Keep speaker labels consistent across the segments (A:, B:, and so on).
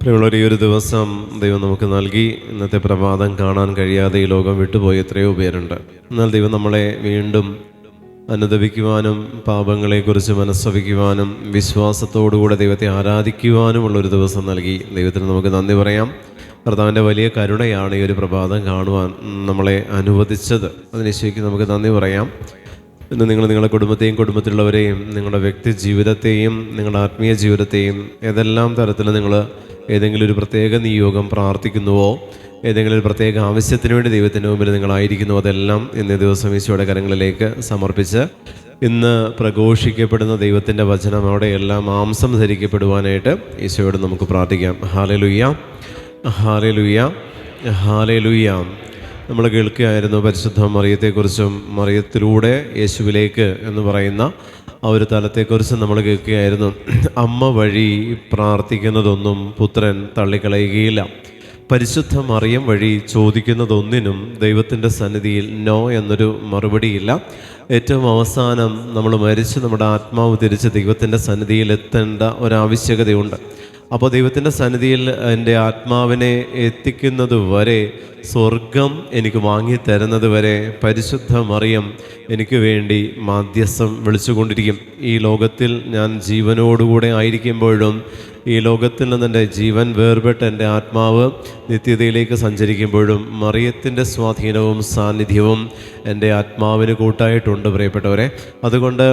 A: പ്രിയമുള്ളവർ, ഈ ഒരു ദിവസം ദൈവം നമുക്ക് നൽകി. ഇന്നത്തെ പ്രഭാതം കാണാൻ കഴിയാതെ ഈ ലോകം വിട്ടുപോയി എത്രയോ പേരുണ്ട്. എന്നാൽ ദൈവം നമ്മളെ വീണ്ടും അനുദപിക്കുവാനും പാപങ്ങളെക്കുറിച്ച് മനസ്സവിക്കുവാനും വിശ്വാസത്തോടുകൂടെ ദൈവത്തെ ആരാധിക്കുവാനുമുള്ളൊരു ദിവസം നൽകി. ദൈവത്തിന് നമുക്ക് നന്ദി പറയാം. കർത്താവിൻ്റെ വലിയ കരുണയാണ് ഈ ഒരു പ്രഭാതം കാണുവാൻ നമ്മളെ അനുവദിച്ചത്. അതിന് ഈശോയ്ക്ക് നമുക്ക് നന്ദി പറയാം. ഇന്ന് നിങ്ങൾ നിങ്ങളുടെ കുടുംബത്തെയും കുടുംബത്തിലുള്ളവരെയും നിങ്ങളുടെ വ്യക്തി ജീവിതത്തെയും നിങ്ങളുടെ ആത്മീയ ജീവിതത്തെയും ഏതെല്ലാം തരത്തിൽ നിങ്ങൾ ഏതെങ്കിലും ഒരു പ്രത്യേക നിയോഗം പ്രാർത്ഥിക്കുന്നുവോ, ഏതെങ്കിലും ഒരു പ്രത്യേക ആവശ്യത്തിന് വേണ്ടി ദൈവത്തിൻ്റെ മുമ്പിൽ നിങ്ങളായിരിക്കുന്നു, അതെല്ലാം ഇന്നേ ദിവസം ഈശോയുടെ കരങ്ങളിലേക്ക് സമർപ്പിച്ച് ഇന്ന് പ്രഘോഷിക്കപ്പെടുന്ന ദൈവത്തിൻ്റെ വചനം അവിടെയെല്ലാം മാംസം ധരിക്കപ്പെടുവാനായിട്ട് ഈശോയോട് നമുക്ക് പ്രാർത്ഥിക്കാം. ഹല്ലേലൂയ, ഹല്ലേലൂയ, ഹല്ലേലൂയ. നമ്മൾ കേൾക്കുകയായിരുന്നു പരിശുദ്ധ മറിയത്തെക്കുറിച്ചും മറിയത്തിലൂടെ യേശുവിലേക്ക് എന്ന് പറയുന്ന ആ ഒരു തലത്തെക്കുറിച്ച് നമ്മൾ കേൾക്കുകയായിരുന്നു. അമ്മ വഴി പ്രാർത്ഥിക്കുന്നതൊന്നും പുത്രൻ തള്ളിക്കളയുകയില്ല. പരിശുദ്ധ മറിയം വഴി ചോദിക്കുന്നതൊന്നിനും ദൈവത്തിൻ്റെ സന്നിധിയിൽ നോ എന്നൊരു മറുപടിയില്ല. ഏറ്റവും അവസാനം നമ്മൾ മരിച്ച് നമ്മുടെ ആത്മാവ് തിരിച്ച് ദൈവത്തിൻ്റെ സന്നിധിയിൽ എത്തേണ്ട ഒരാവശ്യകതയുണ്ട്. അപ്പോൾ ദൈവത്തിൻ്റെ സന്നിധിയിൽ എൻ്റെ ആത്മാവിനെ എത്തിക്കുന്നത് വരെ, സ്വർഗം എനിക്ക് വാങ്ങിത്തരുന്നത് വരെ പരിശുദ്ധ മറിയം എനിക്ക് വേണ്ടി മാധ്യസ്ഥം വിളിച്ചുകൊണ്ടിരിക്കും. ഈ ലോകത്തിൽ ഞാൻ ജീവനോടുകൂടെ ആയിരിക്കുമ്പോഴും ഈ ലോകത്തിൽ നിന്നെൻ്റെ ജീവൻ വേർപെട്ട് എൻ്റെ ആത്മാവ് നിത്യതയിലേക്ക് സഞ്ചരിക്കുമ്പോഴും മറിയത്തിൻ്റെ സ്വാധീനവും സാന്നിധ്യവും എൻ്റെ ആത്മാവിന് കൂട്ടായിട്ടുണ്ട് പ്രിയപ്പെട്ടവരെ. അതുകൊണ്ട്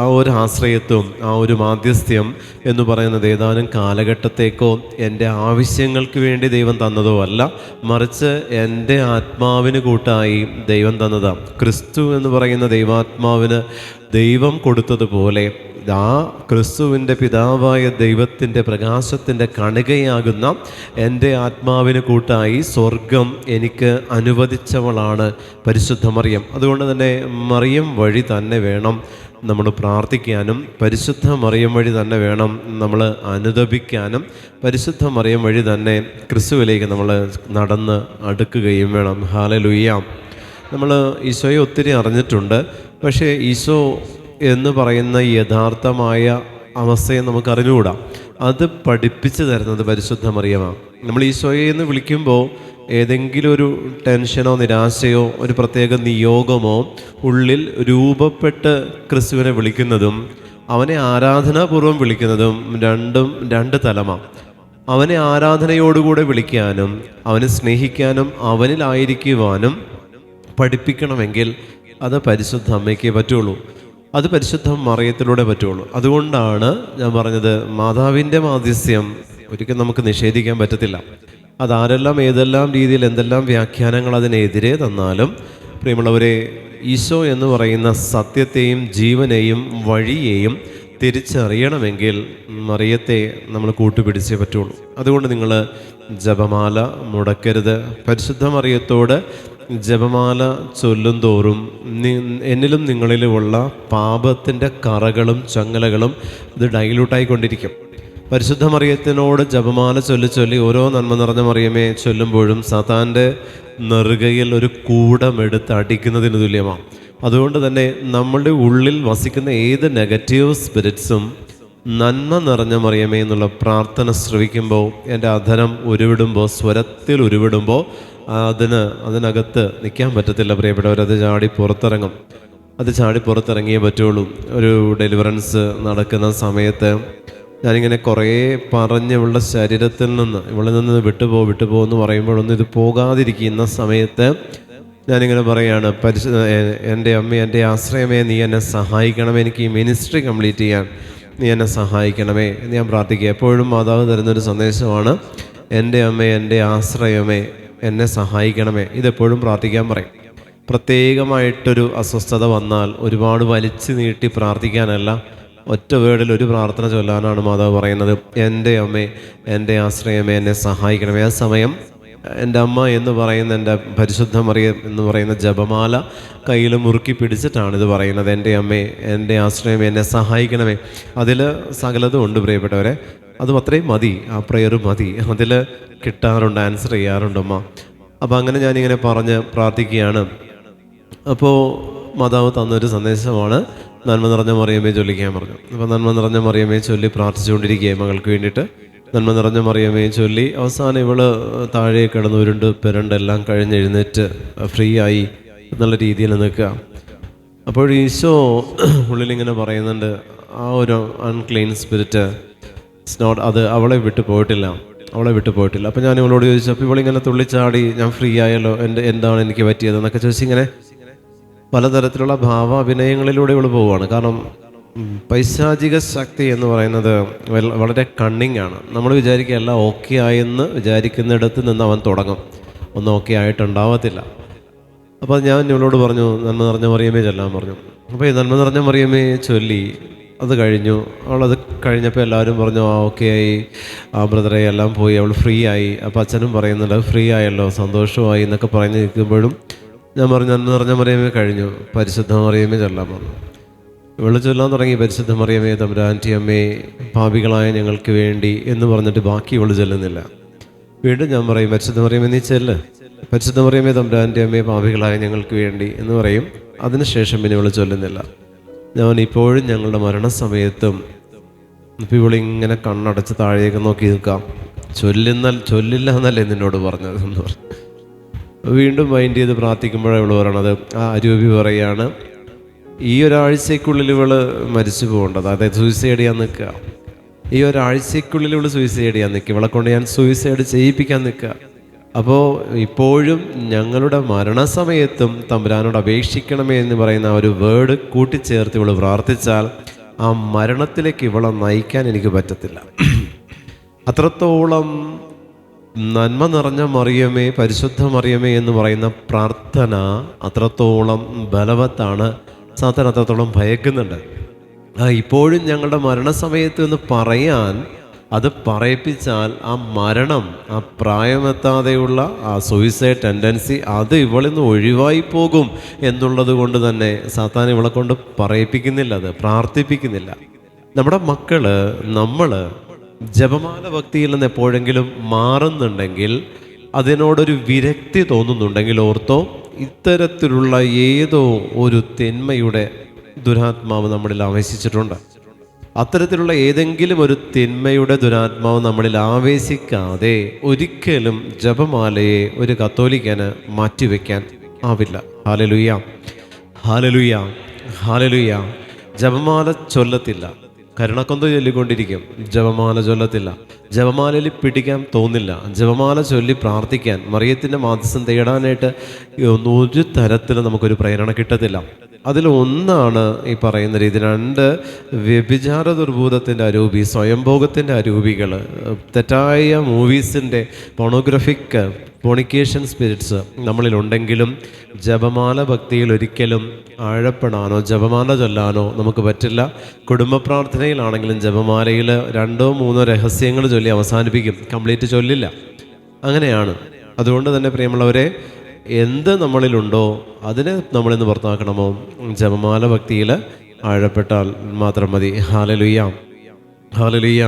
A: ആ ഒരു ആശ്രയത്വം, ആ ഒരു മാധ്യസ്ഥ്യം എന്ന് പറയുന്നത് ഏതാനും കാലഘട്ടത്തേക്കോ എൻ്റെ ആവശ്യങ്ങൾക്ക് വേണ്ടി ദൈവം തന്നതോ അല്ല, മറിച്ച് എൻ്റെ ആത്മാവിന് കൂട്ടായി ദൈവം തന്നതാണ്. ക്രിസ്തു എന്ന് പറയുന്ന ദൈവാത്മാവിന് ദൈവം കൊടുത്തതുപോലെ ആ ക്രിസ്തുവിൻ്റെ പിതാവായ ദൈവത്തിൻ്റെ പ്രകാശത്തിൻ്റെ കണികയാകുന്ന എൻ്റെ ആത്മാവിന് കൂട്ടായി സ്വർഗം എനിക്ക് അനുവദിച്ചവളാണ് പരിശുദ്ധ മറിയം. അതുകൊണ്ട് തന്നെ മറിയം വഴി തന്നെ വേണം നമ്മൾ പ്രാർത്ഥിക്കാനും, പരിശുദ്ധ മറിയം വഴി തന്നെ വേണം നമ്മൾ അനുദപിക്കാനും, പരിശുദ്ധ മറിയം വഴി തന്നെ ക്രിസ്തുവിലേക്ക് നമ്മൾ നടന്ന് അടുക്കുകയും വേണം. ഹല്ലേലൂയ. നമ്മൾ ഈശോയെ ഒത്തിരി അറിഞ്ഞിട്ടുണ്ട്, പക്ഷേ ഈശോ എന്ന് പറയുന്ന യഥാർത്ഥമായ അവസ്ഥയെ നമുക്ക് അറിഞ്ഞുകൂടാ. അത് പഠിപ്പിച്ചു തരുന്നത് പരിശുദ്ധ മറിയമാണ്. നമ്മൾ ഈശോയെ എന്ന് വിളിക്കുമ്പോൾ ഏതെങ്കിലും ഒരു ടെൻഷനോ നിരാശയോ ഒരു പ്രത്യേക നിയോഗമോ ഉള്ളിൽ രൂപപ്പെട്ട് ക്രിസ്തുവിനെ വിളിക്കുന്നതും അവനെ ആരാധനാപൂർവ്വം വിളിക്കുന്നതും രണ്ട് തലമാണ്. അവനെ ആരാധനയോടുകൂടെ വിളിക്കാനും അവനെ സ്നേഹിക്കാനും അവനിലായിരിക്കുവാനും പഠിപ്പിക്കണമെങ്കിൽ അത് പരിശുദ്ധ അമ്മയ്ക്കേ പറ്റുള്ളൂ. അത് പരിശുദ്ധ മറിയത്തിലൂടെ പറ്റുള്ളൂ. അതുകൊണ്ടാണ് ഞാൻ പറഞ്ഞത്, മാതാവിൻ്റെ മാധ്യസ്ഥ്യം ഒരിക്കലും നമുക്ക് നിഷേധിക്കാൻ പറ്റത്തില്ല. അതാരെല്ലാം ഏതെല്ലാം രീതിയിൽ എന്തെല്ലാം വ്യാഖ്യാനങ്ങൾ അതിനെതിരെ തന്നാലും, പ്രിയമുള്ളവരെ, ഈശോ എന്ന് പറയുന്ന സത്യത്തെയും ജീവനെയും വഴിയെയും തിരിച്ചറിയണമെങ്കിൽ മറിയത്തെ നമ്മൾ കൂട്ടുപിടിച്ചേ പറ്റുള്ളൂ. അതുകൊണ്ട് നിങ്ങൾ ജപമാല മുടക്കരുത്. പരിശുദ്ധ മറിയത്തോട് ജപമാല ചൊല്ലും തോറും എന്നിലും നിങ്ങളിലുമുള്ള പാപത്തിൻ്റെ കറകളും ചങ്ങലകളും ഇത് ഡൈലൂട്ടായിക്കൊണ്ടിരിക്കും. പരിശുദ്ധ മറിയത്തിനോട് ജപമാല ചൊല്ലി ഓരോ നന്മ നിറഞ്ഞ മറിയമേ ചൊല്ലുമ്പോഴും സാത്താൻ്റെ നെറുകയിൽ ഒരു കൂടമെടുത്ത് അടിക്കുന്നതിന് തുല്യമാണ്. അതുകൊണ്ട് തന്നെ നമ്മളുടെ ഉള്ളിൽ വസിക്കുന്ന ഏത് നെഗറ്റീവ് സ്പിരിറ്റ്സും നന്മ നിറഞ്ഞ മറിയമേ എന്നുള്ള പ്രാർത്ഥന ശ്രവിക്കുമ്പോൾ, എൻ്റെ അധരം ഉരുവിടുമ്പോൾ, സ്വരത്തിൽ ഉരുവിടുമ്പോൾ അതിനകത്ത് നിൽക്കാൻ പറ്റത്തില്ല പ്രിയപ്പെട്ടവർ. അത് ചാടി പുറത്തിറങ്ങിയേ പറ്റുള്ളൂ. ഒരു ഡെലിവറൻസ് നടക്കുന്ന സമയത്ത് ഞാനിങ്ങനെ കുറേ പറഞ്ഞ് ഇവളുടെ ശരീരത്തിൽ നിന്ന് ഇവളിൽ നിന്ന് വിട്ടുപോ എന്ന് പറയുമ്പോഴൊന്നും ഇത് പോകാതിരിക്കുന്ന സമയത്ത് ഞാനിങ്ങനെ പറയുകയാണ്, എൻ്റെ അമ്മ, എൻ്റെ ആശ്രയമേ, നീ എന്നെ സഹായിക്കണമേ, എനിക്ക് ഈ മിനിസ്ട്രി കംപ്ലീറ്റ് ചെയ്യാൻ നീ എന്നെ സഹായിക്കണമേ എന്ന് ഞാൻ പ്രാർത്ഥിക്കുക. എപ്പോഴും മാതാവ് തരുന്നൊരു സന്ദേശമാണ്, എൻ്റെ അമ്മേ, എൻ്റെ ആശ്രയമേ, എന്നെ സഹായിക്കണമേ. ഇതെപ്പോഴും പ്രാർത്ഥിക്കാൻ പറയും. പ്രത്യേകമായിട്ടൊരു അസ്വസ്ഥത വന്നാൽ ഒരുപാട് വലിച്ചു നീട്ടി പ്രാർത്ഥിക്കാനല്ല, ഒറ്റ വേർഡിൽ ഒരു പ്രാർത്ഥന ചൊല്ലാനാണ് മാതാവ് പറയുന്നത്, എൻ്റെ അമ്മേ, എൻ്റെ ആശ്രയമേ, എന്നെ സഹായിക്കണമേ. ആ സമയം എൻ്റെ അമ്മ എന്ന് പറയുന്ന എൻ്റെ പരിശുദ്ധ മറിയം എന്ന് പറയുന്ന ജപമാല കയ്യിൽ മുറുക്കി പിടിച്ചിട്ടാണ് ഇത് പറയുന്നത്. എൻ്റെ അമ്മേ, എൻ്റെ ആശ്രയമേ, എന്നെ സഹായിക്കണമേ. അതിൽ സകലതും ഉണ്ട് പ്രിയപ്പെട്ടവരെ. അതും അത്രയും മതി, ആ പ്രെയർ മതി. അതിൽ കിട്ടാറുണ്ട്, ആൻസർ ചെയ്യാറുണ്ട് അമ്മ. അപ്പോൾ അങ്ങനെ ഞാനിങ്ങനെ പറഞ്ഞ് പ്രാർത്ഥിക്കുകയാണ്. അപ്പോൾ മാതാവ് തന്നൊരു സന്ദേശമാണ്, നന്മ നിറഞ്ഞ മറിയമേ ചൊല്ലിക്കാൻ പറഞ്ഞു. അപ്പോൾ നന്മ നിറഞ്ഞ മറിയമേ ചൊല്ലി പ്രാർത്ഥിച്ചുകൊണ്ടിരിക്കുകയെ മകൾക്ക് വേണ്ടിയിട്ട്. നന്മ നിറഞ്ഞ മറിയമേ ചൊല്ലി അവസാനം ഇവള് താഴെ കിടന്ന് ഉരുണ്ട് പിരണ്ടെല്ലാം കഴിഞ്ഞെഴുന്നേറ്റ് ഫ്രീ ആയി എന്നുള്ള രീതിയിൽ നിൽക്കുക. അപ്പോൾ ഈശോ ഉള്ളിലിങ്ങനെ പറയുന്നുണ്ട്, ആ ഒരു അൺക്ലീൻ സ്പിരിറ്റ് അത് അവളെ വിട്ടു പോയിട്ടില്ല. അപ്പോൾ ഞാൻ ഇവളോട് ചോദിച്ചു, അപ്പോൾ ഇവളിങ്ങനെ തുള്ളിച്ചാടി ഞാൻ ഫ്രീ ആയല്ലോ, എന്താണ് എനിക്ക് പറ്റിയത് എന്നൊക്കെ ചോദിച്ചിങ്ങനെ പലതരത്തിലുള്ള ഭാവാഭിനയങ്ങളിലൂടെ ഇവൾ പോവുകയാണ്. കാരണം പൈശാചിക ശക്തി എന്ന് പറയുന്നത് വളരെ കണ്ണിങ് ആണ്. നമ്മൾ വിചാരിക്കുക എല്ലാം ഓക്കെ ആയെന്ന് വിചാരിക്കുന്നിടത്ത് നിന്ന് അവൻ തുടങ്ങും, ഒന്നും ഓക്കെ ആയിട്ടുണ്ടാവത്തില്ല. അപ്പോൾ ഞാൻ ഇവളോട് പറഞ്ഞു, നന്മ നിറഞ്ഞ മറിയമേ ചൊല്ലാൻ പറഞ്ഞു. അപ്പോൾ ഈ നന്മ നിറഞ്ഞ മറിയമേ ചൊല്ലി അത് കഴിഞ്ഞു. അവളത് കഴിഞ്ഞപ്പോൾ എല്ലാവരും പറഞ്ഞു ആ ഓക്കെ ആയി, ആ ബ്രദറെ എല്ലാം പോയി, അവൾ ഫ്രീ ആയി. അപ്പോൾ അച്ഛനും പറയുന്നുണ്ട് ഫ്രീ ആയല്ലോ, സന്തോഷമായി എന്നൊക്കെ പറഞ്ഞ് നിൽക്കുമ്പോഴും ഞാൻ പറഞ്ഞു നന്മ നിറഞ്ഞ മറിയമേ കഴിഞ്ഞു, പരിശുദ്ധ മറിയമേ ചൊല്ലാൻ പറഞ്ഞു. ഇവള് ചൊല്ലാൻ തുടങ്ങി, പരിശുദ്ധ മറിയമേ തമ്പുരാൻ്റെ അമ്മേ പാപികളായ ഞങ്ങൾക്ക് വേണ്ടി എന്ന് പറഞ്ഞിട്ട് ബാക്കി ഇവള് ചൊല്ലുന്നില്ല. വീണ്ടും ഞാൻ പറയും പരിശുദ്ധ മറിയമേ നീ ചെല്ല്, പരിശുദ്ധ മറിയമേ തമ്പുരാൻ്റെ അമ്മേ പാപികളായ ഞങ്ങൾക്ക് വേണ്ടി എന്ന് പറയും. അതിനുശേഷം പിന്നെ ഇവള് ചൊല്ലുന്നില്ല. ഞാൻ ഇപ്പോഴും ഞങ്ങളുടെ മരണസമയത്തും ഇപ്പം ഇവളിങ്ങനെ കണ്ണടച്ച് താഴേക്ക് നോക്കി നിൽക്കാം, ചൊല്ലില്ല എന്നല്ലേ നിന്നോട് പറഞ്ഞത് എന്ന് പറഞ്ഞു. വീണ്ടും മൈൻഡ് ചെയ്ത് പ്രാർത്ഥിക്കുമ്പോഴാണ് ഇവള് പറയണത്, ആ അരൂപി പറയാണ് ഈ ഒരാഴ്ചക്കുള്ളിൽ ഇവള് മരിച്ചു പോകേണ്ടത്, അതായത് സൂയിസൈഡ് ചെയ്യാൻ നിൽക്കുക. ഈ ഒരാഴ്ചക്കുള്ളിൽ ഇവള് സൂയിസൈഡ് ചെയ്യാൻ നിൽക്കുക, ഇവളെ കൊണ്ട് ഞാൻ സൂയിസൈഡ് ചെയ്യിപ്പിക്കാൻ നിൽക്കുക. അപ്പോൾ ഇപ്പോഴും ഞങ്ങളുടെ മരണസമയത്തും തമ്പുരാനോട് അപേക്ഷിക്കണമേ എന്ന് പറയുന്ന ആ ഒരു വേർഡ് കൂട്ടിച്ചേർത്ത് ഇവള് പ്രാർത്ഥിച്ചാൽ ആ മരണത്തിലേക്ക് ഇവളെ നയിക്കാൻ എനിക്ക് പറ്റത്തില്ല. അത്രത്തോളം നന്മ നിറഞ്ഞ മറിയമേ പരിശുദ്ധ മറിയമേ എന്ന് പറയുന്ന പ്രാർത്ഥന അത്രത്തോളം ബലവത്താണ്. സാത്താൻ അത്രത്തോളം ഭയക്കുന്നുണ്ട്. ഇപ്പോഴും ഞങ്ങളുടെ മരണസമയത്ത് എന്ന് പറയാൻ, അത് പറയിപ്പിച്ചാൽ ആ മരണം, ആ പ്രായമെത്താതെയുള്ള ആ സൂയിസൈഡ് ടെൻഡൻസി അത് ഇവളിൽ നിന്ന് ഒഴിവായി പോകും എന്നുള്ളത് കൊണ്ട് തന്നെ സാത്താൻ ഇവളെ കൊണ്ട് പറയിപ്പിക്കുന്നില്ല, അത് പ്രാർത്ഥിപ്പിക്കുന്നില്ല. നമ്മുടെ മക്കള് നമ്മൾ ജപമാല ഭക്തിയിൽ നിന്ന് എപ്പോഴെങ്കിലും മാറുന്നുണ്ടെങ്കിൽ, അതിനോടൊരു വിരക്തി തോന്നുന്നുണ്ടെങ്കിൽ ഓർത്തോ, ഇത്തരത്തിലുള്ള ഏതോ ഒരു തിന്മയുടെ ദുരാത്മാവ് നമ്മളിൽ ആവേശിച്ചിട്ടുണ്ട്. അത്തരത്തിലുള്ള ഏതെങ്കിലും ഒരു തിന്മയുടെ ദുരാത്മാവ് നമ്മളിൽ ആവേശിക്കാതെ ഒരിക്കലും ജപമാലയെ ഒരു കത്തോലിക്കന് മാറ്റിവെക്കാൻ ആവില്ല. ഹല്ലേലൂയ, ഹല്ലേലൂയ, ഹല്ലേലൂയ. ജപമാല ചൊല്ലത്തില്ല, കരുണക്കൊന്ത ചൊല്ലിക്കൊണ്ടിരിക്കും, ജപമാല ചൊല്ലത്തില്ല. ജപമാലയിൽ പിടിക്കാൻ തോന്നില്ല, ജപമാല ചൊല്ലി പ്രാർത്ഥിക്കാൻ, മറിയത്തിൻ്റെ മാധ്യസ്ഥം തേടാനായിട്ട് ഒരു തരത്തിലും നമുക്കൊരു പ്രേരണ കിട്ടത്തില്ല. അതിലൊന്നാണ് ഈ പറയുന്ന രീതി. 2 വ്യഭിചാര ദുർഭൂതത്തിൻ്റെ അരൂപി, സ്വയംഭോഗത്തിൻ്റെ അരൂപികൾ, തെറ്റായ മൂവീസിൻ്റെ പോണോഗ്രഫിക് ഫോണിക്കേഷൻ സ്പിരിറ്റ്സ് നമ്മളിലുണ്ടെങ്കിലും ജപമാല ഭക്തിയിൽ ഒരിക്കലും ആഴപ്പെടാനോ ജപമാല ചൊല്ലാനോ നമുക്ക് പറ്റില്ല. കുടുംബ പ്രാർത്ഥനയിലാണെങ്കിലും ജപമാലയിൽ 2-3 രഹസ്യങ്ങൾ ചൊല്ലി അവസാനിപ്പിക്കും, കംപ്ലീറ്റ് ചൊല്ലില്ല. അങ്ങനെയാണ്. അതുകൊണ്ട് തന്നെ പ്രിയമുള്ളവരെ, എന്ത് നമ്മളിലുണ്ടോ അതിനെ നമ്മളിന്ന് പുറത്താക്കണമോ ജപമാല ഭക്തിയിൽ ആഴപ്പെട്ടാൽ മാത്രം മതി. Hallelujah, hallelujah.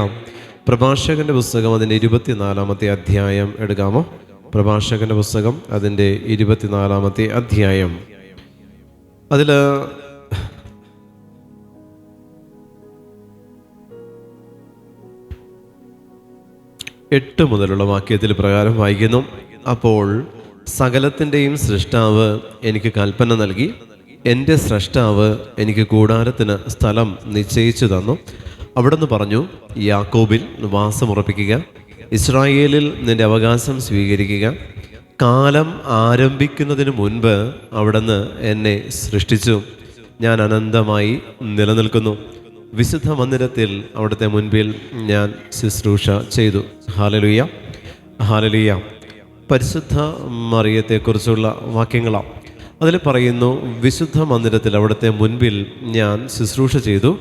A: പ്രഭാഷകൻ്റെ പുസ്തകം അതിൻ്റെ 24-ാമത്തെ അധ്യായം എടുക്കാമോ? പ്രഭാഷകൻ്റെ പുസ്തകം അതിൻ്റെ 24-ാമത്തെ അധ്യായം. അതിൽ 8 മുതലുള്ള വാക്യത്തിൽ പ്രകാരം വായിക്കുന്നു. അപ്പോൾ സകലത്തിൻ്റെയും സൃഷ്ടാവ് എനിക്ക് കൽപ്പന നൽകി, എൻ്റെ സ്രഷ്ടാവ് എനിക്ക് കൂടാരത്തിന് സ്ഥലം നിശ്ചയിച്ചു തന്നു. അവിടുന്ന് പറഞ്ഞു, യാക്കോബിൽ വാസമുറപ്പിക്കുക, ഇസ്രായേലിൽ നിൻ്റെ അവകാശം സ്വീകരിക്കുക. കാലം ആരംഭിക്കുന്നതിന് മുൻപ് അവിടുന്ന് എന്നെ സൃഷ്ടിച്ചു, ഞാൻ അനന്തമായി നിലനിൽക്കുന്നു. വിശുദ്ധ മന്ദിരത്തിൽ അവിടുത്തെ മുൻപിൽ ഞാൻ ശുശ്രൂഷ ചെയ്തു. Hallelujah, hallelujah. പരിശുദ്ധ മറിയത്തെക്കുറിച്ചുള്ള വാക്യങ്ങളാണ്. അതിൽ പറയുന്നു, വിശുദ്ധ മന്ദിരത്തിൽ അവിടുത്തെ മുൻപിൽ ഞാൻ ശുശ്രൂഷ ചെയ്തു,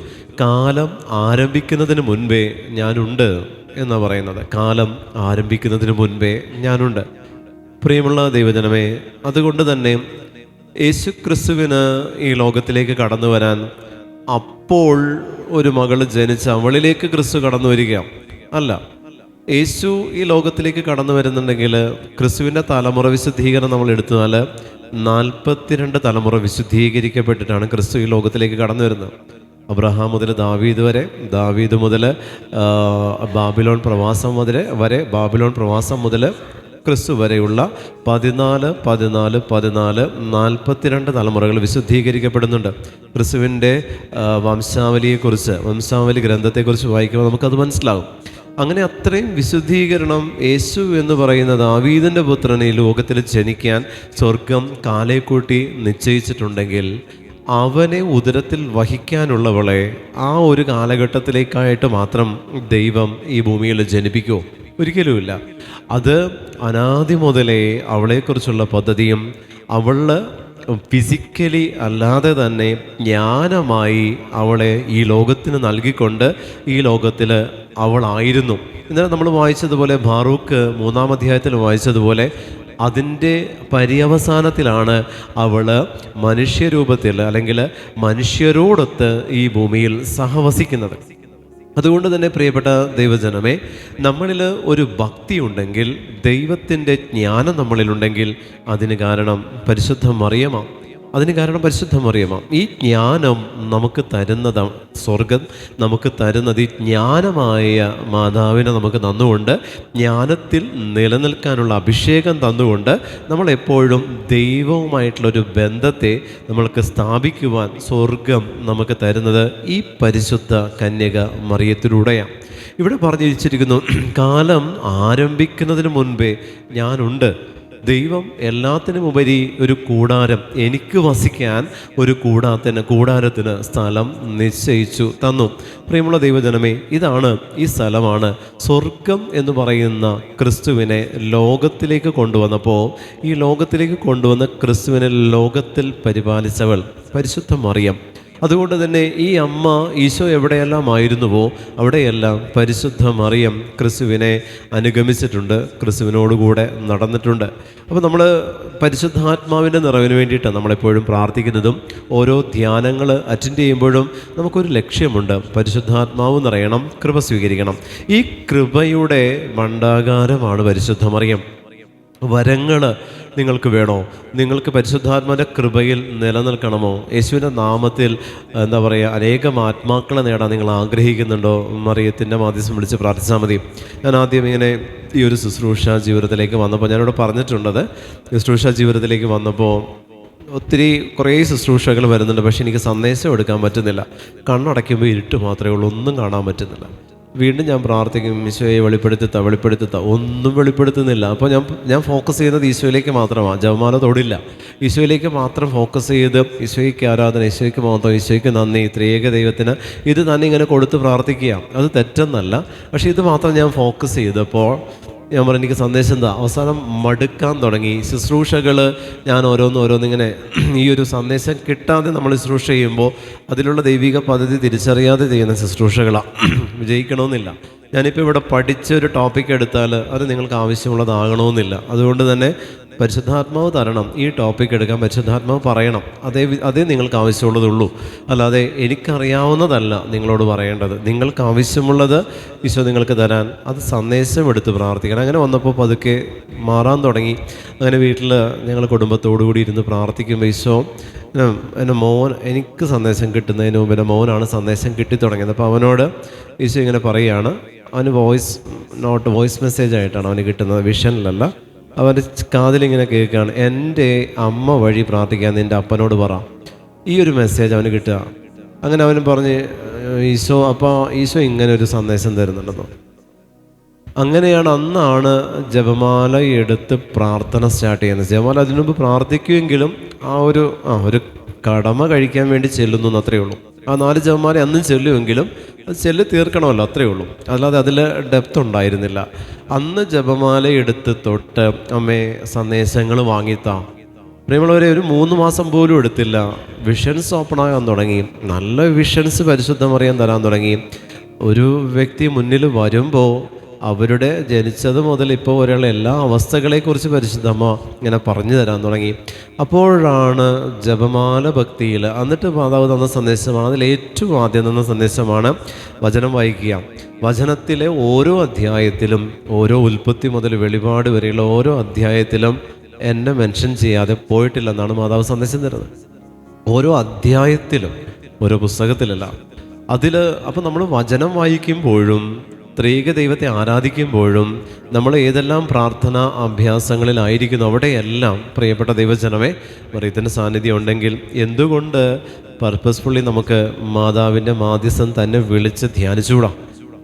A: കാലം ആരംഭിക്കുന്നതിന് മുൻപേ ഞാനുണ്ട് എന്നാണ് പറയുന്നത്. കാലം ആരംഭിക്കുന്നതിന് മുൻപേ ഞാനുണ്ട്. പ്രിയമുള്ള ദൈവജനമേ, അതുകൊണ്ട് തന്നെ യേശു ക്രിസ്തുവിന് ഈ ലോകത്തിലേക്ക് കടന്നു വരാൻ അപ്പോൾ ഒരു മകൾ ജനിച്ച് അവളിലേക്ക് ക്രിസ്തു കടന്നു വരിക അല്ല. യേശു ഈ ലോകത്തിലേക്ക് കടന്നു വരുന്നുണ്ടെങ്കിൽ ക്രിസ്തുവിൻ്റെ തലമുറ വിശുദ്ധീകരണം നമ്മൾ എടുത്താൽ 42 തലമുറ വിശുദ്ധീകരിക്കപ്പെട്ടിട്ടാണ് ക്രിസ്തു ഈ ലോകത്തിലേക്ക് കടന്നു വരുന്നത്. അബ്രഹാം മുതൽ ദാവീദ് വരെ, ദാവീദ് മുതൽ ബാബിലോൺ പ്രവാസം ബാബിലോൺ പ്രവാസം മുതൽ ക്രിസ്തു വരെയുള്ള 42 തലമുറകൾ വിശുദ്ധീകരിക്കപ്പെടുന്നുണ്ട്. ക്രിസ്തുവിൻ്റെ വംശാവലി ഗ്രന്ഥത്തെക്കുറിച്ച് വായിക്കുമ്പോൾ നമുക്കത് മനസ്സിലാകും. അങ്ങനെ അത്രയും വിശുദ്ധീകരണം യേശു എന്ന് പറയുന്ന ദാവീദിൻ്റെ പുത്രനെ ഈ ലോകത്തിൽ ജനിക്കാൻ സ്വർഗം കാലേക്കൂട്ടി നിശ്ചയിച്ചിട്ടുണ്ടെങ്കിൽ അവനെ ഉദരത്തിൽ വഹിക്കാനുള്ളവളെ ആ ഒരു കാലഘട്ടത്തിലേക്കായിട്ട് മാത്രം ദൈവം ഈ ഭൂമിയിൽ ജനിപ്പിക്കുമോ? ഒരിക്കലുമില്ല. അത് അനാദി മുതലേ അവളെക്കുറിച്ചുള്ള പദ്ധതിയും അവള് ഫിസിക്കലി അല്ലാതെ തന്നെ ജ്ഞാനമായി അവളെ ഈ ലോകത്തിന് നൽകിക്കൊണ്ട് ഈ ലോകത്തിൽ അവളായിരുന്നു. ഇന്നലെ നമ്മൾ വായിച്ചതുപോലെ, ബാറൂക്ക് 3-ാം അധ്യായത്തിൽ വായിച്ചതുപോലെ, അതിൻ്റെ പര്യവസാനത്തിലാണ് അവൾ മനുഷ്യരൂപത്തിൽ അല്ലെങ്കിൽ മനുഷ്യരോടൊത്ത് ഈ ഭൂമിയിൽ സഹവസിക്കുന്നത്. അതുകൊണ്ട് തന്നെ പ്രിയപ്പെട്ട ദൈവജനമേ, നമ്മളിൽ ഒരു ഭക്തി ഉണ്ടെങ്കിൽ, ദൈവത്തിൻ്റെ ജ്ഞാനം നമ്മളിലുണ്ടെങ്കിൽ അതിന് കാരണം പരിശുദ്ധ മറിയമാണ്. ഈ ജ്ഞാനം നമുക്ക് തരുന്നത്, സ്വർഗം നമുക്ക് തരുന്നത് ഈ ജ്ഞാനമായ മാതാവിനെ നമുക്ക് തന്നുകൊണ്ട്, ജ്ഞാനത്തിൽ നിലനിൽക്കാനുള്ള അഭിഷേകം തന്നുകൊണ്ട് നമ്മളെപ്പോഴും ദൈവവുമായിട്ടുള്ളൊരു ബന്ധത്തെ നമ്മൾക്ക് സ്ഥാപിക്കുവാൻ സ്വർഗം നമുക്ക് തരുന്നത് ഈ പരിശുദ്ധ കന്യക മറിയത്തിലൂടെയാണ്. ഇവിടെ പറഞ്ഞിരിച്ചിരിക്കുന്നു, കാലം ആരംഭിക്കുന്നതിന് മുൻപേ ഞാനുണ്ട്. ദൈവം എല്ലാത്തിനുമുപരി ഒരു കൂടാരം, എനിക്ക് വസിക്കാൻ ഒരു കൂടാരത്തിന് സ്ഥലം നിശ്ചയിച്ചു തന്നു. പ്രിയമുള്ള ദൈവജനമേ, ഈ സ്ഥലമാണ് സ്വർഗം എന്ന് പറയുന്ന ക്രിസ്തുവിനെ ലോകത്തിലേക്ക് കൊണ്ടുവന്നപ്പോൾ, ഈ ലോകത്തിലേക്ക് കൊണ്ടുവന്ന ക്രിസ്തുവിനെ ലോകത്തിൽ പരിപാലിച്ചവൾ പരിശുദ്ധ മറിയം. അതുകൊണ്ട് തന്നെ ഈ അമ്മ ഈശോ എവിടെയെല്ലാം ആയിരുന്നുവോ അവിടെയെല്ലാം പരിശുദ്ധ മറിയം ക്രിസ്തുവിനെ അനുഗമിച്ചിട്ടുണ്ട്, ക്രിസ്തുവിനോടുകൂടെ നടന്നിട്ടുണ്ട്. അപ്പോൾ നമ്മൾ പരിശുദ്ധാത്മാവിൻ്റെ നിറവിന് വേണ്ടിയിട്ടാണ് നമ്മളെപ്പോഴും പ്രാർത്ഥിക്കുന്നതും ഓരോ ധ്യാനങ്ങൾ അറ്റൻഡ് ചെയ്യുമ്പോഴും നമുക്കൊരു ലക്ഷ്യമുണ്ട്. പരിശുദ്ധാത്മാവ് നിറയണം, കൃപ സ്വീകരിക്കണം. ഈ കൃപയുടെ ഭണ്ഡാകാരമാണ് പരിശുദ്ധ മറിയം. വരങ്ങൾ നിങ്ങൾക്ക് വേണോ? നിങ്ങൾക്ക് പരിശുദ്ധാത്മാവിൻ്റെ കൃപയിൽ നിലനിൽക്കണമോ? യേശുവിൻ്റെ നാമത്തിൽ അനേകം ആത്മാക്കളെ നേടാൻ നിങ്ങൾ ആഗ്രഹിക്കുന്നുണ്ടോ? മറിയത്തിൻ്റെ മാധ്യസ്ഥം വിളിച്ച് പ്രാർത്ഥിച്ചാൽ മതി. ഞാൻ ആദ്യം ഇങ്ങനെ ഈ ഒരു ശുശ്രൂഷ ജീവിതത്തിലേക്ക് വന്നപ്പോൾ, ഞാനിവിടെ പറഞ്ഞിട്ടുണ്ടത്, ശുശ്രൂഷ ജീവിതത്തിലേക്ക് വന്നപ്പോൾ കുറേ ശുശ്രൂഷകൾ വരുന്നുണ്ട്. പക്ഷേ എനിക്ക് സന്ദേശം എടുക്കാൻ പറ്റുന്നില്ല. കണ്ണടയ്ക്കുമ്പോൾ ഇരുട്ട് മാത്രമേ ഉള്ളൂ, ഒന്നും കാണാൻ പറ്റുന്നില്ല. വീണ്ടും ഞാൻ പ്രാർത്ഥിക്കും, ഈശോയെ വെളിപ്പെടുത്തുക, ഒന്നും വെളിപ്പെടുത്തുന്നില്ല. അപ്പോൾ ഞാൻ ഫോക്കസ് ചെയ്യുന്നത് ഈശോയിലേക്ക് മാത്രമാണ്. ജപമാല തൊടില്ല, ഈശോയിലേക്ക് മാത്രം ഫോക്കസ് ചെയ്ത് ഈശോയ്ക്ക് ആരാധന, ഈശോയ്ക്ക് മാത്രം, ഈശോയ്ക്ക് നന്ദി, ത്രിയേക ദൈവത്തിന് ഇത് തന്നെ ഇങ്ങനെ കൊടുത്ത് പ്രാർത്ഥിക്കുക. അത് തെറ്റെന്നല്ല, പക്ഷേ ഇത് മാത്രം ഞാൻ ഫോക്കസ് ചെയ്തപ്പോൾ ഞാൻ പറഞ്ഞു, എനിക്ക് സന്ദേശം എന്താ? അവസാനം മടുക്കാൻ തുടങ്ങി. ശുശ്രൂഷകൾ ഞാൻ ഓരോന്നിങ്ങനെ ഈ ഒരു സന്ദേശം കിട്ടാതെ നമ്മൾ ശുശ്രൂഷ ചെയ്യുമ്പോൾ അതിലുള്ള ദൈവിക പദ്ധതി തിരിച്ചറിയാതെ ചെയ്യുന്ന ശുശ്രൂഷകളാണ്. വിജയിക്കണമെന്നില്ല. ഞാനിപ്പോൾ ഇവിടെ പഠിച്ചൊരു ടോപ്പിക് എടുത്താൽ അത് നിങ്ങൾക്ക് ആവശ്യമുള്ളതാകണമെന്നില്ല. അതുകൊണ്ട് തന്നെ പരിശുദ്ധാത്മാവ് തരണം. ഈ ടോപ്പിക് എടുക്കാൻ പരിശുദ്ധാത്മാവ് പറയണം. അതേ നിങ്ങൾക്ക് ആവശ്യമുള്ളതുള്ളൂ. അല്ലാതെ എനിക്കറിയാവുന്നതല്ല നിങ്ങളോട് പറയേണ്ടത്. നിങ്ങൾക്ക് ആവശ്യമുള്ളത് ഈശോ നിങ്ങൾക്ക് തരാൻ അത് സന്ദേശം എടുത്ത് പ്രാർത്ഥിക്കണം. അങ്ങനെ വന്നപ്പോൾ പതുക്കെ മാറാൻ തുടങ്ങി. അങ്ങനെ വീട്ടിൽ ഞങ്ങൾ കുടുംബത്തോടു കൂടി ഇരുന്ന് പ്രാർത്ഥിക്കുമ്പോൾ ഈശോ എൻ്റെ എനിക്ക് സന്ദേശം കിട്ടുന്നതിന് മുമ്പ് എൻ്റെ മോനാണ് സന്ദേശം കിട്ടിത്തുടങ്ങിയത്. അപ്പോൾ അവനോട് ഈശോ ഇങ്ങനെ പറയുകയാണ്, അവന് വോയിസ് മെസ്സേജ് ആയിട്ടാണ് അവന് കിട്ടുന്നത്, വിഷനിലല്ല. അവൻ്റെ കാതിലിങ്ങനെ കേൾക്കുകയാണ്, എൻ്റെ അമ്മ വഴി പ്രാർത്ഥിക്കാൻ നിൻ്റെ അപ്പനോട് പറ. ഈ ഒരു മെസ്സേജ് അവന് കിട്ടുക. അങ്ങനെ അവന് പറഞ്ഞ് ഈശോ ഇങ്ങനെ ഒരു സന്ദേശം തരുന്നുണ്ടെന്നോ. അങ്ങനെയാണ് അന്നാണ് ജപമാല എടുത്ത് പ്രാർത്ഥന സ്റ്റാർട്ട് ചെയ്യുന്നത്. ജപമാല അതിനു മുമ്പ് പ്രാർത്ഥിക്കുമെങ്കിലും ആ ഒരു കടമ കഴിക്കാൻ വേണ്ടി ചെല്ലുന്നു എന്നത്രയേ ഉള്ളൂ. ആ 4 ജപമാല അന്നും ചെല്ലുമെങ്കിലും അത് ചെല്ലി തീർക്കണമല്ലോ, അത്രയേ ഉള്ളൂ. അല്ലാതെ അതിൽ ഡെപ്ത് ഉണ്ടായിരുന്നില്ല. അന്ന് ജപമാല എടുത്ത് തൊട്ട് അമ്മേ സന്ദേശങ്ങൾ വാങ്ങിത്താ. പ്രിയമുള്ളവരെ, ഒരു 3 മാസം പോലും എടുത്തില്ല, വിഷൻസ് ഓപ്പണാകാൻ തുടങ്ങി. നല്ല വിഷൻസ് പരിശുദ്ധ മറിയം തരാൻ തുടങ്ങി. ഒരു വ്യക്തി മുന്നിൽ വരുമ്പോൾ അവരുടെ ജനിച്ചത് മുതൽ ഇപ്പോൾ വരെയുള്ള എല്ലാ അവസ്ഥകളെക്കുറിച്ച് പരിശുദ്ധമ്മ ഇങ്ങനെ പറഞ്ഞു തരാൻ തുടങ്ങി. അപ്പോഴാണ് ജപമാല ഭക്തിയിൽ, എന്നിട്ട് മാതാവ് തന്ന സന്ദേശമാണ്, അതിൽ ഏറ്റവും ആദ്യം തന്ന സന്ദേശമാണ് വചനം വായിക്കുക. വചനത്തിലെ ഓരോ അധ്യായത്തിലും, ഓരോ ഉൽപ്പത്തി മുതൽ വെളിപാട് വരെയുള്ള ഓരോ അധ്യായത്തിലും എന്നെ മെൻഷൻ ചെയ്യാതെ പോയിട്ടില്ലെന്നാണ് മാതാവ് സന്ദേശം തരുന്നത്. ഓരോ അധ്യായത്തിലും, ഓരോ പുസ്തകത്തിലല്ല, അതിൽ അപ്പം നമ്മൾ വചനം വായിക്കുമ്പോഴും ത്രിയേക ദൈവത്തെ ആരാധിക്കുമ്പോഴും നമ്മൾ ഏതെല്ലാം പ്രാർത്ഥനാ അഭ്യാസങ്ങളിലായിരിക്കുന്നു അവിടെയെല്ലാം പ്രിയപ്പെട്ട ദൈവജനമേ മറിയത്തിൻ്റെ സാന്നിധ്യം ഉണ്ടെങ്കിൽ എന്തുകൊണ്ട് പർപ്പസ്ഫുള്ളി നമുക്ക് മാതാവിൻ്റെ മാധ്യസ്ഥം തന്നെ വിളിച്ച് ധ്യാനിച്ചുകൂടാം?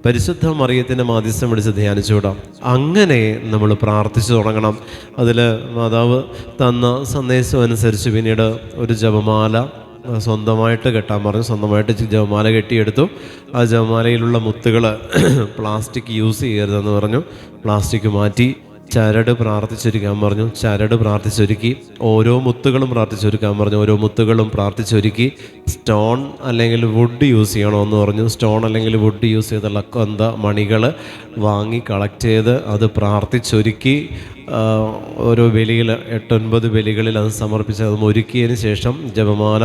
A: പരിശുദ്ധ മറിയത്തിൻ്റെ മാധ്യസ്ഥം വിളിച്ച് ധ്യാനിച്ചുകൂടാം. അങ്ങനെ നമ്മൾ പ്രാർത്ഥിച്ചു തുടങ്ങണം. അതിൽ മാതാവ് തന്ന സന്ദേശം അനുസരിച്ച് പിന്നീട് ഒരു ജപമാല സ്വന്തമായിട്ട് കെട്ടാൻ പറഞ്ഞു. സ്വന്തമായിട്ട് ജപമാല കെട്ടിയെടുത്തു. ആ ജപമാലയിലുള്ള മുത്തുകൾ പ്ലാസ്റ്റിക് യൂസ് ചെയ്യരുതെന്ന് പറഞ്ഞു. പ്ലാസ്റ്റിക് മാറ്റി. ചരട് പ്രാർത്ഥിച്ചൊരുക്കാൻ പറഞ്ഞു. ചരട് പ്രാർത്ഥിച്ചൊരുക്കി. ഓരോ മുത്തുകളും പ്രാർത്ഥിച്ചൊരുക്കാൻ പറഞ്ഞു. ഓരോ മുത്തുകളും പ്രാർത്ഥിച്ചൊരുക്കി. സ്റ്റോൺ അല്ലെങ്കിൽ വുഡ് യൂസ് ചെയ്യണമെന്ന് പറഞ്ഞു. സ്റ്റോൺ അല്ലെങ്കിൽ വുഡ് യൂസ് ചെയ്തുള്ള മണികൾ വാങ്ങി കളക്ട് ചെയ്ത് അത് പ്രാർത്ഥിച്ചൊരുക്കി. ഓരോ ബലിയിൽ 8-9 ബലികളിൽ അത് സമർപ്പിച്ച് അത് ഒരുക്കിയതിന് ശേഷം ജപമാല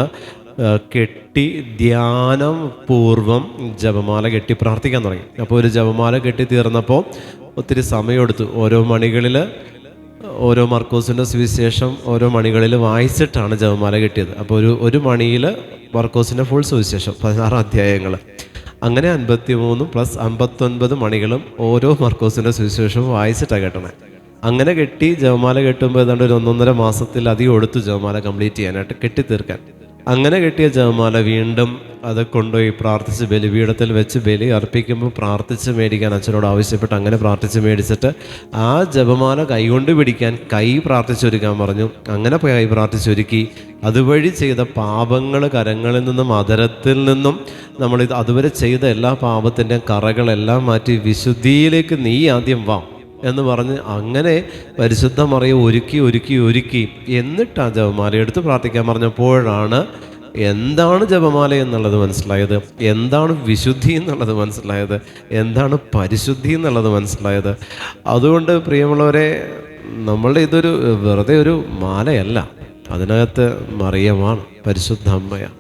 A: കെട്ടി ധ്യാനം പൂർവം ജപമാല കെട്ടി പ്രാർത്ഥിക്കാൻ തുടങ്ങി. അപ്പോൾ ഒരു ജപമാല കെട്ടി തീർന്നപ്പോൾ ഒത്തിരി സമയമെടുത്തു. ഓരോ മണികളിൽ ഓരോ മർക്കോസിൻ്റെ സുവിശേഷം ഓരോ മണികളിൽ വായിച്ചിട്ടാണ് ജപമാല കെട്ടിയത്. അപ്പോൾ ഒരു മണിയിൽ മർക്കോസിൻ്റെ ഫുൾ സുവിശേഷം 16 അധ്യായങ്ങൾ. അങ്ങനെ 53 + 59 മണികളും ഓരോ മർക്കോസിൻ്റെ സുവിശേഷവും വായിച്ചിട്ടാണ് കെട്ടണേ. അങ്ങനെ കെട്ടി ജപമാല കെട്ടുമ്പോൾ ഏതാണ്ട് ഒരു 1.5 മാസത്തിലധികം എടുത്തു ജപമാല കംപ്ലീറ്റ് ചെയ്യാനായിട്ട്, കെട്ടിത്തീർക്കാൻ. അങ്ങനെ കെട്ടിയ ജപമാല വീണ്ടും അത് കൊണ്ടുപോയി പ്രാർത്ഥിച്ച് ബലിപീഠത്തിൽ വെച്ച് ബലി അർപ്പിക്കുമ്പോൾ പ്രാർത്ഥിച്ച് മേടിക്കാൻ അച്ഛനോട് ആവശ്യപ്പെട്ട് അങ്ങനെ പ്രാർത്ഥിച്ച് മേടിച്ചിട്ട് ആ ജപമാല കൈകൊണ്ട് പിടിക്കാൻ കൈ പ്രാർത്ഥിച്ചൊരുക്കാൻ പറഞ്ഞു. അങ്ങനെ കൈ പ്രാർത്ഥിച്ചൊരുക്കി. അതുവഴി ചെയ്ത പാപങ്ങൾ കരങ്ങളിൽ നിന്നും അതരത്തിൽ നിന്നും നമ്മളിത് അതുവരെ ചെയ്ത എല്ലാ പാപത്തിൻ്റെയും കറകളെല്ലാം മാറ്റി വിശുദ്ധിയിലേക്ക് നീ ആദ്യം വാ എന്ന് പറഞ്ഞ് അങ്ങനെ പരിശുദ്ധ മറിയം ഒരുക്കി എന്നിട്ട് ആ ജപമാല എടുത്ത് പ്രാർത്ഥിക്കാൻ പറഞ്ഞപ്പോഴാണ് എന്താണ് ജപമാല എന്നുള്ളത് മനസ്സിലായത്, എന്താണ് വിശുദ്ധി എന്നുള്ളത് മനസ്സിലായത്, എന്താണ് പരിശുദ്ധി എന്നുള്ളത് മനസ്സിലായത്. അതുകൊണ്ട് പ്രിയമുള്ളവരെ, നമ്മളുടെ ഇതൊരു വെറുതെ ഒരു മാലയല്ല, അതിനകത്ത് മറിയമാണ്, പരിശുദ്ധ അമ്മയാണ്.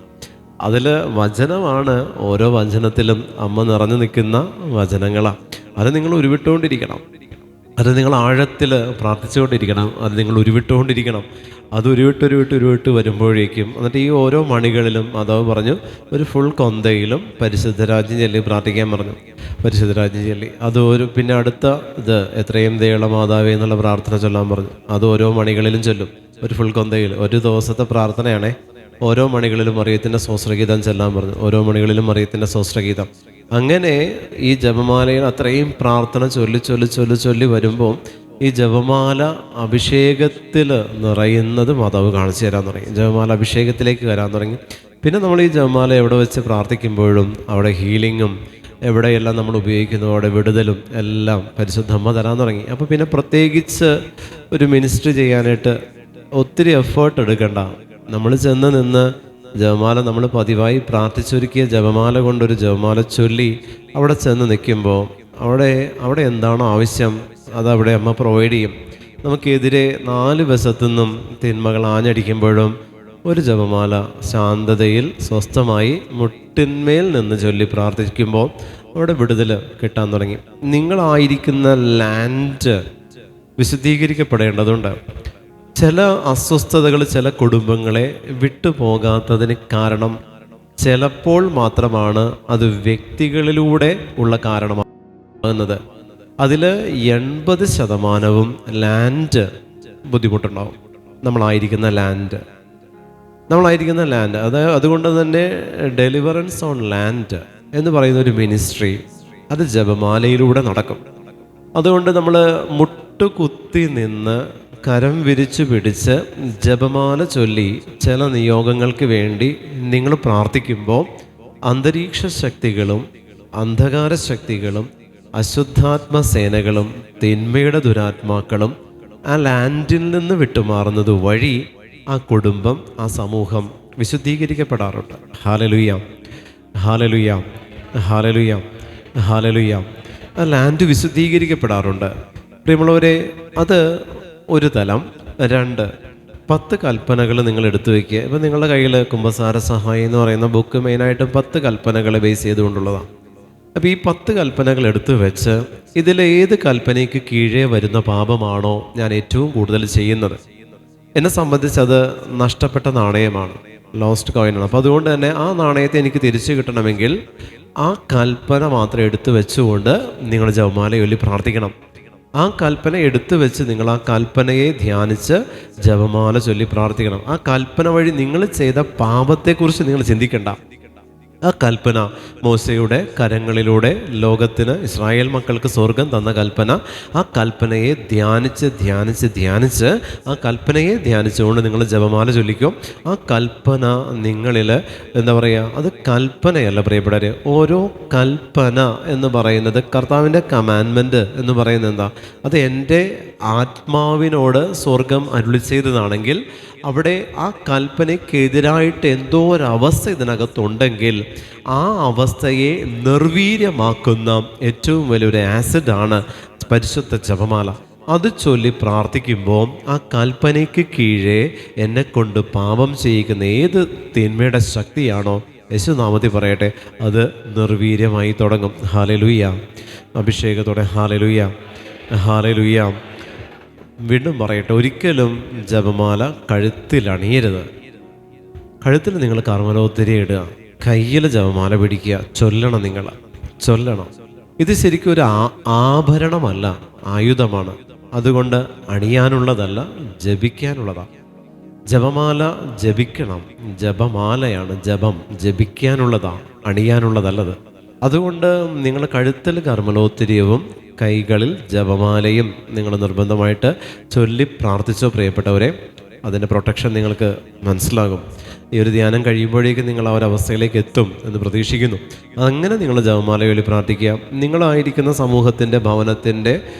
A: അതിൽ വചനമാണ്. ഓരോ വചനത്തിലും അമ്മ നിറഞ്ഞു നിൽക്കുന്ന വചനങ്ങളാണ്. അത് നിങ്ങൾ ഉരുവിട്ടുകൊണ്ടിരിക്കണം. അത് നിങ്ങൾ ആഴത്തിൽ പ്രാർത്ഥിച്ചുകൊണ്ടിരിക്കണം. അത് നിങ്ങൾ ഉരുവിട്ടുകൊണ്ടിരിക്കണം. അത് ഉരുവിട്ട് വരുമ്പോഴേക്കും എന്നിട്ട് ഈ ഓരോ മണികളിലും അതാവ് പറഞ്ഞു ഒരു ഫുൾ കൊന്തയിലും പരിശുദ്ധരാജ്യം ചൊല്ലി പ്രാർത്ഥിക്കാൻ പറഞ്ഞു. പരിശുദ്ധരാജ്യം ചൊല്ലി അത് പിന്നെ അടുത്ത ഇത് എത്രയും ദയുള്ള മാതാവേ എന്നുള്ള പ്രാർത്ഥന ചൊല്ലാൻ പറഞ്ഞു. അത് ഓരോ മണികളിലും ചൊല്ലും. ഒരു ഫുൾ കൊന്തയിൽ ഒരു ദിവസത്തെ പ്രാർത്ഥനയാണേ. ഓരോ മണികളിലും മറിയത്തിൻ്റെ സ്വസ്ത്രഗീതം ചെല്ലാൻ പറഞ്ഞു. ഓരോ മണികളിലും മറിയത്തിൻ്റെ സ്വസ്ത്രഗീതം. അങ്ങനെ ഈ ജപമാലയിൽ അത്രയും പ്രാർത്ഥന ചൊല്ലി വരുമ്പോൾ ഈ ജപമാല അഭിഷേകത്തിൽ നിറയുന്നത് മാതാവ് കാണിച്ചു തരാൻ തുടങ്ങി. ജപമാല അഭിഷേകത്തിലേക്ക് വരാൻ തുടങ്ങി. പിന്നെ നമ്മൾ ഈ ജപമാല എവിടെ വെച്ച് പ്രാർത്ഥിക്കുമ്പോഴും അവിടെ ഹീലിങ്ങും എവിടെയെല്ലാം നമ്മൾ ഉപയോഗിക്കുന്നു അവിടെ വിടുതലും എല്ലാം പരിശുദ്ധമ്മ തരാൻ തുടങ്ങി. അപ്പോൾ പിന്നെ പ്രത്യേകിച്ച് ഒരു മിനിസ്ട്രി ചെയ്യാനായിട്ട് ഒത്തിരി എഫേർട്ട് എടുക്കണ്ട. നമ്മൾ ചെന്ന് നിന്ന് ജപമാല നമ്മൾ പതിവായി പ്രാർത്ഥിച്ചൊരുക്കിയ ജപമാല കൊണ്ടൊരു ജപമാല ചൊല്ലി അവിടെ ചെന്ന് നിൽക്കുമ്പോൾ അവിടെ എന്താണോ ആവശ്യം അതവിടെ അമ്മ പ്രൊവൈഡ് ചെയ്യും. നമുക്കെതിരെ 4 വശത്തു നിന്നും തിന്മകൾ ആഞ്ഞടിക്കുമ്പോഴും ഒരു ജപമാല ശാന്തതയിൽ സ്വസ്ഥമായി മുട്ടിന്മേൽ നിന്ന് ചൊല്ലി പ്രാർത്ഥിക്കുമ്പോൾ അവിടെ വിടുതൽ കിട്ടാൻ തുടങ്ങി. നിങ്ങളായിരിക്കുന്ന ലാൻഡ് വിശുദ്ധീകരിക്കപ്പെടേണ്ടതുണ്ട്. ചില അസ്വസ്ഥതകൾ ചില കുടുംബങ്ങളെ വിട്ടുപോകാത്തതിന് കാരണം ചിലപ്പോൾ മാത്രമാണ് അത് വ്യക്തികളിലൂടെ ഉള്ള കാരണമാകുന്നത്. അതിൽ 80% ലാൻഡ് ബുദ്ധിമുട്ടുണ്ടാവും. നമ്മളായിരിക്കുന്ന ലാൻഡ് അതുകൊണ്ട് തന്നെ ഡെലിവറൻസ് ഓൺ ലാൻഡ് എന്ന് പറയുന്ന ഒരു മിനിസ്ട്രി അത് ജപമാലയിലൂടെ നടക്കും. അതുകൊണ്ട് നമ്മൾ മുട്ടുകുത്തി നിന്ന് കരം വിരിച്ചു പിടിച്ച് ജപമാല ചൊല്ലി ചില നിയോഗങ്ങൾക്ക് വേണ്ടി നിങ്ങൾ പ്രാർത്ഥിക്കുമ്പോൾ അന്തരീക്ഷ ശക്തികളും അന്ധകാര ശക്തികളും അശുദ്ധാത്മസേനകളും തിന്മയുടെ ദുരാത്മാക്കളും ആ ലാൻഡിൽ നിന്ന് വിട്ടുമാറുന്നത് വഴി ആ കുടുംബം ആ സമൂഹം വിശുദ്ധീകരിക്കപ്പെടാറുണ്ട്. ഹല്ലേലൂയ, ഹല്ലേലൂയ, ഹല്ലേലൂയ, ഹല്ലേലൂയ. ആ ലാൻഡ് വിശുദ്ധീകരിക്കപ്പെടാറുണ്ട്. പ്രിയമുള്ളവരെ, അത് ഒരു തലം. 2 10 കൽപ്പനകൾ നിങ്ങൾ എടുത്തു വയ്ക്കുക. ഇപ്പം നിങ്ങളുടെ കയ്യിൽ കുമ്പസാര സഹായം എന്ന് പറയുന്ന ബുക്ക് മെയിനായിട്ടും 10 കൽപ്പനകളെ ബേസ് ചെയ്തുകൊണ്ടുള്ളതാണ്. അപ്പോൾ ഈ 10 കൽപ്പനകൾ എടുത്തു വെച്ച് ഇതിലേത് കൽപ്പനയ്ക്ക് കീഴേ വരുന്ന പാപമാണോ ഞാൻ ഏറ്റവും കൂടുതൽ ചെയ്യുന്നത്, എന്നെ സംബന്ധിച്ച് അത് നഷ്ടപ്പെട്ട നാണയമാണ്. ലോസ്റ്റ് കോയിനാണ്. അപ്പോൾ അതുകൊണ്ട് തന്നെ ആ നാണയത്തെ എനിക്ക് തിരിച്ചു കിട്ടണമെങ്കിൽ ആ കൽപ്പന മാത്രം എടുത്തു വെച്ചുകൊണ്ട് നിങ്ങൾ ജപമാല ചൊല്ലി പ്രാർത്ഥിക്കണം. ആ കൽപ്പന എടുത്തു വെച്ച് നിങ്ങൾ ആ കൽപ്പനയെ ധ്യാനിച്ച് ജപമാല ചൊല്ലി പ്രാർത്ഥിക്കണം. ആ കൽപ്പന വഴി നിങ്ങൾ ചെയ്ത പാപത്തെക്കുറിച്ച് നിങ്ങൾ ചിന്തിക്കണ്ട. ആ കൽപ്പന മോശയുടെ കരങ്ങളിലൂടെ ലോകത്തിന്, ഇസ്രായേൽ മക്കൾക്ക് സ്വർഗം തന്ന കൽപ്പന, ആ കൽപ്പനയെ ധ്യാനിച്ച് ആ കൽപ്പനയെ ധ്യാനിച്ചുകൊണ്ട് നിങ്ങൾ ജപമാല ചൊല്ലിക്കും. ആ കൽപ്പന നിങ്ങളിൽ എന്താ പറയുക, അത് കൽപ്പനയല്ല പ്രിയപ്പെട്ടവരെ. ഓരോ കൽപ്പന എന്ന് പറയുന്നത്, കർത്താവിൻ്റെ കമാൻഡ്മെൻറ്റ് എന്ന് പറയുന്നത് എന്താ, അത് എൻ്റെ ആത്മാവിനോട് സ്വർഗം അരുളി ചെയ്തതാണെങ്കിൽ അവിടെ ആ കൽപ്പനയ്ക്കെതിരായിട്ട് എന്തോ ഒരവസ്ഥ ഇതിനകത്തുണ്ടെങ്കിൽ ആ അവസ്ഥയെ നിർവീര്യമാക്കുന്ന ഏറ്റവും വലിയൊരു ആസിഡാണ് പരിശുദ്ധ ജപമാല. അത് ചൊല്ലി പ്രാർത്ഥിക്കുമ്പോൾ ആ കൽപ്പനയ്ക്ക് കീഴേ എന്നെക്കൊണ്ട് പാപം ചെയ്യിക്കുന്ന ഏത് തിന്മയുടെ ശക്തിയാണോ, യേശുനാമത്തിൽ പറയട്ടെ, അത് നിർവീര്യമായി തുടങ്ങും. ഹല്ലേലൂയ. അഭിഷേകത്തോടെ ഹല്ലേലൂയ, ഹല്ലേലൂയ. വീണ്ടും പറയട്ടെ, ഒരിക്കലും ജപമാല കഴുത്തിൽ അണിയരുത്. കഴുത്തിൽ നിങ്ങൾ കർമ്മലോത്തിരി ഇടുക, കയ്യിൽ ജപമാല പിടിക്കുക, ചൊല്ലണം. നിങ്ങൾ ചൊല്ലണം. ഇത് ശരിക്കും ഒരു ആഭരണമല്ല, ആയുധമാണ്. അതുകൊണ്ട് അണിയാനുള്ളതല്ല, ജപിക്കാനുള്ളതാണ്. ജപമാല ജപിക്കണം. ജപമാലയാണ് ജപം, ജപിക്കാനുള്ളതാണ്, അണിയാനുള്ളതല്ലത്. അതുകൊണ്ട് നിങ്ങൾ കഴുത്തിൽ കർമ്മലോത്തിരിയവും കൈകളിൽ ജപമാലയും നിങ്ങൾ നിർബന്ധമായിട്ട് ചൊല്ലി പ്രാർത്ഥിച്ചോ പ്രിയപ്പെട്ടവരെ. അതിൻ്റെ പ്രൊട്ടക്ഷൻ നിങ്ങൾക്ക് മനസ്സിലാകും. ഈ ഒരു ധ്യാനം കഴിയുമ്പോഴേക്കും നിങ്ങൾ ആ ഒരു അവസ്ഥയിലേക്ക് എത്തും എന്ന് പ്രതീക്ഷിക്കുന്നു. അങ്ങനെ നിങ്ങൾ ജപമാല ചൊല്ലി പ്രാർത്ഥിക്കുക. നിങ്ങളായിരിക്കുന്ന സമൂഹത്തിൻ്റെ, ഭവനത്തിൻ്റെ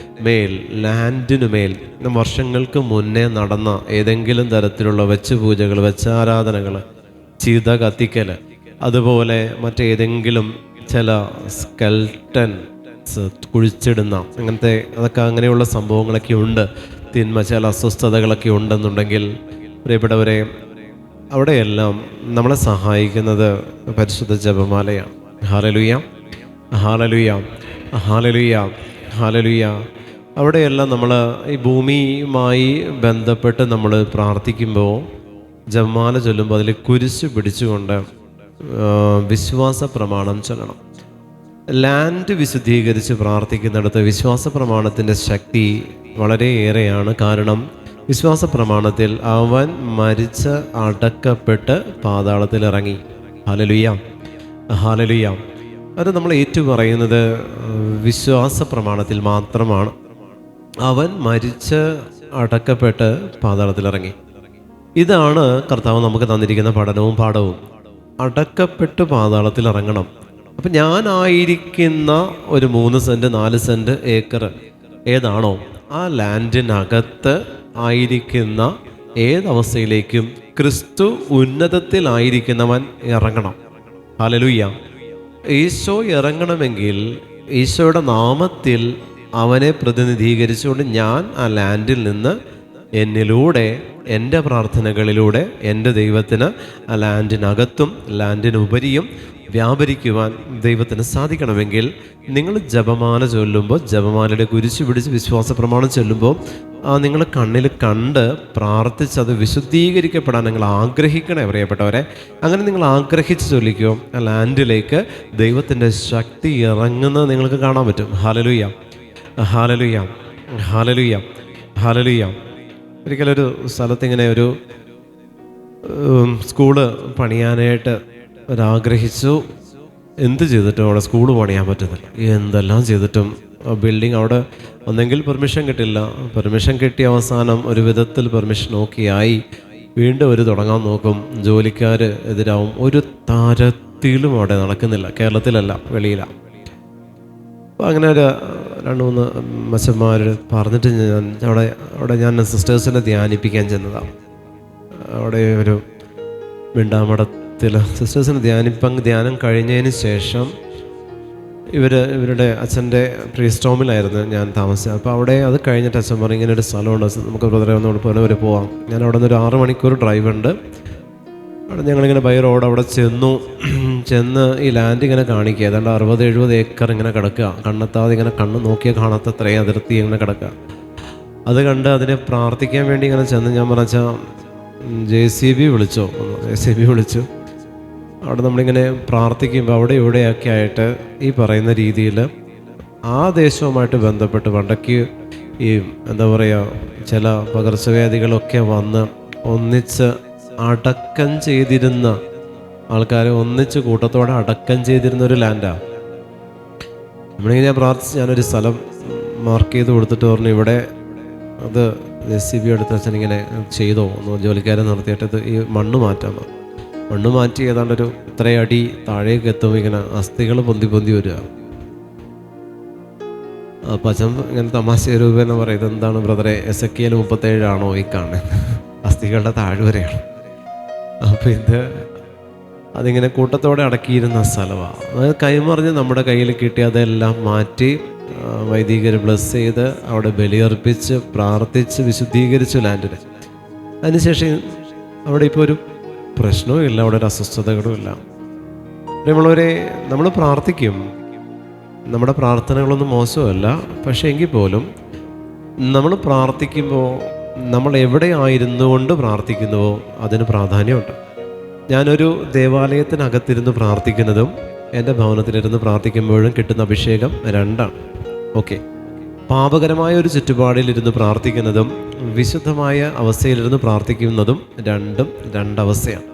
A: മേൽ, ലാൻഡിനുമേൽ വർഷങ്ങൾക്ക് മുന്നേ നടന്ന ഏതെങ്കിലും തരത്തിലുള്ള വെച്ച് പൂജകൾ, വെച്ചാരാധനകൾ, ചിത കത്തിക്കൽ, അതുപോലെ മറ്റേതെങ്കിലും ചില സ്കെൽട്ടൻ കുഴിച്ചിടുന്ന അങ്ങനെയുള്ള സംഭവങ്ങളൊക്കെ ഉണ്ട്, തിന്മ, ചില അസ്വസ്ഥതകളൊക്കെ ഉണ്ടെന്നുണ്ടെങ്കിൽ പ്രിയപ്പെട്ടവരെ, അവിടെയെല്ലാം നമ്മളെ സഹായിക്കുന്നത് പരിശുദ്ധ ജപമാലയാണ്. ഹല്ലേലൂയ, ഹല്ലേലൂയ, ഹല്ലേലൂയ, ഹല്ലേലൂയ. അവിടെയെല്ലാം നമ്മൾ ഈ ഭൂമിയുമായി ബന്ധപ്പെട്ട് നമ്മൾ പ്രാർത്ഥിക്കുമ്പോൾ ജപമാല ചൊല്ലുമ്പോൾ അതിൽ കുരിശ് പിടിച്ചുകൊണ്ട് വിശ്വാസ പ്രമാണം ചൊല്ലണം. ലാൻഡ് വിശുദ്ധീകരിച്ച് പ്രാർത്ഥിക്കുന്നിടത്ത് വിശ്വാസ പ്രമാണത്തിൻ്റെ ശക്തി വളരെയേറെയാണ്. കാരണം വിശ്വാസ പ്രമാണത്തിൽ അവൻ മരിച്ച് അടക്കപ്പെട്ട് പാതാളത്തിൽ ഇറങ്ങി. Hallelujah, hallelujah. അത് നമ്മൾ ഏറ്റുപറയുന്നത് വിശ്വാസ പ്രമാണത്തിൽ മാത്രമാണ്. അവൻ മരിച്ച് അടക്കപ്പെട്ട് പാതാളത്തിൽ ഇറങ്ങി. ഇതാണ് കർത്താവ് നമുക്ക് തന്നിരിക്കുന്ന പഠനവും പാഠവും. അടക്കപ്പെട്ട് പാതാളത്തിൽ ഇറങ്ങണം. അപ്പം ഞാനായിരിക്കുന്ന ഒരു 3 സെൻറ്റ് 4 സെൻറ്റ് ഏക്കർ ഏതാണോ ആ ലാൻഡിനകത്ത് ആയിരിക്കുന്ന ഏതവസ്ഥയിലേക്കും ക്രിസ്തു ഉന്നതത്തിലായിരിക്കുന്നവൻ ഇറങ്ങണം. ഹല്ലേലൂയ. ഈശോ ഇറങ്ങണമെങ്കിൽ ഈശോയുടെ നാമത്തിൽ അവനെ പ്രതിനിധീകരിച്ചുകൊണ്ട് ഞാൻ ആ ലാൻഡിൽ നിന്ന് എന്നിലൂടെ, എൻ്റെ പ്രാർത്ഥനകളിലൂടെ എൻ്റെ ദൈവത്തിന് ആ ലാൻഡിനകത്തും ലാൻഡിനുപരിയും വ്യാപരിക്കുവാൻ ദൈവത്തിന് സാധിക്കണമെങ്കിൽ നിങ്ങൾ ജപമാല ചൊല്ലുമ്പോൾ, ജപമാലയുടെ കുരിശ് പിടിച്ച് വിശ്വാസ പ്രമാണം ചൊല്ലുമ്പോൾ നിങ്ങൾ കണ്ണിൽ കണ്ട് പ്രാർത്ഥിച്ചത് വിശുദ്ധീകരിക്കപ്പെടാൻ നിങ്ങൾ ആഗ്രഹിക്കണേ പ്രിയപ്പെട്ടവരെ. അങ്ങനെ നിങ്ങൾ ആഗ്രഹിച്ച് ചൊല്ലിക്കോ, ആ ലാൻഡിലേക്ക് ദൈവത്തിൻ്റെ ശക്തി ഇറങ്ങുന്നത് നിങ്ങൾക്ക് കാണാൻ പറ്റും. ഹല്ലേലൂയ, ഹല്ലേലൂയ, ഹല്ലേലൂയ, ഹല്ലേലൂയ. ഒരിക്കലൊരു സ്ഥലത്തിങ്ങനെ ഒരു സ്കൂള് പണിയാനായിട്ട് ഒരാഗ്രഹിച്ചു. എന്ത് ചെയ്തിട്ടും അവിടെ സ്കൂൾ പണിയാൻ പറ്റുന്നില്ല. എന്തെല്ലാം ചെയ്തിട്ടും ബിൽഡിംഗ് അവിടെ ഒന്നെങ്കിൽ പെർമിഷൻ കിട്ടില്ല, പെർമിഷൻ കിട്ടിയ അവസാനം ഒരു വിധത്തിൽ പെർമിഷൻ ഓക്കെയായി, വീണ്ടും ഒരു തുടങ്ങാൻ നോക്കും, ജോലിക്കാർ എതിരാവും. ഒരു തരത്തിലും അവിടെ നടക്കുന്നില്ല. കേരളത്തിലല്ല, വെളിയിലാണ്. അപ്പോൾ അങ്ങനെ ഒരു 2-3 മച്ചന്മാർ പറഞ്ഞിട്ട് ഞാൻ സിസ്റ്റേഴ്സിനെ ധ്യാനിപ്പിക്കാൻ ചെന്നതാണ്. അവിടെ ഒരു മിണ്ടാമടത്തിൽ സിസ്റ്റേഴ്സിന് ധ്യാനം കഴിഞ്ഞതിന് ശേഷം ഇവരുടെ അച്ഛൻ്റെ പ്രീസ്റ്റ് ഹോമിലായിരുന്നു ഞാൻ താമസിച്ചത്. അപ്പോൾ അവിടെ അത് കഴിഞ്ഞിട്ട് അച്ഛൻ പറഞ്ഞു, ഇങ്ങനെ ഒരു സ്ഥലമുണ്ട്, നമുക്ക് ബ്രദറെ ഒന്ന് പുനവരെ പോവാം. ഞാൻ അവിടെ നിന്ന് ഒരു 6 മണിക്കൂർ ഡ്രൈവ് ഉണ്ട്. അവിടെ ഞങ്ങളിങ്ങനെ ബൈ റോഡ് അവിടെ ചെന്ന് ഈ ലാൻഡ് ഇങ്ങനെ കാണിക്കുക. ഏതാണ്ട് 60-70 ഏക്കർ ഇങ്ങനെ കിടക്കുക. കണ്ണെത്താതെ ഇങ്ങനെ കണ്ണ് നോക്കിയാൽ കാണാത്തത്രയും അതിർത്തി ഇങ്ങനെ കിടക്കുക. അത് കണ്ട് അതിനെ പ്രാർത്ഥിക്കാൻ വേണ്ടി ഇങ്ങനെ ചെന്ന് ഞാൻ പറഞ്ഞാൽ JCB വിളിച്ചോ, JCB വിളിച്ചു. അവിടെ നമ്മളിങ്ങനെ പ്രാർത്ഥിക്കുമ്പോൾ അവിടെ ഇവിടെയൊക്കെ ആയിട്ട് ഈ പറയുന്ന രീതിയിൽ ആ ദേശവുമായിട്ട് ബന്ധപ്പെട്ട് പണ്ടൊക്കെ ഈ എന്താ പറയുക, ചില പകർച്ചവ്യാധികളൊക്കെ വന്ന് ഒന്നിച്ച് അടക്കം ചെയ്തിരുന്ന ആൾക്കാരെ ഒന്നിച്ച് കൂട്ടത്തോടെ അടക്കം ചെയ്തിരുന്ന ഒരു ലാൻഡാണ്. നമ്മളിങ്ങനെ പ്രാർത്ഥിച്ച് ഞാനൊരു സ്ഥലം മാർക്ക് ചെയ്ത് കൊടുത്തിട്ട് പറഞ്ഞു, ഇവിടെ അത് JCB എടുത്ത് വെച്ചാൽ ഇങ്ങനെ ചെയ്തോ ഒന്ന്, ജോലിക്കാരെ നിർത്തിയിട്ട് ഈ മണ്ണ് മാറ്റാം. മണ്ണ് മാറ്റി ഏതാണ്ടൊരു ഇത്രയും അടി താഴേക്ക് എത്തുമ്പോൾ ഇങ്ങനെ അസ്ഥികൾ പൊന്തി പൊന്തി വരിക. അപ്പം അച്ഛൻ ഇങ്ങനെ തമാശ രൂപേണ പറയുന്നത്, എന്താണ് ബ്രദറെ Ezekiel 37 ഈ കാണുന്നത്? അസ്ഥികളുടെ താഴ്വരയാണ്. അപ്പം അതിങ്ങനെ കൂട്ടത്തോടെ അടക്കിയിരുന്ന സ്ഥലമാണ്. അതായത് കൈമറിഞ്ഞ് നമ്മുടെ കയ്യിൽ കിട്ടി അതെല്ലാം മാറ്റി വൈദികർ ബ്ലസ് ചെയ്ത് അവിടെ ബലിയർപ്പിച്ച് പ്രാർത്ഥിച്ച് വിശുദ്ധീകരിച്ചു ലാൻഡിനെ. അതിനുശേഷം അവിടെ ഇപ്പോൾ ഒരു പ്രശ്നവും ഇല്ല, അവിടെ ഒരു അസ്വസ്ഥതകളും ഇല്ല. നമ്മളൊരു നമ്മൾ പ്രാർത്ഥിക്കും, നമ്മുടെ പ്രാർത്ഥനകളൊന്നും മോശമല്ല. പക്ഷേ എങ്കിൽ പോലും നമ്മൾ പ്രാർത്ഥിക്കുമ്പോൾ നമ്മൾ എവിടെ ആയിരുന്നു കൊണ്ട് പ്രാർത്ഥിക്കുന്നുവോ അതിന് പ്രാധാന്യമുണ്ട്. ഞാനൊരു ദേവാലയത്തിനകത്തിരുന്ന് പ്രാർത്ഥിക്കുന്നതും എൻ്റെ ഭവനത്തിലിരുന്ന് പ്രാർത്ഥിക്കുമ്പോഴും കിട്ടുന്ന അഭിഷേകം രണ്ടാണ്. ഓക്കെ, പാപകരമായ ഒരു ചുറ്റുപാടിലിരുന്ന് പ്രാർത്ഥിക്കുന്നതും വിശുദ്ധമായ അവസ്ഥയിലിരുന്ന് പ്രാർത്ഥിക്കുന്നതും രണ്ടവസ്ഥയാണ്.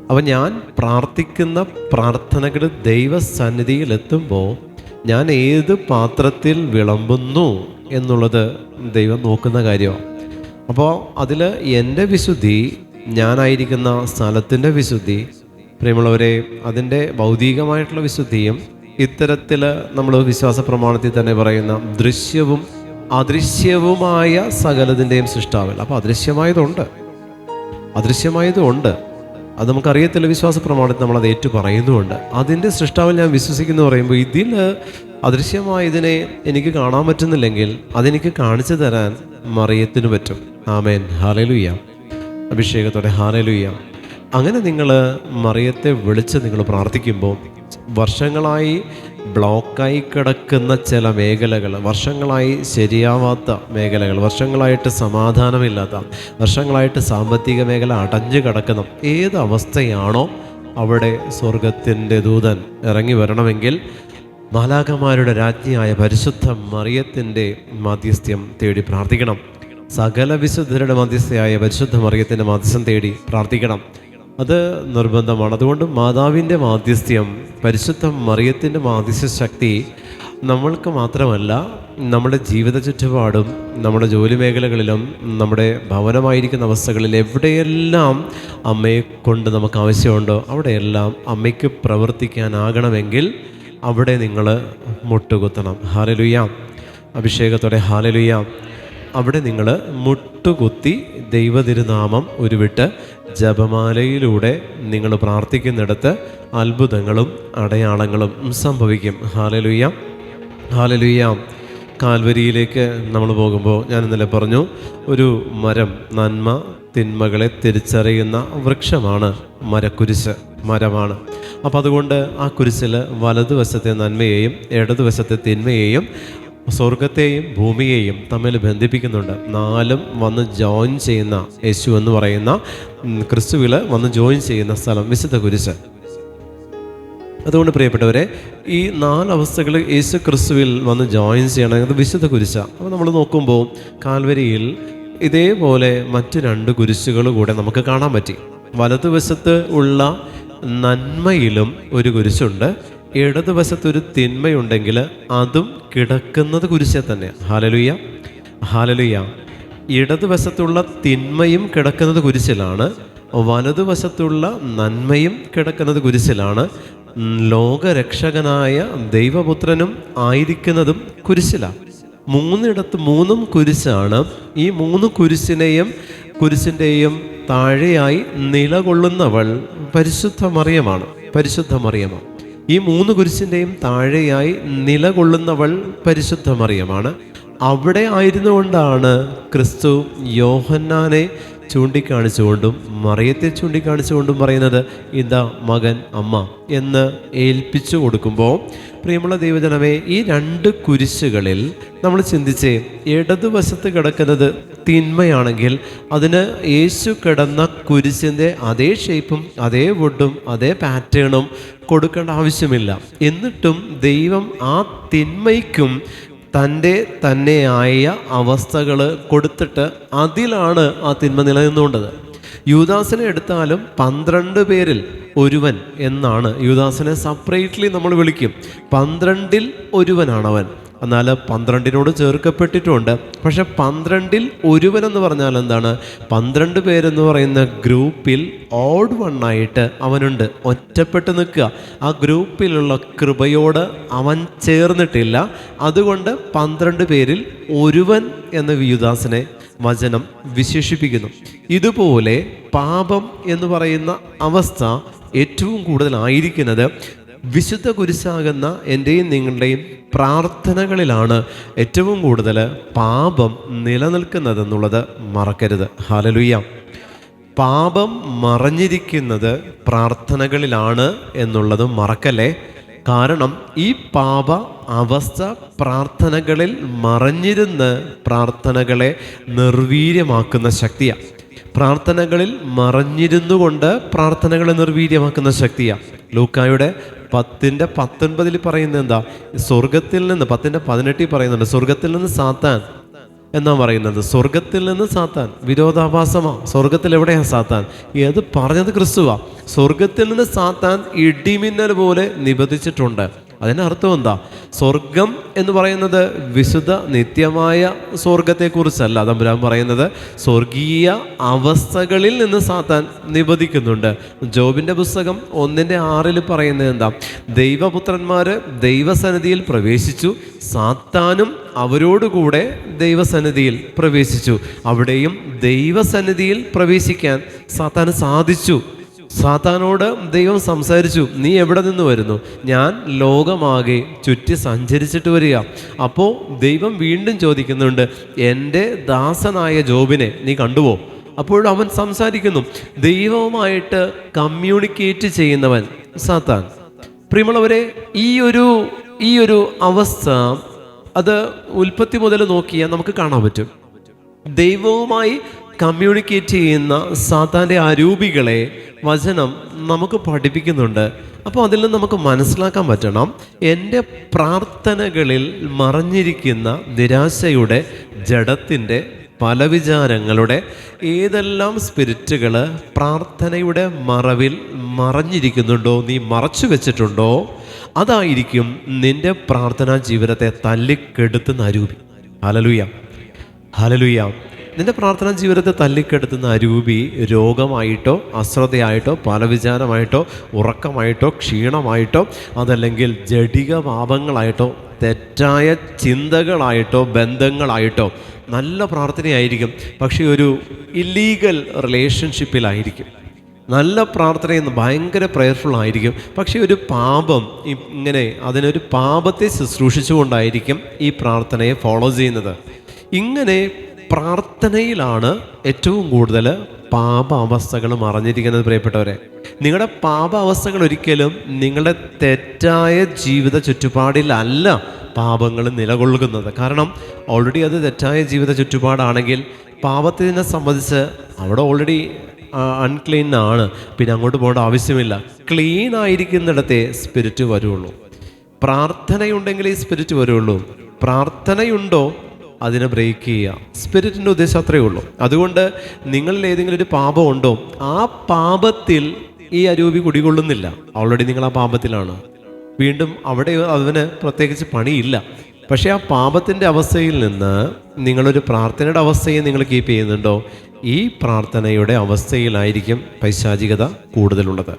A: അപ്പം ഞാൻ പ്രാർത്ഥിക്കുന്ന പ്രാർത്ഥനകൾ ദൈവസന്നിധിയിലെത്തുമ്പോൾ ഞാൻ ഏത് പാത്രത്തിൽ വിളമ്പുന്നു എന്നുള്ളത് ദൈവം നോക്കുന്ന കാര്യമാണ്. അപ്പോൾ അതിൽ എൻ്റെ വിശുദ്ധി, ഞാനായിരിക്കുന്ന സ്ഥലത്തിൻ്റെ വിശുദ്ധി, പ്രിയമുള്ളവരെ, അതിൻ്റെ ഭൗതികമായിട്ടുള്ള വിശുദ്ധിയും ഇത്തരത്തിൽ നമ്മൾ വിശ്വാസ പ്രമാണത്തിൽ തന്നെ പറയുന്ന ദൃശ്യവും അദൃശ്യവുമായ സകലതിൻ്റെയും സൃഷ്ടാവല്ല. അപ്പോൾ അദൃശ്യമായതുണ്ട്, അത് നമുക്കറിയത്തില്ല. വിശ്വാസ പ്രമാണത്തിൽ നമ്മളത് ഏറ്റു പറയുന്നുമുണ്ട്. അതിൻ്റെ സൃഷ്ടാവിൽ ഞാൻ വിശ്വസിക്കുന്നു പറയുമ്പോൾ ഇതിൽ അദൃശ്യമായതിനെ എനിക്ക് കാണാൻ പറ്റുന്നില്ലെങ്കിൽ അതെനിക്ക് കാണിച്ചു തരാൻ മറിയത്തിന് പറ്റും. ആമേൻ, ഹല്ലേലൂയ, അഭിഷേകത്തോടെ ഹല്ലേലൂയ. അങ്ങനെ നിങ്ങൾ മറിയത്തെ വിളിച്ച് നിങ്ങൾ പ്രാർത്ഥിക്കുമ്പോൾ വർഷങ്ങളായി ബ്ലോക്കായി കിടക്കുന്ന ചില മേഖലകൾ, വർഷങ്ങളായി ശരിയാവാത്ത മേഖലകൾ, വർഷങ്ങളായിട്ട് സമാധാനമില്ലാത്ത, വർഷങ്ങളായിട്ട് സാമ്പത്തിക മേഖല അടഞ്ഞു കിടക്കുന്ന ഏത് അവസ്ഥയാണോ അവിടെ സ്വർഗത്തിൻ്റെ ദൂതൻ ഇറങ്ങി വരണമെങ്കിൽ മാലാഖമാരുടെ രാജ്ഞിയായ പരിശുദ്ധ മറിയത്തിൻ്റെ മാധ്യസ്ഥ്യം തേടി പ്രാർത്ഥിക്കണം. സകല വിശുദ്ധരുടെ മധ്യസ്ഥയായ പരിശുദ്ധ മറിയത്തിൻ്റെ മാധ്യസ്ഥം തേടി പ്രാർത്ഥിക്കണം. അത് നിർബന്ധമാണ്. അതുകൊണ്ട് മാതാവിൻ്റെ മാധ്യസ്ഥ്യം, പരിശുദ്ധ മറിയത്തിൻ്റെ മാധ്യസ്ഥ ശക്തി നമ്മൾക്ക് മാത്രമല്ല, നമ്മുടെ ജീവിത ചുറ്റുപാടും, നമ്മുടെ ജോലി മേഖലകളിലും, നമ്മുടെ ഭവനമായിരിക്കുന്ന അവസ്ഥകളിൽ എവിടെയെല്ലാം അമ്മയെ കൊണ്ട് നമുക്ക് ആവശ്യമുണ്ടോ അവിടെയെല്ലാം അമ്മയ്ക്ക് പ്രവർത്തിക്കാനാകണമെങ്കിൽ അവിടെ നിങ്ങൾ മുട്ടുകുത്തണം. ഹല്ലേലൂയ, അഭിഷേകത്തോടെ ഹല്ലേലൂയ. അവിടെ നിങ്ങൾ മുട്ടുകുത്തി ദൈവതിരുനാമം ഉരുവിട്ട് ജപമാലയിലൂടെ നിങ്ങൾ പ്രാർത്ഥിക്കുന്നിടത്ത് അത്ഭുതങ്ങളും അടയാളങ്ങളും സംഭവിക്കും. Hallelujah, hallelujah. കാൽവരിയിലേക്ക് നമ്മൾ പോകുമ്പോൾ ഞാൻ ഇന്നലെ പറഞ്ഞു, ഒരു മരം നന്മ തിന്മകളെ തിരിച്ചറിയുന്ന വൃക്ഷമാണ് മരക്കുരിശ്, മരമാണ്. അപ്പോൾ അതുകൊണ്ട് ആ കുരിശിൽ വലതുവശത്തെ നന്മയെയും ഇടതുവശത്തെ തിന്മയെയും സ്വർഗത്തെയും ഭൂമിയെയും തമ്മിൽ ബന്ധിപ്പിക്കുന്നുണ്ട്. നാലും വന്ന് ജോയിൻ ചെയ്യുന്ന, യേശു എന്ന് പറയുന്ന ക്രിസ്തുവിൽ വന്ന് ജോയിൻ ചെയ്യുന്ന സ്ഥലം വിശുദ്ധ കുരിശ്. അതുകൊണ്ട് പ്രിയപ്പെട്ടവരെ, ഈ 4 അവസ്ഥകൾ യേശു ക്രിസ്തുവിൽ വന്ന് ജോയിൻ ചെയ്യണം, അത് വിശുദ്ധ കുരിശാണ്. അപ്പോൾ നമ്മൾ നോക്കുമ്പോൾ കാൽവരിയിൽ ഇതേപോലെ മറ്റ് 2 കുരിശുകൾ കൂടെ നമുക്ക് കാണാൻ പറ്റി. വലതുവശത്ത് ഉള്ള നന്മയിലും ഒരു കുരിശുണ്ട്, ഇടതുവശത്തൊരു തിന്മയുണ്ടെങ്കിൽ അതും കിടക്കുന്നത് കുരിശിൽ തന്നെ. Hallelujah, hallelujah. ഇടതുവശത്തുള്ള തിന്മയും കിടക്കുന്നത് കുരിശിലാണ്, വലതുവശത്തുള്ള നന്മയും കിടക്കുന്നത് കുരിശിലാണ്. ലോകരക്ഷകനായ ദൈവപുത്രനും ആയിരിക്കുന്നതും കുരിശിലാണ്. 3 കുരിശാണ്. ഈ 3 കുരിശിൻ്റെയും താഴെയായി നിലകൊള്ളുന്നവൾ പരിശുദ്ധ മറിയമാണ്. ഈ 3 കുരിശിൻ്റെയും താഴെയായി നിലകൊള്ളുന്നവൾ പരിശുദ്ധ മറിയമാണ്. അവിടെ ആയിരുന്നുകൊണ്ടാണ് ക്രിസ്തു യോഹന്നാനെ ചൂണ്ടിക്കാണിച്ചുകൊണ്ടും മറിയത്തെ ചൂണ്ടിക്കാണിച്ചുകൊണ്ടും പറയുന്നത് ഇതാ മകൻ, അമ്മ എന്ന് ഏൽപ്പിച്ചു കൊടുക്കുമ്പോൾ, പ്രിയമുള്ള ദൈവജനമേ, ഈ 2 കുരിശുകളിൽ നമ്മൾ ചിന്തിച്ചേ, ഇടതുവശത്ത് കിടക്കുന്നത് തിന്മയാണെങ്കിൽ അതിന് യേശു കിടന്ന കുരിശിൻ്റെ അതേ ഷേപ്പും അതേ വുഡും അതേ പാറ്റേണും കൊടുക്കേണ്ട ആവശ്യമില്ല. എന്നിട്ടും ദൈവം ആ തിന്മയ്ക്കും തൻ്റെ തന്നെയായ അവസ്ഥകൾ കൊടുത്തിട്ട് അതിലാണ് ആ തിന്മ നിലനിന്നുകൊണ്ടത്. യൂദാസിനെ എടുത്താലും 12 പേരിൽ ഒരുവൻ എന്നാണ് യൂദാസിനെ സെപ്പറേറ്റ്ലി നമ്മൾ വിളിക്കും. 12-ൽ ഒരുവനാണവൻ. എന്നാൽ 12നോട് ചേർക്കപ്പെട്ടിട്ടുണ്ട്. പക്ഷെ 12-ൽ ഒരുവനെന്ന് പറഞ്ഞാൽ എന്താണ്? 12 പേരെന്ന് പറയുന്ന ഗ്രൂപ്പിൽ ഓഡ് വണ്ണായിട്ട് അവനുണ്ട്, ഒറ്റപ്പെട്ട് നിൽക്കുക. ആ ഗ്രൂപ്പിലുള്ള കൃപയോട് അവൻ ചേർന്നിട്ടില്ല. അതുകൊണ്ട് 12 പേരിൽ ഒരുവൻ എന്ന യൂദാസിനെ വചനം വിശേഷിപ്പിക്കുന്നു. ഇതുപോലെ പാപം എന്ന് പറയുന്ന അവസ്ഥ ഏറ്റവും കൂടുതലായിരിക്കുന്നത് വിശുദ്ധ കുരിശാകുന്ന എൻ്റെയും നിങ്ങളുടെയും പ്രാർത്ഥനകളിലാണ് ഏറ്റവും കൂടുതൽ പാപം നിലനിൽക്കുന്നതെന്നുള്ളത് മറക്കരുത്. ഹല്ലേലൂയ. പാപം മറഞ്ഞിരിക്കുന്നത് പ്രാർത്ഥനകളിലാണ് എന്നുള്ളത് മറക്കല്ലേ. കാരണം ഈ പാപ അവസ്ഥ പ്രാർത്ഥനകളിൽ മറഞ്ഞിരുന്ന് പ്രാർത്ഥനകളെ നിർവീര്യമാക്കുന്ന ശക്തിയാണ്. പ്രാർത്ഥനകളിൽ മറഞ്ഞിരുന്നു കൊണ്ട് പ്രാർത്ഥനകളെ നിർവീര്യമാക്കുന്ന ശക്തിയാണ്. ലൂക്കായുടെ 10:19 പറയുന്നത് എന്താ? സ്വർഗത്തിൽ നിന്ന് 10:18 പറയുന്നുണ്ട്, സ്വർഗത്തിൽ നിന്ന് സാത്താൻ എന്നാ പറയുന്നത്. സ്വർഗത്തിൽ നിന്ന് സാത്താൻ വിരോധാഭാസമാ. സ്വർഗത്തിൽ എവിടെയാ സാത്താൻ? ഏത് പറഞ്ഞത് ക്രിസ്തുവാ. സ്വർഗത്തിൽ നിന്ന് സാത്താൻ ഇടിമിന്നൽ പോലെ നിബന്ധിച്ചിട്ടുണ്ട്. അതിനർത്ഥം എന്താ? സ്വർഗം എന്ന് പറയുന്നത് വിശുദ്ധ നിത്യമായ സ്വർഗത്തെക്കുറിച്ചല്ല തമ്പുരാൻ പറയുന്നത്. സ്വർഗീയ അവസ്ഥകളിൽ നിന്ന് സാത്താൻ നിബന്ധിക്കുന്നുണ്ട്. ജോബിൻ്റെ പുസ്തകം 1:6 പറയുന്നത് എന്താ? ദൈവപുത്രന്മാർ ദൈവസന്നിധിയിൽ പ്രവേശിച്ചു, സാത്താനും അവരോടുകൂടെ ദൈവസന്നിധിയിൽ പ്രവേശിച്ചു. അവിടെയും ദൈവസന്നിധിയിൽ പ്രവേശിക്കാൻ സാത്താന് സാധിച്ചു. സാത്താനോട് ദൈവം സംസാരിച്ചു, നീ എവിടെ നിന്ന് വരുന്നു? ഞാൻ ലോകമാകെ ചുറ്റി സഞ്ചരിച്ചിട്ട് വരിക. അപ്പോൾ ദൈവം വീണ്ടും ചോദിക്കുന്നുണ്ട്, എൻ്റെ ദാസനായ ജോബിനെ നീ കണ്ടുവോ? അപ്പോൾ അവൻ സംസാരിക്കുന്നു. ദൈവവുമായിട്ട് കമ്മ്യൂണിക്കേറ്റ് ചെയ്യുന്നവൻ സാത്താൻ. പ്രിയമുള്ളവരെ, ഈ ഒരു അവസ്ഥ അത് ഉൽപ്പത്തി മുതൽ നോക്കിയാൽ നമുക്ക് കാണാൻ പറ്റും. ദൈവവുമായി കമ്മ്യൂണിക്കേറ്റ് ചെയ്യുന്ന സാത്താൻ്റെ അരൂപികളെ വചനം നമുക്ക് പഠിപ്പിക്കുന്നുണ്ട്. അപ്പോൾ അതിൽ നിന്ന് നമുക്ക് മനസ്സിലാക്കാൻ പറ്റണം, എൻ്റെ പ്രാർത്ഥനകളിൽ മറഞ്ഞിരിക്കുന്ന നിരാശയുടെ, ജഡത്തിൻ്റെ, പല വിചാരങ്ങളുടെ ഏതെല്ലാം സ്പിരിറ്റുകൾ പ്രാർത്ഥനയുടെ മറവിൽ മറഞ്ഞിരിക്കുന്നുണ്ടോ, നീ മറച്ചു വെച്ചിട്ടുണ്ടോ, അതായിരിക്കും നിൻ്റെ പ്രാർത്ഥനാ ജീവിതത്തെ തല്ലിക്കെടുത്തുന്ന അരൂപി. Hallelujah, hallelujah. നിൻ്റെ പ്രാർത്ഥനാ ജീവിതത്തെ തല്ലിക്കെടുത്തുന്ന അരൂപി രോഗമായിട്ടോ, അശ്രദ്ധയായിട്ടോ, പലവിചാരമായിട്ടോ, ഉറക്കമായിട്ടോ, ക്ഷീണമായിട്ടോ, അതല്ലെങ്കിൽ ജഡിക പാപങ്ങളായിട്ടോ, തെറ്റായ ചിന്തകളായിട്ടോ, ബന്ധങ്ങളായിട്ടോ, നല്ല പ്രാർത്ഥനയായിരിക്കും, പക്ഷേ ഒരു ഇല്ലീഗൽ റിലേഷൻഷിപ്പിലായിരിക്കും. നല്ല പ്രാർത്ഥനയെന്ന് ഭയങ്കര പ്രയർഫുൾ ആയിരിക്കും, പക്ഷേ ഒരു പാപം ഇങ്ങനെ അതിനൊരു പാപത്തെ ശുശ്രൂഷിച്ചുകൊണ്ടായിരിക്കും ഈ പ്രാർത്ഥനയെ ഫോളോ ചെയ്യുന്നത്. ഇങ്ങനെ പ്രാർത്ഥനയിലാണ് ഏറ്റവും കൂടുതൽ പാപ അവസ്ഥകൾ മറഞ്ഞിരിക്കുന്നത്. പ്രിയപ്പെട്ടവരെ, നിങ്ങളുടെ പാപ അവസ്ഥകൾ ഒരിക്കലും നിങ്ങളുടെ തെറ്റായ ജീവിത ചുറ്റുപാടിലല്ല പാപങ്ങൾ നിലകൊള്ളുന്നത്. കാരണം ഓൾറെഡി അത് തെറ്റായ ജീവിത ചുറ്റുപാടാണെങ്കിൽ പാപത്തിനെ സംബന്ധിച്ച് അവിടെ ഓൾറെഡി അൺക്ലീൻ ആണ്, പിന്നെ അങ്ങോട്ട് പോകേണ്ട ആവശ്യമില്ല. ക്ലീൻ ആയിരിക്കുന്നിടത്തേ സ്പിരിറ്റ് വരുള്ളൂ. പ്രാർത്ഥനയുണ്ടെങ്കിൽ ഈ സ്പിരിറ്റ് വരുള്ളൂ. പ്രാർത്ഥനയുണ്ടോ അതിനെ ബ്രേക്ക് ചെയ്യുക. സ്പിരിറ്റിൻ്റെ ഉദ്ദേശം അത്രയേ ഉള്ളൂ. അതുകൊണ്ട് നിങ്ങളിൽ ഏതെങ്കിലും ഒരു പാപം ഉണ്ടോ, ആ പാപത്തിൽ ഈ അരൂപി കുടികൊള്ളുന്നില്ല. ഓൾറെഡി നിങ്ങൾ ആ പാപത്തിലാണ്. വീണ്ടും അവിടെ അതിന് പ്രത്യേകിച്ച് പണിയില്ല. പക്ഷേ ആ പാപത്തിൻ്റെ അവസ്ഥയിൽ നിന്ന് നിങ്ങളൊരു പ്രാർത്ഥനയുടെ അവസ്ഥയെ നിങ്ങൾ കീപ്പ് ചെയ്യുന്നുണ്ടോ, ഈ പ്രാർത്ഥനയുടെ അവസ്ഥയിലായിരിക്കും പൈശാചികത കൂടുതലുള്ളത്.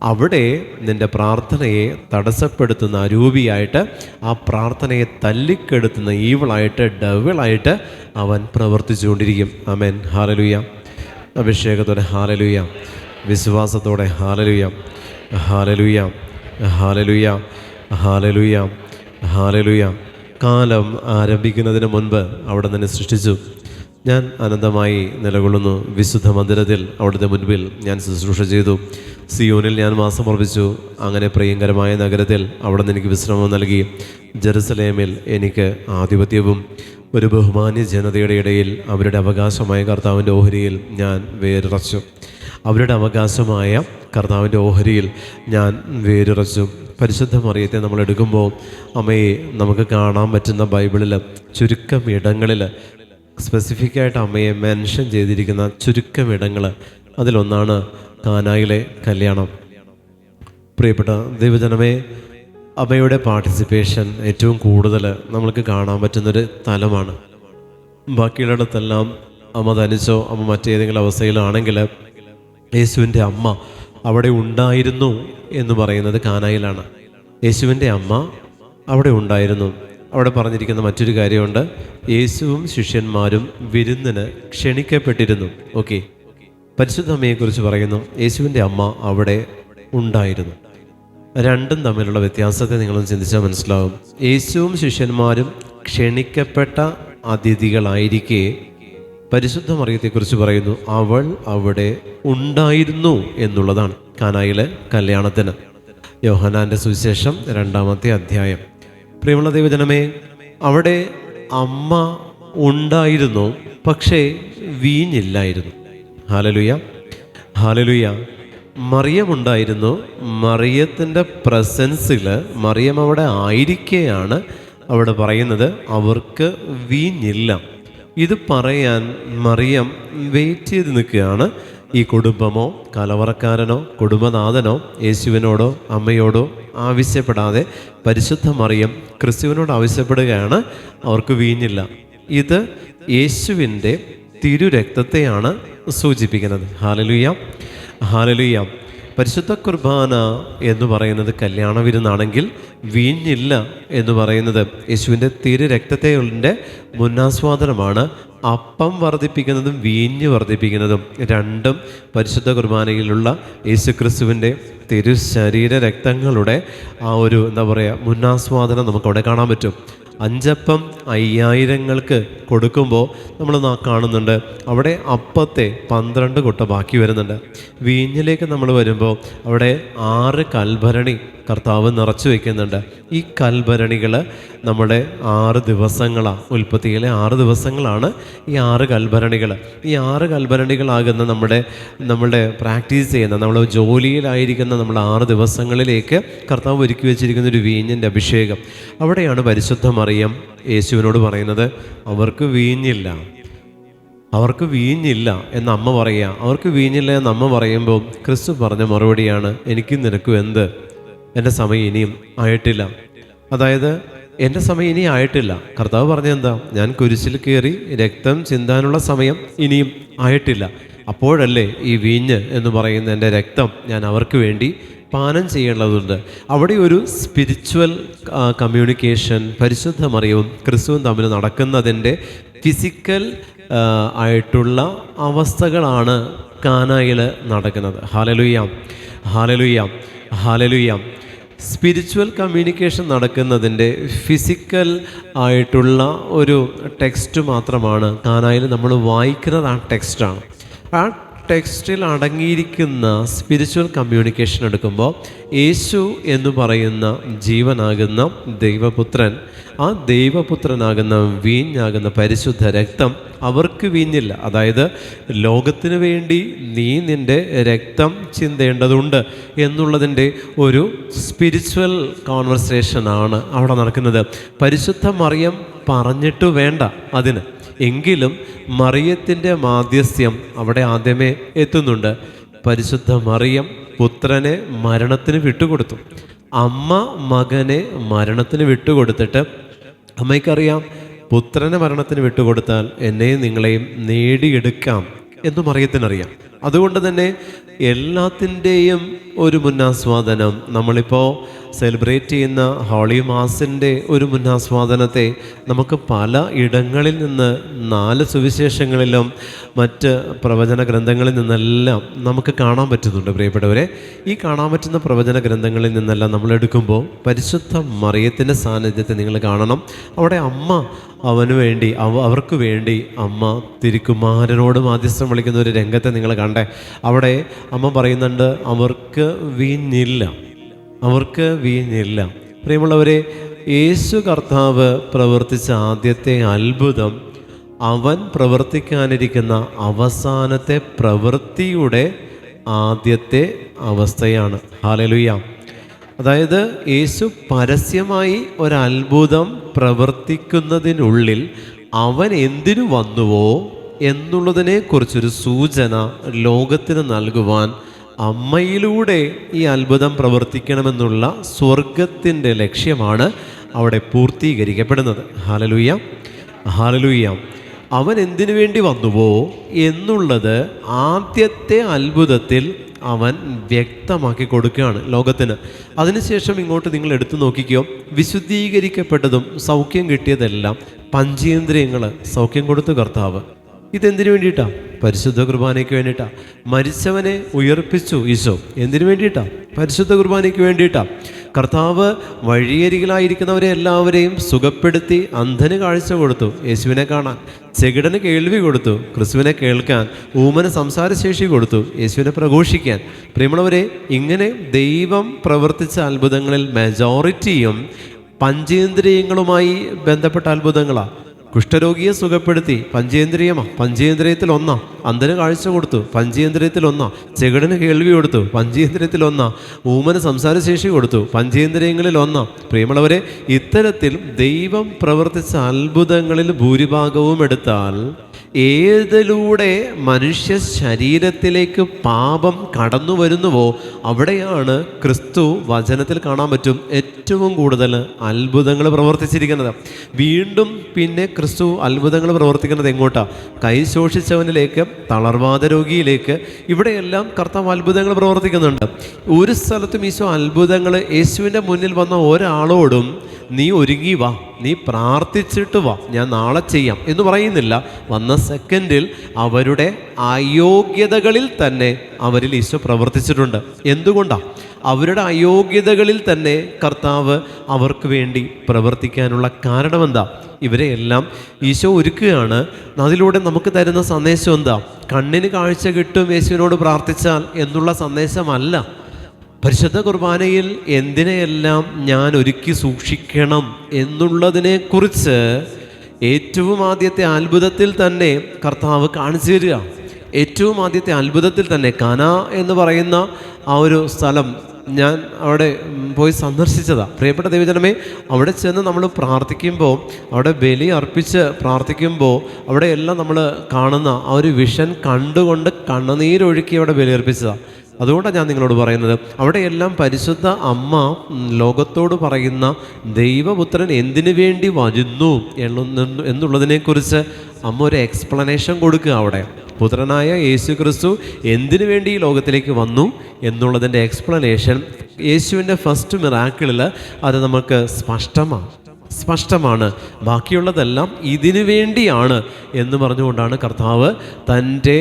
A: അവിടെ നിൻ്റെ പ്രാർത്ഥനയെ തടസ്സപ്പെടുത്തുന്ന അരൂപിയായിട്ട്, ആ പ്രാർത്ഥനയെ തല്ലിക്കെടുത്തുന്ന ഈവിളായിട്ട്, ഡെവിളായിട്ട് അവൻ പ്രവർത്തിച്ചുകൊണ്ടിരിക്കും. ആമേൻ. ഹല്ലേലൂയ. അഭിഷേകത്തോടെ ഹല്ലേലൂയ, വിശ്വാസത്തോടെ ഹല്ലേലൂയ, ഹല്ലേലൂയ, ഹല്ലേലൂയ, ഹല്ലേലൂയ, ഹല്ലേലൂയ. കാലം ആരംഭിക്കുന്നതിന് മുൻപ് അവിടെ നിന്ന് സൃഷ്ടിച്ചു. ഞാൻ അനന്തമായി നിലകൊള്ളുന്നു. വിശുദ്ധ മന്ദിരത്തിൽ അവിടുത്തെ മുൻപിൽ ഞാൻ ശുശ്രൂഷ ചെയ്തു. സിയോനിൽ ഞാൻ മാസം ഉറപ്പിച്ചു. അങ്ങനെ പ്രിയങ്കരമായ നഗരത്തിൽ അവിടെ നിന്ന് എനിക്ക് വിശ്രമം നൽകി. ജെറുസലേമിൽ എനിക്ക് ആധിപത്യവും. ഒരു ബഹുമാന്യ ജനതയുടെ ഇടയിൽ അവരുടെ അവകാശമായ കർത്താവിൻ്റെ ഓഹരിയിൽ ഞാൻ വേരുറച്ചു. അവരുടെ അവകാശമായ കർത്താവിൻ്റെ ഓഹരിയിൽ ഞാൻ വേരുറച്ചു. പരിശുദ്ധ മറിയത്തെ നമ്മൾ എടുക്കുമ്പോൾ അമ്മയെ നമുക്ക് കാണാൻ പറ്റുന്ന ബൈബിളിൽ ചുരുക്കം ഇടങ്ങളിൽ സ്പെസിഫിക്കായിട്ട് അമ്മയെ മെൻഷൻ ചെയ്തിരിക്കുന്ന ചുരുക്കം ഇടങ്ങൾ, അതിലൊന്നാണ് കാനായിലെ കല്യാണം. പ്രിയപ്പെട്ട ദൈവജനമേ, അമ്മയുടെ പാർട്ടിസിപ്പേഷൻ ഏറ്റവും കൂടുതൽ നമ്മൾക്ക് കാണാൻ പറ്റുന്നൊരു തലമാണ്. ബാക്കിയുള്ളിടത്തെല്ലാം അമ്മ തനിച്ചോ അമ്മ മറ്റേതെങ്കിലും അവസ്ഥയിലാണെങ്കിൽ യേശുവിൻ്റെ അമ്മ അവിടെ ഉണ്ടായിരുന്നു എന്ന് പറയുന്നത് കാനായിലാണ്. യേശുവിൻ്റെ അമ്മ അവിടെ ഉണ്ടായിരുന്നു. അവിടെ പറഞ്ഞിരിക്കുന്ന മറ്റൊരു കാര്യമുണ്ട്, യേശുവും ശിഷ്യന്മാരും വിരുന്നിന് ക്ഷണിക്കപ്പെട്ടിരുന്നു. ഓക്കെ, പരിശുദ്ധ അമ്മയെക്കുറിച്ച് പറയുന്നു, യേശുവിൻ്റെ അമ്മ അവിടെ ഉണ്ടായിരുന്നു. രണ്ടും തമ്മിലുള്ള വ്യത്യാസത്തെ നിങ്ങളൊന്ന് ചിന്തിച്ചാൽ മനസ്സിലാവും. യേശുവും ശിഷ്യന്മാരും ക്ഷണിക്കപ്പെട്ട അതിഥികളായിരിക്കെ പരിശുദ്ധ മറിയത്തെക്കുറിച്ച് പറയുന്നു, അവൾ അവിടെ ഉണ്ടായിരുന്നു എന്നുള്ളതാണ്. കാനായിലെ കല്യാണത്തിന് യോഹന്നാൻ്റെ സുവിശേഷം 2-ാമത്തെ അധ്യായം. പ്രിയമുള്ള ദൈവജനമേ, അവിടെ അമ്മ ഉണ്ടായിരുന്നു, പക്ഷേ വീഞ്ഞില്ലായിരുന്നു. Hallelujah, hallelujah. മറിയമുണ്ടായിരുന്നു. മറിയത്തിൻ്റെ പ്രസൻസിൽ മറിയം അവിടെ ആയിരിക്കെയാണ് അവിടെ പറയുന്നത് അവർക്ക് വീഞ്ഞില്ല. ഇത് പറയാൻ മറിയം വെയിറ്റ് ചെയ്ത് നിൽക്കുകയാണ്. ഈ കുടുംബമോ കലവറക്കാരനോ കുടുംബനാഥനോ യേശുവിനോടോ അമ്മയോടോ ആവശ്യപ്പെടാതെ പരിശുദ്ധ മറിയം ക്രിസ്തുവിനോട് ആവശ്യപ്പെടുകയാണ്, അവർക്ക് വീഞ്ഞില്ല. ഇത് യേശുവിൻ്റെ തിരുരക്തത്തെയാണ് സൂചിപ്പിക്കുന്നത്. Hallelujah, hallelujah. പരിശുദ്ധ കുർബാന എന്ന് പറയുന്നത് കല്യാണ വിരുന്നാണെങ്കിൽ വീഞ്ഞില്ല എന്ന് പറയുന്നത് യേശുവിൻ്റെ തിരുരക്തത്തെ മുന്നാസ്വാദനമാണ്. അപ്പം വർദ്ധിപ്പിക്കുന്നതും വീഞ്ഞ് വർദ്ധിപ്പിക്കുന്നതും രണ്ടും പരിശുദ്ധ കുർബാനയിലുള്ള യേശുക്രിസ്തുവിൻ്റെ തിരുശരീര രക്തങ്ങളുടെ ആ ഒരു മുന്നാസ്വാദനം നമുക്കവിടെ കാണാൻ പറ്റും. 5 അപ്പം 5000 കൊടുക്കുമ്പോൾ നമ്മൾ കാണുന്നുണ്ട് അവിടെ അപ്പത്തെ 12 കൊട്ട ബാക്കി വരുന്നുണ്ട്. വീഞ്ഞിലേക്ക് നമ്മൾ വരുമ്പോൾ അവിടെ 6 കൽഭരണി കർത്താവ് നിറച്ചു വയ്ക്കുന്നുണ്ട്. ഈ കൽഭരണികൾ നമ്മുടെ 6 ദിവസങ്ങളാണ്. ഉൽപ്പത്തിയിലെ 6 ദിവസങ്ങളാണ് ഈ 6 കൽഭരണികൾ. ഈ 6 കൽഭരണികളാകുന്ന നമ്മുടെ പ്രാക്ടീസ് ചെയ്യുന്ന നമ്മൾ ജോലിയിലായിരിക്കുന്ന നമ്മൾ 6 ദിവസങ്ങളിലേക്ക് കർത്താവ് ഒരുക്കി വെച്ചിരിക്കുന്ന ഒരു വീഞ്ഞിൻ്റെ അഭിഷേകം. അവിടെയാണ് പരിശുദ്ധ മറിയം യേശുവിനോട് പറയുന്നത്, അവർക്ക് വീഞ്ഞില്ല, അവർക്ക് വീഞ്ഞില്ല എന്ന് അമ്മ പറയുക. അവർക്ക് വീഞ്ഞില്ല എന്ന് അമ്മ പറയുമ്പോൾ ക്രിസ്തു പറഞ്ഞ മറുപടിയാണ്, എനിക്കും നിനക്കും എന്ത്, എൻ്റെ സമയം ഇനിയും ആയിട്ടില്ല. അതായത് എൻ്റെ സമയം ഇനി ആയിട്ടില്ല. കർത്താവ് പറഞ്ഞെന്താ, ഞാൻ കുരിശിൽ കയറി രക്തം ചിന്താനുള്ള സമയം ഇനിയും ആയിട്ടില്ല. അപ്പോഴല്ലേ ഈ വീഞ്ഞ് എന്ന് പറയുന്ന എൻ്റെ രക്തം ഞാൻ അവർക്ക് വേണ്ടി പാനം ചെയ്യേണ്ടതുണ്ട്. അവിടെ ഒരു സ്പിരിച്വൽ കമ്മ്യൂണിക്കേഷൻ പരിശുദ്ധ മറിയവും ക്രിസ്തുവും തമ്മിൽ നടക്കുന്നതിൻ്റെ ഫിസിക്കൽ ആയിട്ടുള്ള അവസ്ഥകളാണ് കാനായിൽ നടക്കുന്നത്. ഹല്ലേലൂയ, ഹല്ലേലൂയ, ഹല്ലേലൂയ. സ്പിരിച്വൽ കമ്മ്യൂണിക്കേഷൻ നടക്കുന്നതിൻ്റെ ഫിസിക്കൽ ആയിട്ടുള്ള ഒരു ടെക്സ്റ്റ് മാത്രമാണ് കാനായിൽ നമ്മൾ വായിക്കുന്നത്. ആ ടെക്സ്റ്റാണ്. ആ ടെക്സ്റ്റിൽ അടങ്ങിയിരിക്കുന്ന സ്പിരിച്വൽ കമ്മ്യൂണിക്കേഷൻ എടുക്കുമ്പോൾ യേശു എന്ന് പറയുന്ന ജീവനാകുന്ന ദൈവപുത്രൻ, ആ ദൈവപുത്രനാകുന്ന വീഞ്ഞാകുന്ന പരിശുദ്ധ രക്തം അവർക്ക് വീഞ്ഞില്ല. അതായത് ലോകത്തിന് വേണ്ടി നീ നിൻ്റെ രക്തം ചിന്തേണ്ടതുണ്ട് എന്നുള്ളതിൻ്റെ ഒരു സ്പിരിച്വൽ കോൺവെർസേഷനാണ് അവിടെ നടക്കുന്നത്. പരിശുദ്ധ മറിയം പറഞ്ഞിട്ട് വേണ്ട അതിന്, എങ്കിലും മറിയത്തിൻ്റെ മാധ്യസ്ഥ്യം അവിടെ ആദ്യമേ എത്തുന്നുണ്ട്. പരിശുദ്ധ മറിയം പുത്രനെ മരണത്തിന് വിട്ടുകൊടുത്തു. അമ്മ മകനെ മരണത്തിന് വിട്ടുകൊടുത്തിട്ട്, അമ്മയ്ക്കറിയാം പുത്രനെ മരണത്തിന് വിട്ടുകൊടുത്താൽ എന്നെയും നിങ്ങളെയും നേടിയെടുക്കാം എന്ന് മറിയത്തിനറിയാം. അതുകൊണ്ട് തന്നെ എല്ലാത്തിൻ്റെയും ഒരു മുന്നാസ്വാദനം നമ്മളിപ്പോൾ സെലിബ്രേറ്റ് ചെയ്യുന്ന ഹോളി മാസിൻ്റെ ഒരു മുന്നാസ്വാദനത്തെ നമുക്ക് പല ഇടങ്ങളിൽ നിന്ന് 4 സുവിശേഷങ്ങളിലും മറ്റ് പ്രവചന ഗ്രന്ഥങ്ങളിൽ നിന്നെല്ലാം നമുക്ക് കാണാൻ പറ്റുന്നുണ്ട്. പ്രിയപ്പെട്ടവരെ, ഈ കാണാൻ പറ്റുന്ന പ്രവചന ഗ്രന്ഥങ്ങളിൽ നിന്നെല്ലാം നമ്മൾ എടുക്കുമ്പോൾ പരിശുദ്ധ മറിയത്തിൻ്റെ സാന്നിധ്യത്തെ നിങ്ങൾ കാണണം. അവിടെ അമ്മ അവന് വേണ്ടി അവർക്ക് വേണ്ടി അമ്മ തിരുക്കുമാരനോട് മാധ്യസ്ഥം വിളിക്കുന്ന ഒരു രംഗത്തെ നിങ്ങൾ കണ്ടേ. അവിടെ അമ്മ പറയുന്നുണ്ട്, അവർക്ക് വീഞ്ഞില്ല. പ്രിയമുള്ളവരെ, യേശു കർത്താവ് പ്രവർത്തിച്ച ആദ്യത്തെ അത്ഭുതം അവൻ പ്രവർത്തിക്കാനിരിക്കുന്ന അവസാനത്തെ പ്രവൃത്തിയുടെ ആദ്യത്തെ അവസ്ഥയാണ്. ഹല്ലേലൂയ. അതായത് യേശു പരസ്യമായി ഒരത്ഭുതം പ്രവർത്തിക്കുന്നതിനുള്ളിൽ അവൻ എന്തിനു വന്നുവോ എന്നുള്ളതിനെക്കുറിച്ചൊരു സൂചന ലോകത്തിന് നൽകുവാൻ അമ്മയിലൂടെ ഈ അത്ഭുതം പ്രവർത്തിക്കണമെന്നുള്ള സ്വർഗത്തിൻ്റെ ലക്ഷ്യമാണ് അവിടെ പൂർത്തീകരിക്കപ്പെടുന്നത്. Hallelujah, hallelujah. അവൻ എന്തിനു വേണ്ടി വന്നുവോ എന്നുള്ളത് ആദ്യത്തെ അത്ഭുതത്തിൽ അവൻ വ്യക്തമാക്കി കൊടുക്കുകയാണ് ലോകത്തിന്. അതിനുശേഷം ഇങ്ങോട്ട് നിങ്ങൾ എടുത്തു നോക്കിക്കോ, വിശുദ്ധീകരിക്കപ്പെട്ടതും സൗഖ്യം കിട്ടിയതെല്ലാം പഞ്ചേന്ദ്രിയങ്ങൾ സൗഖ്യം കൊടുത്തു കർത്താവ്. ഇതെന്തിനു വേണ്ടിയിട്ടാണ്? പരിശുദ്ധ കുർബാനയ്ക്ക് വേണ്ടിയിട്ടാണ്. മരിച്ചവനെ ഉയർപ്പിച്ചു ഈശോ. എന്തിനു വേണ്ടിയിട്ടാണ്? പരിശുദ്ധ കുർബാനയ്ക്ക് വേണ്ടിയിട്ടാണ്. കർത്താവ് വഴിയരികിലായിരിക്കുന്നവരെ എല്ലാവരെയും സുഖപ്പെടുത്തി അന്ധന് കാഴ്ച കൊടുത്തു യേശുവിനെ കാണാൻ, ചെകിടന് കേൾവി കൊടുത്തു ക്രിസ്തുവിനെ കേൾക്കാൻ, ഊമന് സംസാരശേഷി കൊടുത്തു യേശുവിനെ പ്രഘോഷിക്കാൻ. പ്രിയമുള്ളവരെ, ഇങ്ങനെ ദൈവം പ്രവർത്തിച്ച അത്ഭുതങ്ങളിൽ മെജോറിറ്റിയും പഞ്ചേന്ദ്രിയങ്ങളുമായി ബന്ധപ്പെട്ട അത്ഭുതങ്ങളാണ്. കുഷ്ഠരോഗിയെ സുഖപ്പെടുത്തി, പഞ്ചേന്ദ്രിയത്തിൽ ഒന്നാം. അന്ധന് കാഴ്ച കൊടുത്തു, പഞ്ചേന്ദ്രിയത്തിൽ ഒന്നാം. ചെകിടന് കേൾവി കൊടുത്തു, പഞ്ചേന്ദ്രിയത്തിൽ ഒന്നാം. ഊമന് സംസാരശേഷി കൊടുത്ു, പഞ്ചേന്ദ്രിയങ്ങളിൽ ഒന്നാം. പ്രിയമുള്ളവരെ, ഇത്തരത്തിൽ ദൈവം പ്രവർത്തിച്ച അത്ഭുതങ്ങളിൽ ഭൂരിഭാഗവും എടുത്താൽ ഏതിലൂടെ മനുഷ്യ ശരീരത്തിലേക്ക് പാപം കടന്നു വരുന്നുവോ അവിടെയാണ് ക്രിസ്തു വചനത്തിൽ കാണാൻ പറ്റും ഏറ്റവും കൂടുതൽ അത്ഭുതങ്ങൾ പ്രവർത്തിച്ചിരിക്കുന്നത്. വീണ്ടും പിന്നെ ക്രിസ്തു അത്ഭുതങ്ങൾ പ്രവർത്തിക്കുന്നത് എങ്ങോട്ടാണ്? കൈ ശോഷിച്ചവനിലേക്ക്, തളർവാദ രോഗിയിലേക്ക്, ഇവിടെയെല്ലാം കർത്താവ് അത്ഭുതങ്ങൾ പ്രവർത്തിക്കുന്നുണ്ട്. ഒരു സ്ഥലത്തും ഈശോ അത്ഭുതങ്ങൾ യേശുവിൻ്റെ മുന്നിൽ വന്ന ഒരാളോടും നീ ഒരുങ്ങി വാ, നീ പ്രാർത്ഥിച്ചിട്ട് വാ, ഞാൻ നാളെ ചെയ്യാം എന്ന് പറയുന്നില്ല. വന്ന സെക്കൻഡിൽ അവരുടെ അയോഗ്യതകളിൽ തന്നെ അവരിൽ ഈശോ പ്രവർത്തിച്ചിട്ടുണ്ട്. എന്തുകൊണ്ടാണ്? അവരുടെ അയോഗ്യതകളിൽ തന്നെ കർത്താവ് അവർക്ക് വേണ്ടി പ്രവർത്തിക്കാനുള്ള കാരണമെന്താ? ഇവരെയെല്ലാം ഈശോ ഒരുക്കുകയാണ്. അതിലൂടെ നമുക്ക് തരുന്ന സന്ദേശം എന്താ? കണ്ണിന് കാഴ്ച കിട്ടും യേശുവിനോട് പ്രാർത്ഥിച്ചാൽ എന്നുള്ള സന്ദേശമല്ല. പരിശുദ്ധ കുർബാനയിൽ എന്തിനെയെല്ലാം ഞാൻ ഒരുക്കി സൂക്ഷിക്കണം എന്നുള്ളതിനെക്കുറിച്ച് ഏറ്റവും ആദ്യത്തെ അത്ഭുതത്തിൽ തന്നെ കർത്താവ് കാണിച്ചു തരിക. ഏറ്റവും ആദ്യത്തെ അത്ഭുതത്തിൽ തന്നെ കാനാ എന്ന് പറയുന്ന ആ ഒരു സ്ഥലം ഞാൻ അവിടെ പോയി സന്ദർശിച്ചതാണ്. പ്രിയപ്പെട്ട ദൈവജനമേ, അവിടെ ചെന്ന് നമ്മൾ പ്രാർത്ഥിക്കുമ്പോൾ, അവിടെ ബലി അർപ്പിച്ച് പ്രാർത്ഥിക്കുമ്പോൾ അവിടെയെല്ലാം നമ്മൾ കാണുന്ന ആ ഒരു വിഷൻ കണ്ടുകൊണ്ട് കണ്ണുനീരൊഴുക്കി അവിടെ ബലി അർപ്പിച്ചതാണ്. അതുകൊണ്ടാണ് ഞാൻ നിങ്ങളോട് പറയുന്നത്, അവിടെയെല്ലാം പരിശുദ്ധ അമ്മ ലോകത്തോട് പറയുന്ന ദൈവപുത്രൻ എന്തിനു വേണ്ടി വരുന്നു എന്നുള്ളതിനെക്കുറിച്ച് അമ്മ ഒരു എക്സ്പ്ലനേഷൻ കൊടുക്കുക. അവിടെ പുത്രനായ യേശു ക്രിസ്തു എന്തിനു വേണ്ടി ഈ ലോകത്തിലേക്ക് വന്നു എന്നുള്ളതിൻ്റെ എക്സ്പ്ലനേഷൻ യേശുവിൻ്റെ ഫസ്റ്റ് മിറാക്കിളിൽ അത് നമുക്ക് സ്പഷ്ടമാണ്. ബാക്കിയുള്ളതെല്ലാം ഇതിനു വേണ്ടിയാണ് എന്ന് പറഞ്ഞുകൊണ്ടാണ് കർത്താവ് തൻ്റെ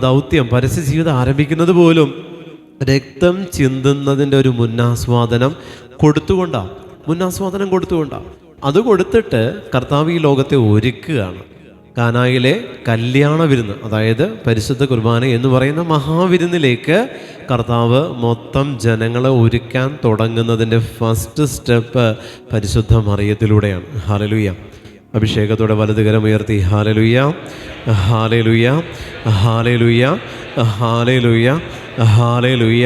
A: ദൗത്യം, പരസ്യ ജീവിതം ആരംഭിക്കുന്നത് പോലും രക്തം ചിന്തുന്നതിൻ്റെ ഒരു മുന്നാസ്വാദനം കൊടുത്തുകൊണ്ടാണ്. അത് കൊടുത്തിട്ട് കർത്താവ് ഈ ലോകത്തെ ഒരുക്കുകയാണ്. കാനായിലെ കല്യാണ വിരുന്ന്, അതായത് പരിശുദ്ധ കുർബാന എന്ന് പറയുന്ന മഹാവിരുന്നിലേക്ക് കർത്താവ് മൊത്തം ജനങ്ങളെ ഒരുക്കാൻ തുടങ്ങുന്നതിൻ്റെ ഫസ്റ്റ് സ്റ്റെപ്പ് പരിശുദ്ധ മറിയത്തിലൂടെയാണ്. ഹല്ലേലൂയ. അഭിഷേകത്തോടെ വലതുകരം ഉയർത്തി ഹല്ലേലൂയ, ഹല്ലേലൂയ, ഹല്ലേലൂയ, ഹല്ലേലൂയ, ഹല്ലേലൂയ,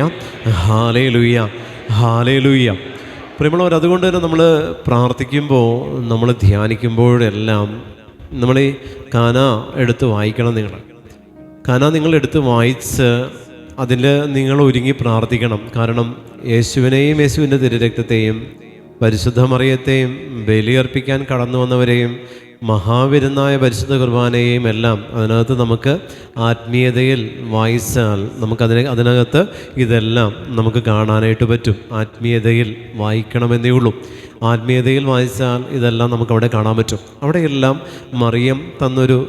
A: ഹല്ലേലൂയ, ഹല്ലേലൂയ. പ്രിയമുള്ളവർ, അതുകൊണ്ട് തന്നെ നമ്മൾ പ്രാർത്ഥിക്കുമ്പോൾ, നമ്മൾ ധ്യാനിക്കുമ്പോഴെല്ലാം നമ്മൾ ഈ കാന എടുത്ത് വായിക്കണം. നിങ്ങൾ എടുത്ത് വായിച്ച് അതിൽ നിങ്ങൾ ഒരുങ്ങി പ്രാർത്ഥിക്കണം. കാരണം യേശുവിനെയും യേശുവിൻ്റെ തിരുരക്തത്തെയും പരിശുദ്ധ മറിയത്തെയും ബലിയർപ്പിക്കാൻ കടന്നു വന്നവരെയും മഹാവിരുന്നായ പരിശുദ്ധ കുർബാനയെയും എല്ലാം അതിനകത്ത് നമുക്ക് ആത്മീയതയിൽ വായിച്ചാൽ അതിനകത്ത് ഇതെല്ലാം നമുക്ക് കാണാനായിട്ട് പറ്റും. ആത്മീയതയിൽ വായിക്കണമെന്നേ ഉള്ളൂ. ആത്മീയതയിൽ വായിച്ചാൽ ഇതെല്ലാം നമുക്കവിടെ കാണാൻ പറ്റും. അവിടെയെല്ലാം മറിയം തന്നൊരു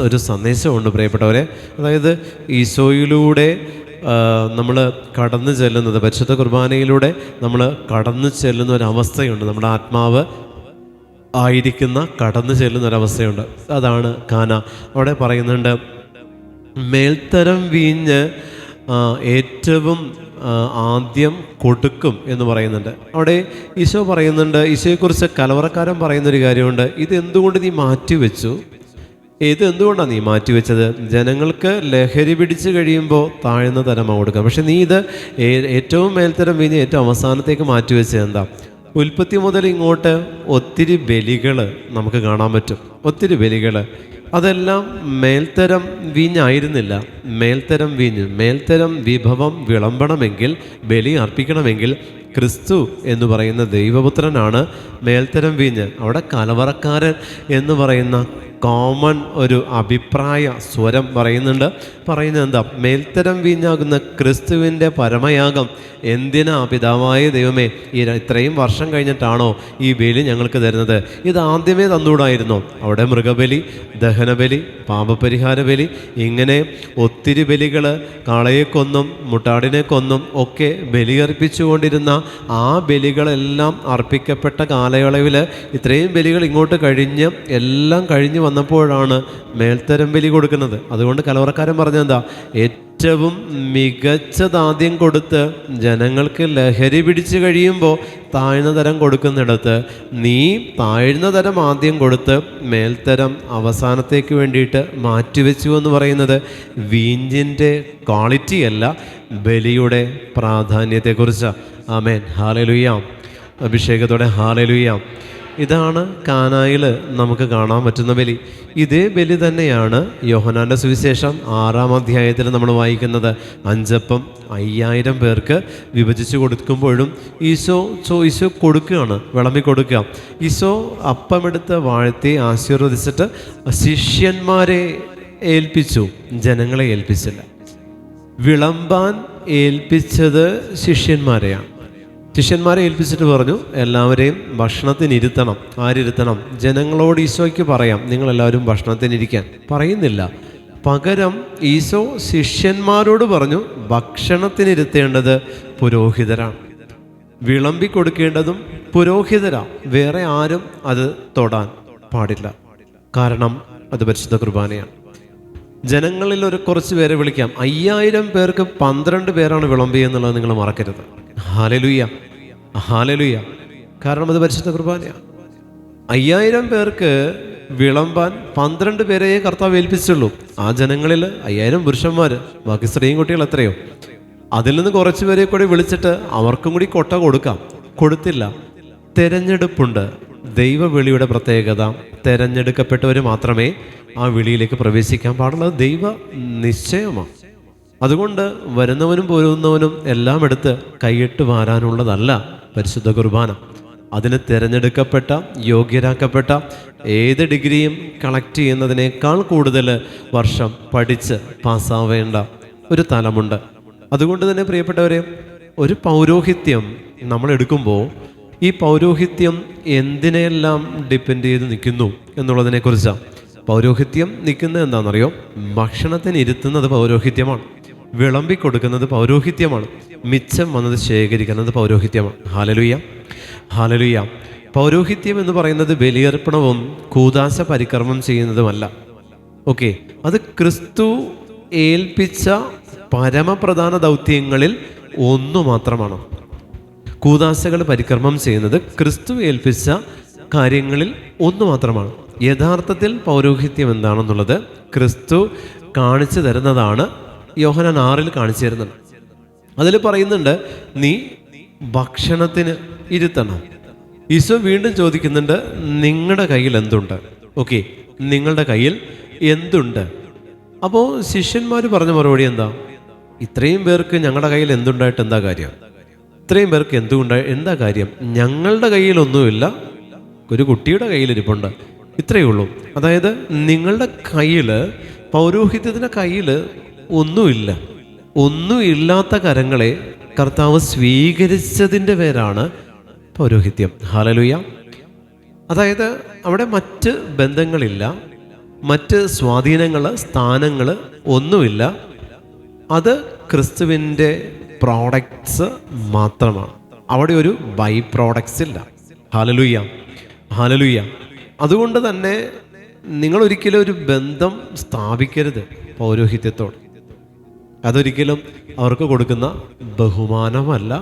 A: ഒരു സന്ദേശമുണ്ട് പ്രിയപ്പെട്ടവരെ. അതായത് ഈശോയിലൂടെ നമ്മൾ കടന്നു ചെല്ലുന്നത്, പരിശുദ്ധ കുർബാനയിലൂടെ നമ്മൾ കടന്നു ചെല്ലുന്ന ഒരവസ്ഥയുണ്ട്. നമ്മുടെ ആത്മാവ് ആയിരിക്കുന്ന കടന്നു ചെല്ലുന്ന ഒരവസ്ഥയുണ്ട്. അതാണ് കാന. അവിടെ പറയുന്നുണ്ട്, മേൽത്തരം വീഞ്ഞ് ഏറ്റവും ആദ്യം കൊടുക്കും എന്ന് പറയുന്നുണ്ട്. അവിടെ ഈശോ പറയുന്നുണ്ട്, ഈശോയെക്കുറിച്ച് കലവറക്കാരൻ പറയുന്നൊരു കാര്യമുണ്ട്. ഇതെന്തുകൊണ്ട് നീ മാറ്റിവെച്ചു? എന്തുകൊണ്ടാണ് നീ മാറ്റിവെച്ചത്? ജനങ്ങൾക്ക് ലഹരി പിടിച്ച് കഴിയുമ്പോൾ താഴ്ന്ന തരമാണ് കൊടുക്കുക. പക്ഷെ നീ ഇത് ഏറ്റവും മേൽത്തരം വീഞ്ഞ് ഏറ്റവും അവസാനത്തേക്ക് മാറ്റിവെച്ചത് എന്താ? ഉൽപ്പത്തി മുതൽ ഇങ്ങോട്ട് ഒത്തിരി ബലികൾ നമുക്ക് കാണാൻ പറ്റും. ഒത്തിരി ബലികൾ, അതെല്ലാം മേൽത്തരം വീഞ്ഞായിരുന്നില്ല. മേൽത്തരം വിഭവം വിളമ്പണമെങ്കിൽ, ബലി അർപ്പിക്കണമെങ്കിൽ ക്രിസ്തു എന്ന് പറയുന്ന ദൈവപുത്രനാണ് മേൽത്തരം വീഞ്ഞ്. അവിടെ കലവറക്കാരൻ എന്ന് പറയുന്ന കോമൺ ഒരു അഭിപ്രായ സ്വരം പറയുന്നത് എന്താ? മേൽത്തരം വീഞ്ഞാകുന്ന ക്രിസ്തുവിൻ്റെ പരമയാഗം എന്തിനാ പിതാവായ ദൈവമേ ഇത്രയും വർഷം കഴിഞ്ഞിട്ടാണോ ഈ ബലി ഞങ്ങൾക്ക് തരുന്നത്? ഇത് ആദ്യമേ തന്നുകൂടായിരുന്നോ? അവിടെ മൃഗബലി, ദഹനബലി, പാപപരിഹാര ബലി, ഇങ്ങനെ ഒത്തിരി ബലികൾ, കാളയെ കൊന്നും മുട്ടാടിനെ കൊന്നും ഒക്കെ ബലിയർപ്പിച്ചുകൊണ്ടിരുന്ന ആ ബലികളെല്ലാം അർപ്പിക്കപ്പെട്ട കാലയളവിൽ ഇത്രയും ബലികൾ ഇങ്ങോട്ട് എല്ലാം കഴിഞ്ഞ് വന്നപ്പോഴാണ് മേൽത്തരം ബലി കൊടുക്കുന്നത്. അതുകൊണ്ട് കലവറക്കാരൻ പറഞ്ഞെന്താ? ഏറ്റവും മികച്ചതാദ്യം കൊടുത്ത് ജനങ്ങൾക്ക് ലഹരി പിടിച്ച് കഴിയുമ്പോൾ താഴ്ന്ന തരം കൊടുക്കുന്നിടത്ത് നീ താഴ്ന്ന തരം ആദ്യം കൊടുത്ത് മേൽത്തരം അവസാനത്തേക്ക് വേണ്ടിയിട്ട് മാറ്റിവെച്ചു എന്ന് പറയുന്നത് വീഞ്ഞിൻ്റെ ക്വാളിറ്റിയല്ല, ബലിയുടെ പ്രാധാന്യത്തെക്കുറിച്ചാണ്. ആമേൻ, ഹല്ലേലൂയ. അഭിഷേകത്തോടെ ഹല്ലേലൂയ. ഇതാണ് കാനായിൽ നമുക്ക് കാണാൻ പറ്റുന്ന ബലി. ഇതേ ബലി തന്നെയാണ് യോഹന്നാൻ്റെ സുവിശേഷം 6-ാം അധ്യായത്തിൽ നമ്മൾ വായിക്കുന്നത്. 5 അപ്പം 5000 പേർക്ക് വിഭജിച്ച് കൊടുക്കുമ്പോഴും ഈശോ കൊടുക്കുകയാണ്, വിളമ്പി കൊടുക്കുക. ഈശോ അപ്പമെടുത്ത് വാഴ്ത്തി ആശീർവദിച്ചിട്ട് ശിഷ്യന്മാരെ ഏൽപ്പിച്ചു, ജനങ്ങളെ ഏൽപ്പിച്ചില്ല. വിളമ്പാൻ ഏൽപ്പിച്ചത് ശിഷ്യന്മാരെയാണ്. ശിഷ്യന്മാരെ ഏൽപ്പിച്ചിട്ട് പറഞ്ഞു, എല്ലാവരെയും ഭക്ഷണത്തിനിരുത്തണം. ആരിരുത്തണം? ജനങ്ങളോട് ഈശോയ്ക്ക് പറയാം, നിങ്ങളെല്ലാവരും ഭക്ഷണത്തിനിരിക്കാൻ. പറയുന്നില്ല. പകരം ഈശോ ശിഷ്യന്മാരോട് പറഞ്ഞു, ഭക്ഷണത്തിനിരുത്തേണ്ടത് പുരോഹിതരാണ്, വിളമ്പി കൊടുക്കേണ്ടതും പുരോഹിതരാണ്, വേറെ ആരും അത് തൊടാൻ പാടില്ല. കാരണം അത് പരിശുദ്ധ കുർബാനയാണ്. ജനങ്ങളിൽ കുറച്ച് പേരെ വിളിക്കാം. 5000 പേർക്ക് 12 പേരാണ് വിളമ്പിയെന്നുള്ളത് നിങ്ങൾ മറക്കരുത്. Hallelujah, hallelujah. കാരണം അത് പരിശുദ്ധ കുർബാനയാണ്. 5000 പേർക്ക് വിളമ്പാൻ 12 പേരെയേ കർത്താവ് ഏൽപ്പിച്ചുള്ളൂ. ആ ജനങ്ങളിൽ 5000 പുരുഷന്മാർ, ബാക്കി സ്ത്രീയും കുട്ടികൾ എത്രയോ. അതിൽ നിന്ന് കുറച്ച് പേരെ കൂടി വിളിച്ചിട്ട് അവർക്കും കൂടി കൊട്ട കൊടുക്കാം. കൊടുത്തില്ല. തെരഞ്ഞെടുപ്പുണ്ട്. ദൈവവിളിയുടെ പ്രത്യേകത, തെരഞ്ഞെടുക്കപ്പെട്ടവർ മാത്രമേ ആ വിളിയിലേക്ക് പ്രവേശിക്കാൻ പാടുള്ളത്. ദൈവ നിശ്ചയമാണ്. അതുകൊണ്ട് വരുന്നവനും പോരുന്നവനും എല്ലാം എടുത്ത് കൈയിട്ട് വാരാനുള്ളതല്ല പരിശുദ്ധ കുർബാന. അതിന് തിരഞ്ഞെടുക്കപ്പെട്ട, യോഗ്യരാക്കപ്പെട്ട, ഏത് ഡിഗ്രിയും കളക്ട് ചെയ്യുന്നതിനേക്കാൾ കൂടുതൽ വർഷം പഠിച്ച് പാസ്സാവേണ്ട ഒരു തലമുണ്ട്. അതുകൊണ്ട് തന്നെ പ്രിയപ്പെട്ടവരെ, ഒരു പൗരോഹിത്യം നമ്മൾ എടുക്കുമ്പോൾ ഈ പൗരോഹിത്യം എന്തിനെല്ലാം ഡിപ്പെൻഡ് ചെയ്ത് നിൽക്കുന്നു എന്നുള്ളതിനെക്കുറിച്ചാണ്. പൗരോഹിത്യം നിൽക്കുന്നത് എന്താണെന്നറിയോ? ഭക്ഷണത്തിന് ഇരുത്തുന്നത് പൗരോഹിത്യമാണ്, വിളമ്പി കൊടുക്കുന്നത് പൗരോഹിത്യമാണ്, മിച്ചം വന്നത് ശേഖരിക്കുന്നത് പൗരോഹിത്യമാണ്. Hallelujah, hallelujah. പൗരോഹിത്യം എന്ന് പറയുന്നത് ബലിയർപ്പണവും കൂദാശ പരികർമ്മം ചെയ്യുന്നതുമല്ല. ഓക്കെ, അത് ക്രിസ്തു ഏൽപ്പിച്ച പരമപ്രധാന ദൗത്യങ്ങളിൽ ഒന്നു മാത്രമാണ്. കൂദാശകൾ പരികർമ്മം ചെയ്യുന്നത് ക്രിസ്തു ഏൽപ്പിച്ച കാര്യങ്ങളിൽ ഒന്ന് മാത്രമാണ്. യഥാർത്ഥത്തിൽ പൗരോഹിത്യം എന്താണെന്നുള്ളത് ക്രിസ്തു കാണിച്ചു തരുന്നതാണ്. യോഹന്നാൻ 6 കാണിച്ചു തരുന്നുണ്ട്. അതിൽ പറയുന്നുണ്ട്, നീ ഭക്ഷണത്തിന് ഇരുത്തണം. ഈശോ വീണ്ടും ചോദിക്കുന്നുണ്ട്, നിങ്ങളുടെ കയ്യിൽ എന്തുണ്ട്? ഓക്കെ, നിങ്ങളുടെ കയ്യിൽ എന്തുണ്ട്? അപ്പോൾ ശിഷ്യന്മാർ പറഞ്ഞ മറുപടി എന്താ? ഇത്രയും പേർക്ക് ഞങ്ങളുടെ കയ്യിൽ എന്തുണ്ടായിട്ട് എന്താ കാര്യം? ഇത്രയും പേർക്ക് എന്താ കാര്യം? ഞങ്ങളുടെ കയ്യിലൊന്നുമില്ല, ഒരു കുട്ടിയുടെ കയ്യിലിരിപ്പുണ്ട്. ഇത്രയേ ഉള്ളൂ. അതായത് നിങ്ങളുടെ കയ്യിൽ, പൗരോഹിത്യത്തിൻ്റെ കയ്യിൽ ഒന്നുമില്ല. ഒന്നുമില്ലാത്ത കരങ്ങളെ കർത്താവ് സ്വീകരിച്ചതിൻ്റെ പേരാണ് പൗരോഹിത്യം. ഹല്ലേലൂയ. അതായത് അവിടെ മറ്റ് ബന്ധങ്ങളില്ല, മറ്റ് സ്വാധീനങ്ങൾ, സ്ഥാനങ്ങൾ ഒന്നുമില്ല. അത് ക്രിസ്തുവിൻ്റെ പ്രോഡക്ട്സ് മാത്രമാണ്. അവിടെ ഒരു ബൈ പ്രോഡക്ട്സ് ഇല്ല. Hallelujah, hallelujah. അതുകൊണ്ട് തന്നെ നിങ്ങൾ ഒരിക്കലും ഒരു ബന്ധം സ്ഥാപിക്കരുത് പൗരോഹിത്യത്തോട്. അതൊരിക്കലും അവർക്ക് കൊടുക്കുന്ന ബഹുമാനമല്ല,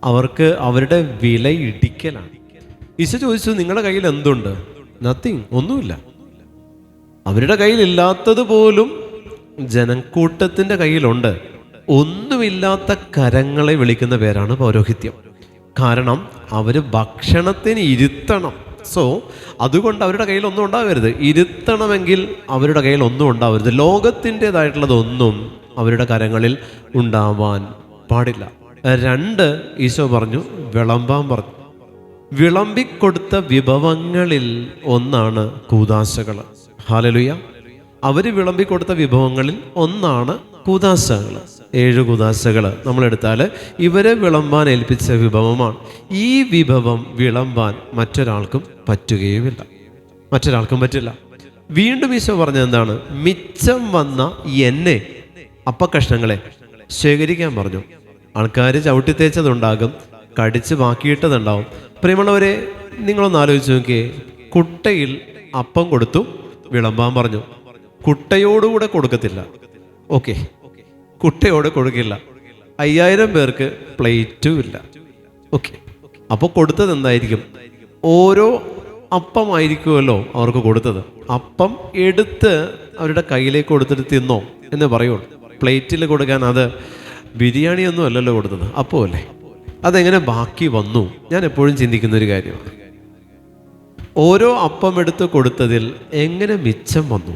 A: അവർക്ക് അവരുടെ വില ഇടിക്കലാണ്. ഈശോ ചോദിച്ചു, നിങ്ങളുടെ കയ്യിൽ എന്തുണ്ട്? നത്തിങ്, ഒന്നുമില്ല. അവരുടെ കയ്യിലില്ലാത്തത് പോലും ജനക്കൂട്ടത്തിൻ്റെ കയ്യിലുണ്ട്. ഒന്നുമില്ലാത്ത കരങ്ങളെ വിളിക്കുന്ന പേരാണ് പൗരോഹിത്യം. കാരണം അവർ ഭക്ഷണത്തിന് ഇരുത്തണം. സോ അതുകൊണ്ട് അവരുടെ കയ്യിൽ ഒന്നും ഉണ്ടാവരുത്. ഇരുത്തണമെങ്കിൽ അവരുടെ കയ്യിൽ ഒന്നും ഉണ്ടാവരുത്. ലോകത്തിൻ്റെതായിട്ടുള്ളതൊന്നും അവരുടെ കരങ്ങളിൽ ഉണ്ടാവാൻ പാടില്ല. 2, ഈശോ പറഞ്ഞു, വിളമ്പാൻ പറഞ്ഞു. വിളമ്പിക്കൊടുത്ത വിഭവങ്ങളിൽ ഒന്നാണ് കൂദാശകൾ. ഹല്ലേലൂയ. അവർ വിളമ്പിക്കൊടുത്ത വിഭവങ്ങളിൽ ഒന്നാണ് കൂദാശകൾ. 7 കൂദാശകൾ നമ്മളെടുത്താൽ ഇവരെ വിളമ്പാൻ ഏൽപ്പിച്ച വിഭവമാണ്. ഈ വിഭവം വിളമ്പാൻ മറ്റൊരാൾക്കും പറ്റുകയുമില്ല, മറ്റൊരാൾക്കും പറ്റില്ല. വീണ്ടും ഈശോ പറഞ്ഞത് എന്താണ്? മിച്ചം വന്ന എന്നെ, അപ്പക്കഷ്ണങ്ങളെ ശേഖരിക്കാൻ പറഞ്ഞു. ആൾക്കാർ ചവിട്ടിത്തേച്ചതുണ്ടാകും, കടിച്ച് ബാക്കിയിട്ടതുണ്ടാവും. പ്രിയമുള്ളവരെ, നിങ്ങളൊന്ന് ആലോചിച്ച് നോക്കിയേ. കുട്ടയിൽ അപ്പം കൊടുത്തു, വിളമ്പാൻ പറഞ്ഞു. കുട്ടയോടുകൂടെ കൊടുക്കത്തില്ല. ഓക്കെ, കുട്ടയോടെ കൊടുക്കില്ല. 5000 പേർക്ക് പ്ലേറ്റും ഇല്ല. ഓക്കെ, അപ്പോൾ കൊടുത്തത് എന്തായിരിക്കും? ഓരോ അപ്പമായിരിക്കുമല്ലോ അവർക്ക് കൊടുത്തത്. അപ്പം എടുത്ത് അവരുടെ കയ്യിലേക്ക് കൊടുത്തിട്ട് തിന്നോ എന്ന് പറയുള്ളൂ. പ്ലേറ്റിൽ കൊടുക്കാൻ അത് ബിരിയാണിയൊന്നും അല്ലല്ലോ കൊടുത്തത്, അപ്പോൾ അല്ലേ. അതെങ്ങനെ ബാക്കി വന്നു? ഞാൻ എപ്പോഴും ചിന്തിക്കുന്നൊരു കാര്യമാണ്. ഓരോ അപ്പം എടുത്ത് കൊടുത്തതിൽ എങ്ങനെ മിച്ചം വന്നു?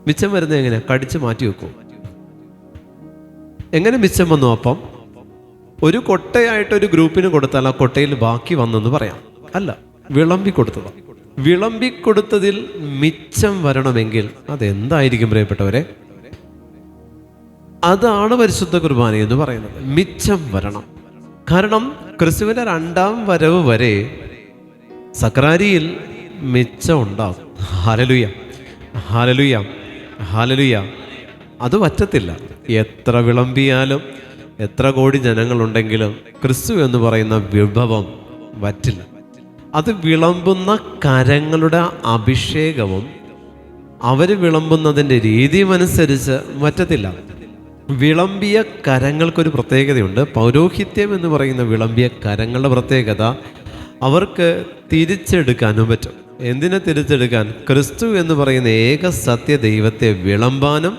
A: മിച്ചം വരുന്നത് എങ്ങനെ? കടിച്ച് മാറ്റി വെക്കും. എങ്ങനെ മിച്ചം വന്നു? അപ്പം ഒരു കൊട്ടയായിട്ട് ഒരു ഗ്രൂപ്പിന് കൊടുത്താൽ ആ കൊട്ടയിൽ ബാക്കി വന്നെന്ന് പറയാം. അല്ല, വിളമ്പിക്കൊടുത്തതാണ്. വിളമ്പിക്കൊടുത്തതിൽ മിച്ചം വരണമെങ്കിൽ അതെന്തായിരിക്കും പ്രിയപ്പെട്ടവരെ? അതാണ് പരിശുദ്ധ കുർബാന എന്ന് പറയുന്നത്. മിച്ചം വരണം. കാരണം ക്രിസ്തുവിൻ്റെ 2ാം വരവ് വരെ സക്രാരിയിൽ മിച്ചം ഉണ്ടാകും. ഹല്ലേലൂയ, ഹല്ലേലൂയ, ഹല്ലേലൂയ. അത് പറ്റത്തില്ല. എത്ര വിളമ്പിയാലും, എത്ര കോടി ജനങ്ങളുണ്ടെങ്കിലും ക്രിസ്തു എന്ന് പറയുന്ന വിഭവം വറ്റില്ല. അത് വിളമ്പുന്ന കരങ്ങളുടെ അഭിഷേകവും അവർ വിളമ്പുന്നതിൻ്റെ രീതിയും അനുസരിച്ച് വറ്റത്തില്ല. വിളമ്പിയ കരങ്ങൾക്കൊരു പ്രത്യേകതയുണ്ട്. പൗരോഹിത്യം എന്ന് പറയുന്ന വിളമ്പിയ കരങ്ങളുടെ പ്രത്യേകത, അവർക്ക് തിരിച്ചെടുക്കാനും പറ്റും. എന്തിനെ തിരിച്ചെടുക്കാൻ? ക്രിസ്തു എന്ന് പറയുന്ന ഏക സത്യ ദൈവത്തെ വിളമ്പാനും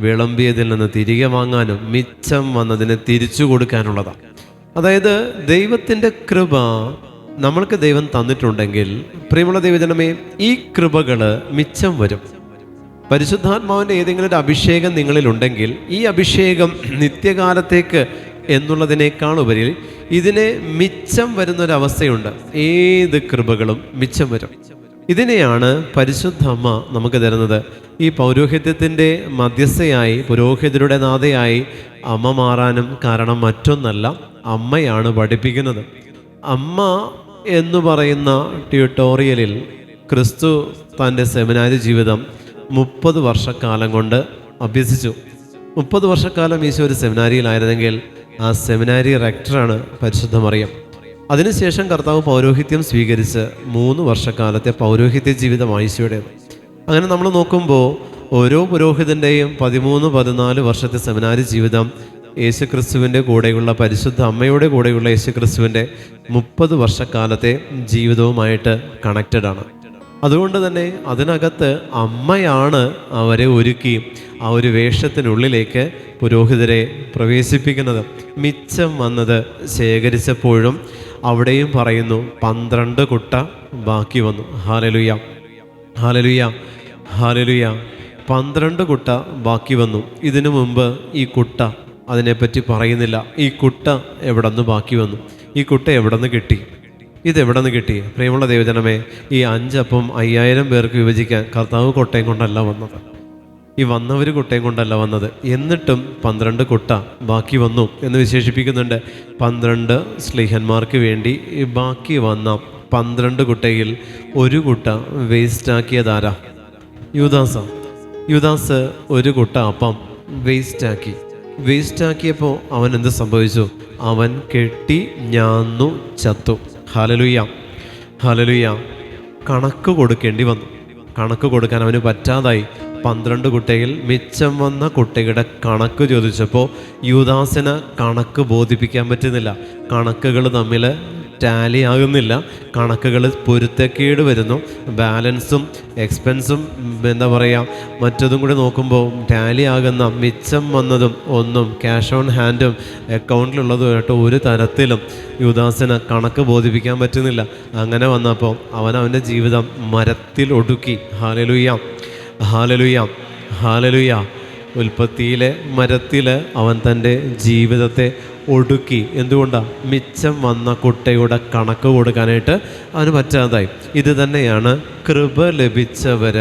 A: വിളമ്പിയതിൽ നിന്ന് തിരികെ വാങ്ങാനും മിച്ചം വന്നതിനെ തിരിച്ചു കൊടുക്കാനുള്ളതാണ്. അതായത് ദൈവത്തിൻ്റെ കൃപ നമ്മൾക്ക് ദൈവം തന്നിട്ടുണ്ടെങ്കിൽ, പ്രിയമുള്ള ദൈവജനമേ, ഈ കൃപകൾ മിച്ചം വരും. പരിശുദ്ധാത്മാവിൻ്റെ ഏതെങ്കിലും ഒരു അഭിഷേകം നിങ്ങളിലുണ്ടെങ്കിൽ ഈ അഭിഷേകം നിത്യകാലത്തേക്ക് എന്നുള്ളതിനേക്കാൾ ഉപരി ഇതിനെ മിച്ചം വരുന്നൊരവസ്ഥയുണ്ട്. ഏത് കൃപകളും മിച്ചം വരും. ഇതിനെയാണ് പരിശുദ്ധ അമ്മ നമുക്ക് തരുന്നത്. ഈ പൗരോഹിത്യത്തിൻ്റെ മധ്യസ്ഥയായി, പുരോഹിതരുടെ നാഥയായി അമ്മ മാറാനും കാരണം മറ്റൊന്നല്ല, അമ്മയാണ് പഠിപ്പിക്കുന്നത്. അമ്മ എന്ന് പറയുന്ന ട്യൂട്ടോറിയലിൽ ക്രിസ്തു തൻ്റെ സെമിനാരി ജീവിതം 30 വർഷക്കാലം കൊണ്ട് അഭ്യസിച്ചു. 30 വർഷക്കാലം ഈശോ ഒരു സെമിനാരിയിലായിരുന്നെങ്കിൽ ആ സെമിനാരി റെക്ടറാണ് പരിശുദ്ധ മറിയം. അതിനുശേഷം കർത്താവ് പൗരോഹിത്യം സ്വീകരിച്ച് 3 വർഷക്കാലത്തെ പൗരോഹിത്യ ജീവിതം ഈശോയുടേത്. അങ്ങനെ നമ്മൾ നോക്കുമ്പോൾ ഓരോ പുരോഹിതൻ്റെയും 13-14 വർഷത്തെ സെമിനാരി ജീവിതം യേശുക്രിസ്തുവിൻ്റെ കൂടെയുള്ള പരിശുദ്ധ അമ്മയുടെ കൂടെയുള്ള യേശുക്രിസ്തുവിൻ്റെ 30 വർഷക്കാലത്തെ ജീവിതവുമായിട്ട് കണക്റ്റഡ് ആണ്. അതുകൊണ്ട് തന്നെ അതിനകത്ത് അമ്മയാണ് അവരെ ഒരുക്കി ആ ഒരു വേഷത്തിനുള്ളിലേക്ക് പുരോഹിതരെ പ്രവേശിപ്പിക്കുന്നത്. മിച്ചം വന്നത് ശേഖരിച്ചപ്പോഴും അവിടെയും പറയുന്നു 12 കുട്ട ബാക്കി വന്നു. ഹല്ലേലൂയ, ഹല്ലേലൂയ, ഹല്ലേലൂയ. 12 കുട്ട ബാക്കി വന്നു. ഇതിനു മുമ്പ് ഈ കുട്ട, അതിനെപ്പറ്റി പറയുന്നില്ല. ഈ കുട്ട എവിടെ നിന്ന് ബാക്കി വന്നു? ഈ കുട്ട എവിടെ നിന്ന് കിട്ടി? ഇതെവിടെ നിന്ന് കിട്ടി? പ്രിയമുള്ള ദൈവജനമേ, ഈ 5 അപ്പം 5000 പേർക്ക് വിഭജിക്കാൻ കർത്താവ് കൊട്ടയും കൊണ്ടല്ല വന്നത്. ഈ വന്നവർ കുട്ടയും കൊണ്ടല്ല വന്നത്. എന്നിട്ടും 12 കുട്ട ബാക്കി വന്നു എന്ന് വിശേഷിപ്പിക്കുന്നുണ്ട്. 12 സ്ലീഹന്മാർക്ക് വേണ്ടി ഈ ബാക്കി വന്ന 12 കുട്ടയിൽ ഒരു കുട്ട വേസ്റ്റാക്കിയതാരാ? യൂദാസ് ഒരു കുട്ട അപ്പം വേസ്റ്റാക്കിയപ്പോൾ അവൻ എന്ത് സംഭവിച്ചു? അവൻ കെട്ടി ഞാന്നു ചത്തു. ഹല്ലേലൂയ. കണക്ക് കൊടുക്കേണ്ടി വന്നു. കണക്ക് കൊടുക്കാൻ അവന് പറ്റാതായി. 12 കുട്ടയിൽ മിച്ചം വന്ന കുട്ടികളുടെ കണക്ക് ചോദിച്ചപ്പോൾ യൂദാസിന് കണക്ക് ബോധിപ്പിക്കാൻ പറ്റുന്നില്ല. കണക്കുകൾ തമ്മിൽ ടാലി ആകുന്നില്ല. കണക്കുകൾ പൊരുത്തക്കേട് വരുന്നു. ബാലൻസും എക്സ്പെൻസും മറ്റതും കൂടി നോക്കുമ്പോൾ ടാലി ആകുന്ന മിച്ചം വന്നതും ഒന്നും ക്യാഷ് ഓൺ ഹാൻഡും അക്കൗണ്ടിലുള്ളതുമായിട്ട് ഒരു തരത്തിലും യൂദാസിന് കണക്ക് ബോധിപ്പിക്കാൻ പറ്റുന്നില്ല. അങ്ങനെ വന്നപ്പോൾ അവൻ്റെ ജീവിതം മരത്തിൽ ഒടുക്കി. ഹാലലുയ. ഉൽപ്പത്തിയിലെ മരത്തിൽ അവൻ തൻ്റെ ജീവിതത്തെ ഒടുക്കി. എന്തുകൊണ്ടാണ്? മിച്ചം വന്ന കുട്ടയുടെ കണക്ക് കൊടുക്കാനായിട്ട് അവന് പറ്റാതായി. ഇത് തന്നെയാണ് കൃപ ലഭിച്ചവർ,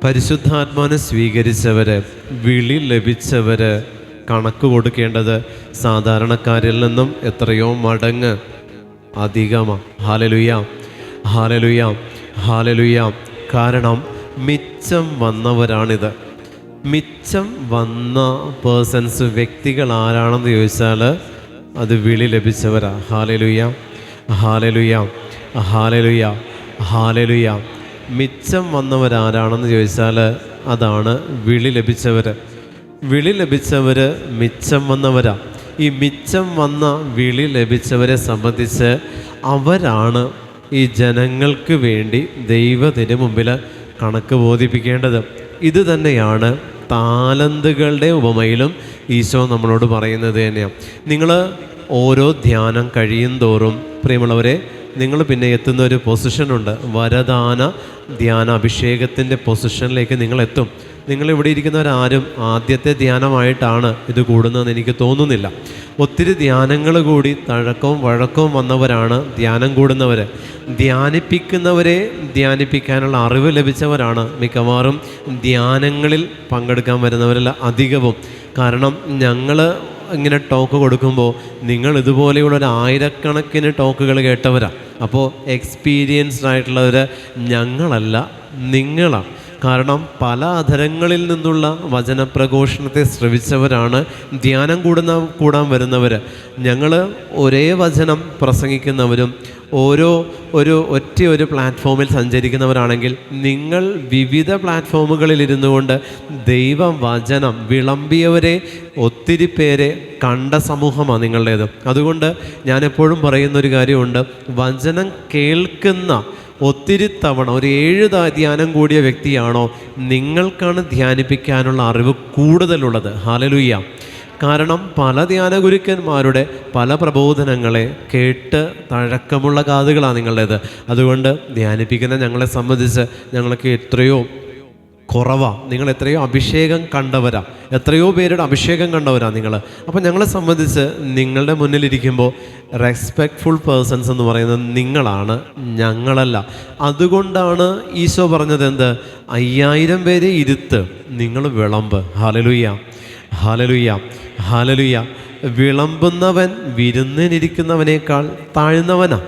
A: പരിശുദ്ധാത്മാവിനെ സ്വീകരിച്ചവർ, വിളി ലഭിച്ചവർ കണക്ക് കൊടുക്കേണ്ടത് സാധാരണക്കാരിൽ നിന്നും എത്രയോ മടങ്ങ് അധികമാണ്. ഹാലലുയ. കാരണം മിച്ചം വന്നവരാണിത്. മിച്ചം വന്ന പേഴ്സൺസ്, വ്യക്തികൾ ആരാണെന്ന് ചോദിച്ചാൽ അത് വിളി ലഭിച്ചവരാ. ഹാലലുയ. മിച്ചം വന്നവരാരാണെന്ന് ചോദിച്ചാൽ അതാണ് വിളി ലഭിച്ചവർ. വിളി ലഭിച്ചവർ മിച്ചം വന്നവരാ. ഈ മിച്ചം വന്ന വിളി ലഭിച്ചവരെ സംബന്ധിച്ച് അവരാണ് ഈ ജനങ്ങൾക്ക് വേണ്ടി ദൈവത്തിന് മുമ്പിൽ കണക്ക് ബോധിപ്പിക്കേണ്ടത്. ഇത് തന്നെയാണ് താലന്തുകളുടെ ഉപമയിലും ഈശോ നമ്മളോട് പറയുന്നത് തന്നെയാണ്. നിങ്ങൾ ഓരോ ധ്യാനം കഴിയും തോറും പ്രിയമുള്ളവരെ, നിങ്ങൾ പിന്നെ എത്തുന്ന ഒരു പൊസിഷനുണ്ട്. വരദാന ധ്യാന അഭിഷേകത്തിൻ്റെ പൊസിഷനിലേക്ക് നിങ്ങൾ എത്തും. നിങ്ങളിവിടെ ഇരിക്കുന്നവരാരും ആദ്യത്തെ ധ്യാനമായിട്ടാണ് ഇത് കൂടുന്നതെന്ന് എനിക്ക് തോന്നുന്നില്ല. ഒത്തിരി ധ്യാനങ്ങൾ കൂടി തഴക്കവും വഴക്കവും വന്നവരാണ് ധ്യാനം കൂടുന്നവർ. ധ്യാനിപ്പിക്കുന്നവരെ ധ്യാനിപ്പിക്കാനുള്ള അറിവ് ലഭിച്ചവരാണ് മിക്കവാറും ധ്യാനങ്ങളിൽ പങ്കെടുക്കാൻ വരുന്നവരല്ല അധികവും. കാരണം ഞങ്ങൾ ഇങ്ങനെ ടോക്ക് കൊടുക്കുമ്പോൾ നിങ്ങൾ ഇതുപോലെയുള്ള ഒരു 1000കണക്കിന് ടോക്കുകൾ കേട്ടവരാണ്. അപ്പോൾ എക്സ്പീരിയൻസ്ഡ് ആയിട്ടുള്ളവർ ഞങ്ങളല്ല, നിങ്ങളാണ്. കാരണം പല അധരങ്ങളിൽ നിന്നുള്ള വചനപ്രഘോഷണത്തെ ശ്രവിച്ചവരാണ് ധ്യാനം കൂടാൻ വരുന്നവർ. ഞങ്ങൾ ഒരേ വചനം പ്രസംഗിക്കുന്നവരും ഒരു പ്ലാറ്റ്ഫോമിൽ സഞ്ചരിക്കുന്നവരാണെങ്കിൽ നിങ്ങൾ വിവിധ പ്ലാറ്റ്ഫോമുകളിൽ ഇരുന്നു കൊണ്ട് ദൈവവചനം വിളമ്പിയവരെ ഒത്തിരി പേരെ കണ്ട സമൂഹമാണ് നിങ്ങളുടേത്. അതുകൊണ്ട് ഞാനെപ്പോഴും പറയുന്നൊരു കാര്യമുണ്ട്, വചനം കേൾക്കുന്ന ഒത്തിരി തവണ ഒരു 7 ധ്യാനം കൂടിയ വ്യക്തിയാണോ നിങ്ങൾക്കാണ് ധ്യാനിപ്പിക്കാനുള്ള അറിവ് കൂടുതലുള്ളത്. ഹല്ലേലൂയ. കാരണം പല ധ്യാനഗുരുക്കന്മാരുടെ പല പ്രബോധനങ്ങളെ കേട്ട് തഴക്കമുള്ള കാതുകളാണ് നിങ്ങളുടേത്. അതുകൊണ്ട് ധ്യാനിപ്പിക്കുന്ന ഞങ്ങളെ സംബന്ധിച്ച് ഞങ്ങൾക്ക് എത്രയോ കുറവാണ്. നിങ്ങൾ എത്രയോ അഭിഷേകം കണ്ടവരാ, എത്രയോ പേരുടെ അഭിഷേകം കണ്ടവരാ നിങ്ങൾ. അപ്പോൾ ഞങ്ങളെ സംബന്ധിച്ച് നിങ്ങളുടെ മുന്നിലിരിക്കുമ്പോൾ റെസ്പെക്റ്റ്ഫുൾ പേഴ്സൺസ് എന്ന് പറയുന്നത് നിങ്ങളാണ്, ഞങ്ങളല്ല. അതുകൊണ്ടാണ് ഈശോ പറഞ്ഞത് എന്ത്? 5000 പേരെ ഇരുത്ത്, നിങ്ങൾ വിളമ്പ്. ഹല്ലേലൂയ. വിളമ്പുന്നവൻ വിരുന്നിനിരിക്കുന്നവനേക്കാൾ താഴ്ന്നവനാ.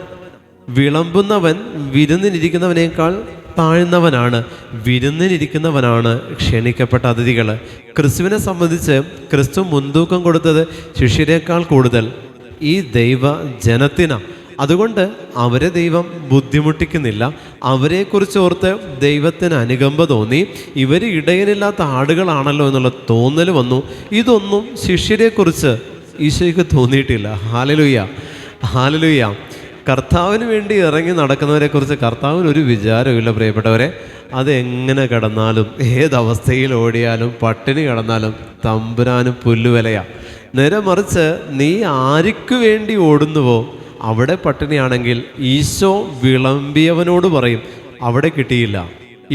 A: വിളമ്പുന്നവൻ വിരുന്നിനിരിക്കുന്നവനേക്കാൾ താഴ്ന്നവനാണ്. വിരുന്നിനിരിക്കുന്നവനാണ് ക്ഷണിക്കപ്പെട്ട അതിഥികൾ. ക്രിസ്തുവിനെ സംബന്ധിച്ച് ക്രിസ്തു മുൻതൂക്കം കൊടുത്തത് ശിഷ്യരേക്കാൾ കൂടുതൽ ഈ ദൈവ ജനത്തിനാണ്. അതുകൊണ്ട് അവരെ ദൈവം ബുദ്ധിമുട്ടിക്കുന്നില്ല. അവരെക്കുറിച്ച് ഓർത്ത് ദൈവത്തിന് അനുകമ്പ തോന്നി. ഇവർ ഇടയനില്ലാത്ത ആടുകളാണല്ലോ എന്നുള്ള തോന്നൽ വന്നു. ഇതൊന്നും ശിഷ്യരെക്കുറിച്ച് ഈശോയ്ക്ക് തോന്നിയിട്ടില്ല. ഹല്ലേലൂയ. കർത്താവിന് വേണ്ടി ഇറങ്ങി നടക്കുന്നവരെക്കുറിച്ച് കർത്താവിനൊരു വിചാരമില്ല പ്രിയപ്പെട്ടവരെ. അതെങ്ങനെ കിടന്നാലും ഏതവസ്ഥയിൽ ഓടിയാലും പട്ടിണി കിടന്നാലും തമ്പുരാനും പുല്ലുവിലയാണ്. നേരെ മറിച്ച് നീ ആർക്ക് വേണ്ടി ഓടുന്നുവോ അവിടെ പട്ടിണിയാണെങ്കിൽ ഈശോ വിളമ്പിയവനോട് പറയും, അവിടെ കിട്ടിയില്ല,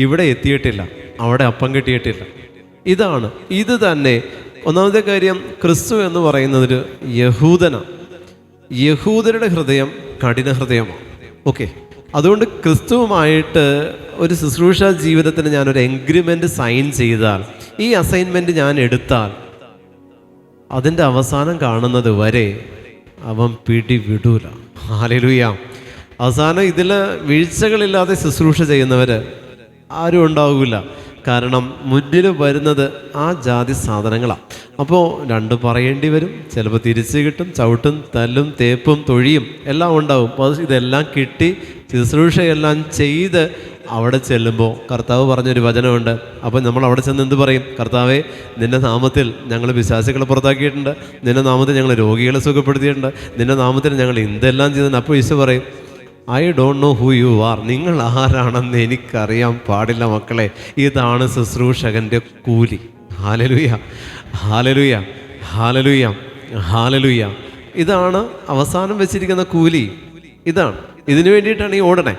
A: ഇവിടെ എത്തിയിട്ടില്ല, അവിടെ അപ്പം കിട്ടിയിട്ടില്ല. ഇത് തന്നെ ഒന്നാമത്തെ കാര്യം. ക്രിസ്തു എന്ന് പറയുന്നതൊരു യഹൂദനാണ്. യഹൂദരുടെ ഹൃദയം കഠിന ഹൃദയമാണ്. ഓക്കെ, അതുകൊണ്ട് ക്രിസ്തുവുമായിട്ട് ഒരു ശുശ്രൂഷ ജീവിതത്തിന് ഞാനൊരു എഗ്രിമെൻ്റ് സൈൻ ചെയ്താൽ, ഈ അസൈൻമെൻറ്റ് ഞാൻ എടുത്താൽ, അതിൻ്റെ അവസാനം കാണുന്നത് വരെ അവൻ പിടിവിടൂല. ഹല്ലേലൂയ. അവസാനം ഇതിൽ വീഴ്ചകളില്ലാതെ ശുശ്രൂഷ ചെയ്യുന്നവർ ആരും ഉണ്ടാവില്ല. കാരണം മുന്നിൽ വരുന്നത് ആ ജാതി സാധനങ്ങളാണ്. അപ്പോൾ രണ്ട് പറയേണ്ടി വരും, ചിലപ്പോൾ തിരിച്ച് കിട്ടും, ചവിട്ടും തല്ലും തേപ്പും തൊഴിയും എല്ലാം ഉണ്ടാവും. അപ്പോൾ ഇതെല്ലാം കിട്ടി ശുശ്രൂഷയെല്ലാം ചെയ്ത് അവിടെ ചെല്ലുമ്പോൾ കർത്താവ് പറഞ്ഞൊരു വചനമുണ്ട്. അപ്പോൾ നമ്മൾ അവിടെ ചെന്ന് എന്ത് പറയും? കർത്താവേ, നിൻ്റെ നാമത്തിൽ ഞങ്ങൾ പിശാചുക്കളെ പുറത്താക്കിയിട്ടുണ്ട്, നിൻ്റെ നാമത്തിൽ ഞങ്ങൾ രോഗികളെ സുഖപ്പെടുത്തിയിട്ടുണ്ട്, നിൻ്റെ നാമത്തിൽ ഞങ്ങൾ എന്തെല്ലാം ചെയ്തിട്ടുണ്ട്. അപ്പോൾ ഈശോ പറയും, I don't know who you are. നിങ്ങൾ ആരാണെന്ന് എനിക്കറിയാൻ പാടില്ല മക്കളെ. ഇതാണ് ശുശ്രൂഷകൻ്റെ കൂലി. ഹല്ലേലൂയ, ഹല്ലേലൂയ, ഹല്ലേലൂയ, ഹല്ലേലൂയ. ഇതാണ് അവസാനം വെച്ചിരിക്കുന്ന കൂലി. ഇതാണ്, ഇതിനു വേണ്ടിയിട്ടാണ് ഈ ഓടണേ.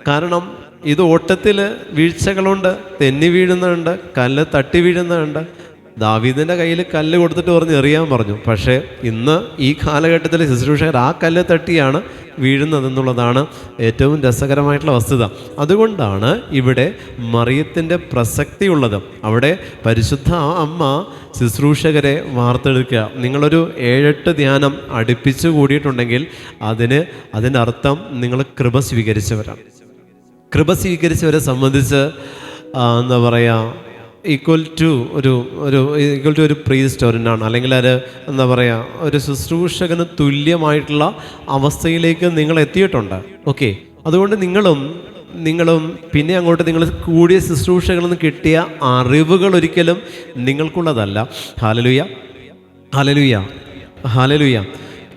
A: കാരണം ഇത് ഓട്ടത്തിൽ വീഴ്ചകളുണ്ട്, തെന്നി വീഴുന്നുണ്ട്, കല്ല് തട്ടി വീഴുന്നുണ്ട്. ദാവീദിൻ്റെ കയ്യിൽ കല്ല് കൊടുത്തിട്ട് പറഞ്ഞ് എറിയാൻ പറഞ്ഞു. പക്ഷേ ഇന്ന് ഈ കാലഘട്ടത്തിൽ ശുശ്രൂഷകർ ആ കല്ല് തട്ടിയാണ് വീഴുന്നതെന്നുള്ളതാണ് ഏറ്റവും രസകരമായിട്ടുള്ള വസ്തുത. അതുകൊണ്ടാണ് ഇവിടെ മറിയത്തിൻ്റെ പ്രസക്തിയുള്ളത്. അവിടെ പരിശുദ്ധ അമ്മ ശുശ്രൂഷകരെ വാർത്തെടുക്കുക. നിങ്ങളൊരു 7-8 ധ്യാനം അടുപ്പിച്ചു കൂടിയിട്ടുണ്ടെങ്കിൽ അതിൻ്റെ അർത്ഥം നിങ്ങൾ കൃപ സ്വീകരിച്ചവരാണ്. കൃപ സ്വീകരിച്ചവരെ സംബന്ധിച്ച് എന്താ പറയുക, ഈക്വൽ ടു ഒരു പ്രീസ്റ്റ് ഒരെണ്ണാണ്, അല്ലെങ്കിൽ അത് എന്താ പറയുക, ഒരു ശുശ്രൂഷകന് തുല്യമായിട്ടുള്ള അവസ്ഥയിലേക്ക് നിങ്ങൾ എത്തിയിട്ടുണ്ട്. ഓക്കെ, അതുകൊണ്ട് നിങ്ങളും പിന്നെ അങ്ങോട്ട് നിങ്ങൾ കൂടിയ ശുശ്രൂഷകളിൽ നിന്ന് കിട്ടിയ അറിവുകൾ ഒരിക്കലും നിങ്ങൾക്കുള്ളതല്ല. ഹല്ലേലൂയ, ഹല്ലേലൂയ, ഹല്ലേലൂയ.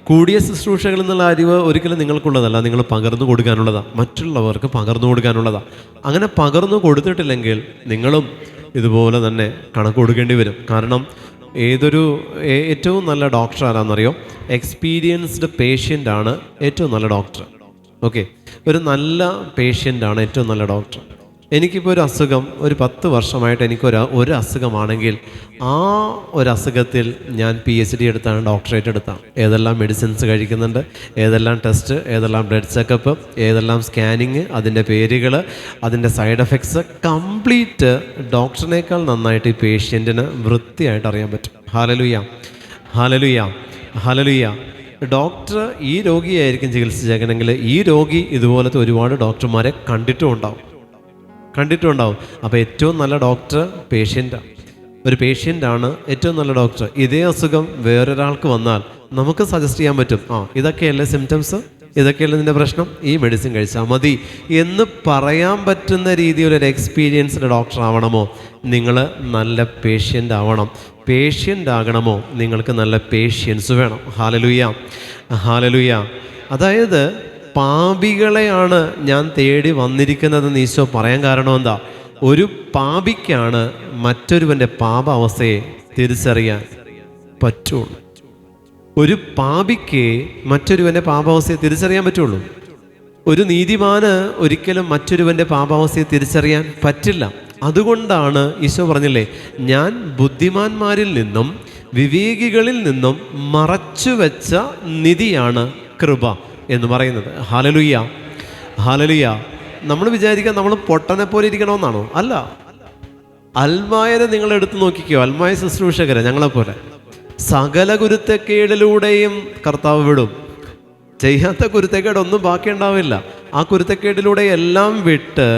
A: കൂടിയ ശുശ്രൂഷകളിൽ നിന്നുള്ള അറിവ് ഒരിക്കലും നിങ്ങൾക്കുള്ളതല്ല, നിങ്ങൾ പകർന്നു കൊടുക്കാനുള്ളതാണ്, മറ്റുള്ളവർക്ക് പകർന്നു കൊടുക്കാനുള്ളതാണ്. അങ്ങനെ പകർന്നു കൊടുത്തിട്ടില്ലെങ്കിൽ നിങ്ങളും ഇതുപോലെ തന്നെ കണക്ക് കൊടുക്കേണ്ടി വരും. കാരണം ഏറ്റവും നല്ല ഡോക്ടർ ആരാണെന്നറിയോ? എക്സ്പീരിയൻസ്ഡ് പേഷ്യൻ്റാണ് ഏറ്റവും നല്ല ഡോക്ടർ. ഓക്കെ, ഒരു നല്ല പേഷ്യൻ്റാണ് ഏറ്റവും നല്ല ഡോക്ടർ. എനിക്കിപ്പോൾ ഒരു അസുഖം, ഒരു 10 വർഷമായിട്ട് ഒരു അസുഖമാണെങ്കിൽ ആ ഒരു അസുഖത്തിൽ ഞാൻ PhD എടുത്താണ്, ഡോക്ടറേറ്റ് എടുത്താണ്. ഏതെല്ലാം മെഡിസിൻസ് കഴിക്കുന്നുണ്ട്, ഏതെല്ലാം ടെസ്റ്റ്, ഏതെല്ലാം ബ്ലഡ് ചെക്കപ്പ്, ഏതെല്ലാം സ്കാനിങ്, അതിൻ്റെ പേരുകൾ, അതിൻ്റെ സൈഡ് എഫക്ട്സ് കംപ്ലീറ്റ് ഡോക്ടറിനേക്കാൾ നന്നായിട്ട് ഈ പേഷ്യൻറ്റിന് വൃത്തിയായിട്ട് അറിയാൻ പറ്റും. ഹല്ലേലൂയ, ഹല്ലേലൂയ, ഹല്ലേലൂയ. ഡോക്ടർ ഈ രോഗിയായിരിക്കും ചികിത്സിച്ചേക്കണമെങ്കിൽ ഈ രോഗി ഇതുപോലത്തെ ഒരുപാട് ഡോക്ടർമാരെ കണ്ടിട്ടും ഉണ്ടാവും. അപ്പോൾ ഏറ്റവും നല്ല ഡോക്ടർ പേഷ്യൻ്റാണ്. ഒരു പേഷ്യൻ്റാണ് ഏറ്റവും നല്ല ഡോക്ടർ. ഇതേ അസുഖം വേറൊരാൾക്ക് വന്നാൽ നമുക്ക് സജസ്റ്റ് ചെയ്യാൻ പറ്റും, ഇതൊക്കെയല്ലേ സിംറ്റംസ്, ഇതൊക്കെയല്ലേ നിൻ്റെ പ്രശ്നം, ഈ മെഡിസിൻ കഴിച്ചാൽ മതി എന്ന് പറയാൻ പറ്റുന്ന രീതിയിൽ ഒരു എക്സ്പീരിയൻസ്ഡ് ഡോക്ടർ ആവണമോ? നിങ്ങൾ നല്ല പേഷ്യൻ്റ് ആവണം. പേഷ്യൻ്റ് ആകണമോ? നിങ്ങൾക്ക് നല്ല പേഷ്യൻസ് വേണം. Hallelujah, hallelujah. അതായത് പാപികളെയാണ് ഞാൻ തേടി വന്നിരിക്കുന്നതെന്ന് ഈശോ പറയാൻ കാരണം എന്താ? ഒരു പാപിക്കാണ് മറ്റൊരുവൻ്റെ പാപാവസ്ഥയെ തിരിച്ചറിയാൻ പറ്റുള്ളൂ. ഒരു പാപിക്ക് മറ്റൊരുവൻ്റെ പാപാവസ്ഥയെ തിരിച്ചറിയാൻ പറ്റുള്ളൂ. ഒരു നീതിമാന് ഒരിക്കലും മറ്റൊരുവൻ്റെ പാപാവസ്ഥയെ തിരിച്ചറിയാൻ പറ്റില്ല. അതുകൊണ്ടാണ് ഈശോ പറഞ്ഞില്ലേ, ഞാൻ ബുദ്ധിമാന്മാരിൽ നിന്നും വിവേകികളിൽ നിന്നും മറച്ചു വെച്ച നിധിയാണ് കൃപ എന്ന് പറയുന്നത്. Hallelujah, hallelujah. നമ്മൾ വിചാരിക്കുക നമ്മൾ പൊട്ടനെ പോലെ ഇരിക്കണമെന്നാണോ? അല്ല. അൽമായനെ നിങ്ങൾ എടുത്തു നോക്കിക്കോ, അൽമായ ശുശ്രൂഷകരെ ഞങ്ങളെപ്പോലെ സകല കുരുത്തക്കേടിലൂടെയും കർത്താവ് വിടും. ചെയ്യാത്ത കുരുത്തക്കേടൊന്നും ബാക്കി ഉണ്ടാവില്ല. ആ കുരുത്തക്കേടിലൂടെ എല്ലാം വിട്ട്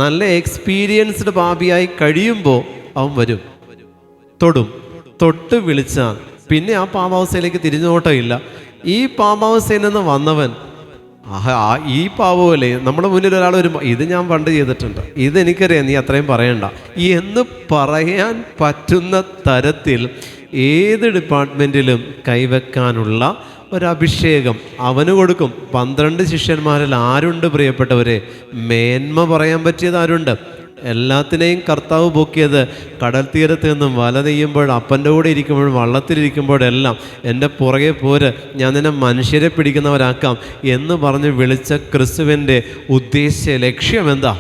A: നല്ല എക്സ്പീരിയൻസ്ഡ് പാപിയായി കഴിയുമ്പോൾ അവൻ വരും, തൊട്ട് വിളിച്ചാൽ പിന്നെ ആ പാപാവസ്ഥയിലേക്ക് തിരിഞ്ഞോട്ടമില്ല. ഈ പാപാവസ്ഥയിൽ നിന്ന് വന്നവൻ ഈ പാവമല്ലേ, നമ്മുടെ മുന്നിൽ ഒരാൾ വരുമ്പോൾ ഇത് ഞാൻ പണ്ട് ചെയ്തിട്ടുണ്ട്, ഇതെനിക്കറിയാം, നീ അത്രയും പറയണ്ട എന്ന് പറയാൻ പറ്റുന്ന തരത്തിൽ ഏത് ഡിപ്പാർട്ട്മെൻറ്റിലും കൈവെക്കാനുള്ള ഒരഭിഷേകം അവന് കൊടുക്കും. 12 ശിഷ്യന്മാരിൽ ആരുണ്ട് പ്രിയപ്പെട്ടവരെ? മേന്മ പറയാൻ പറ്റിയത് ആരുണ്ട്? എല്ലാത്തിനെയും കർത്താവ് പൊക്കിയത് കടൽ തീരത്ത് നിന്നും വല നെയ്യുമ്പോൾ, അപ്പൻ്റെ കൂടെ ഇരിക്കുമ്പോഴും വള്ളത്തിലിരിക്കുമ്പോഴെല്ലാം എൻ്റെ പുറകെ പോര്, ഞാൻ നിന്നെ മനുഷ്യരെ പിടിക്കുന്നവരാക്കാം എന്ന് പറഞ്ഞ് വിളിച്ച ക്രിസ്തുവിൻ്റെ ഉദ്ദേശ ലക്ഷ്യം എന്താ?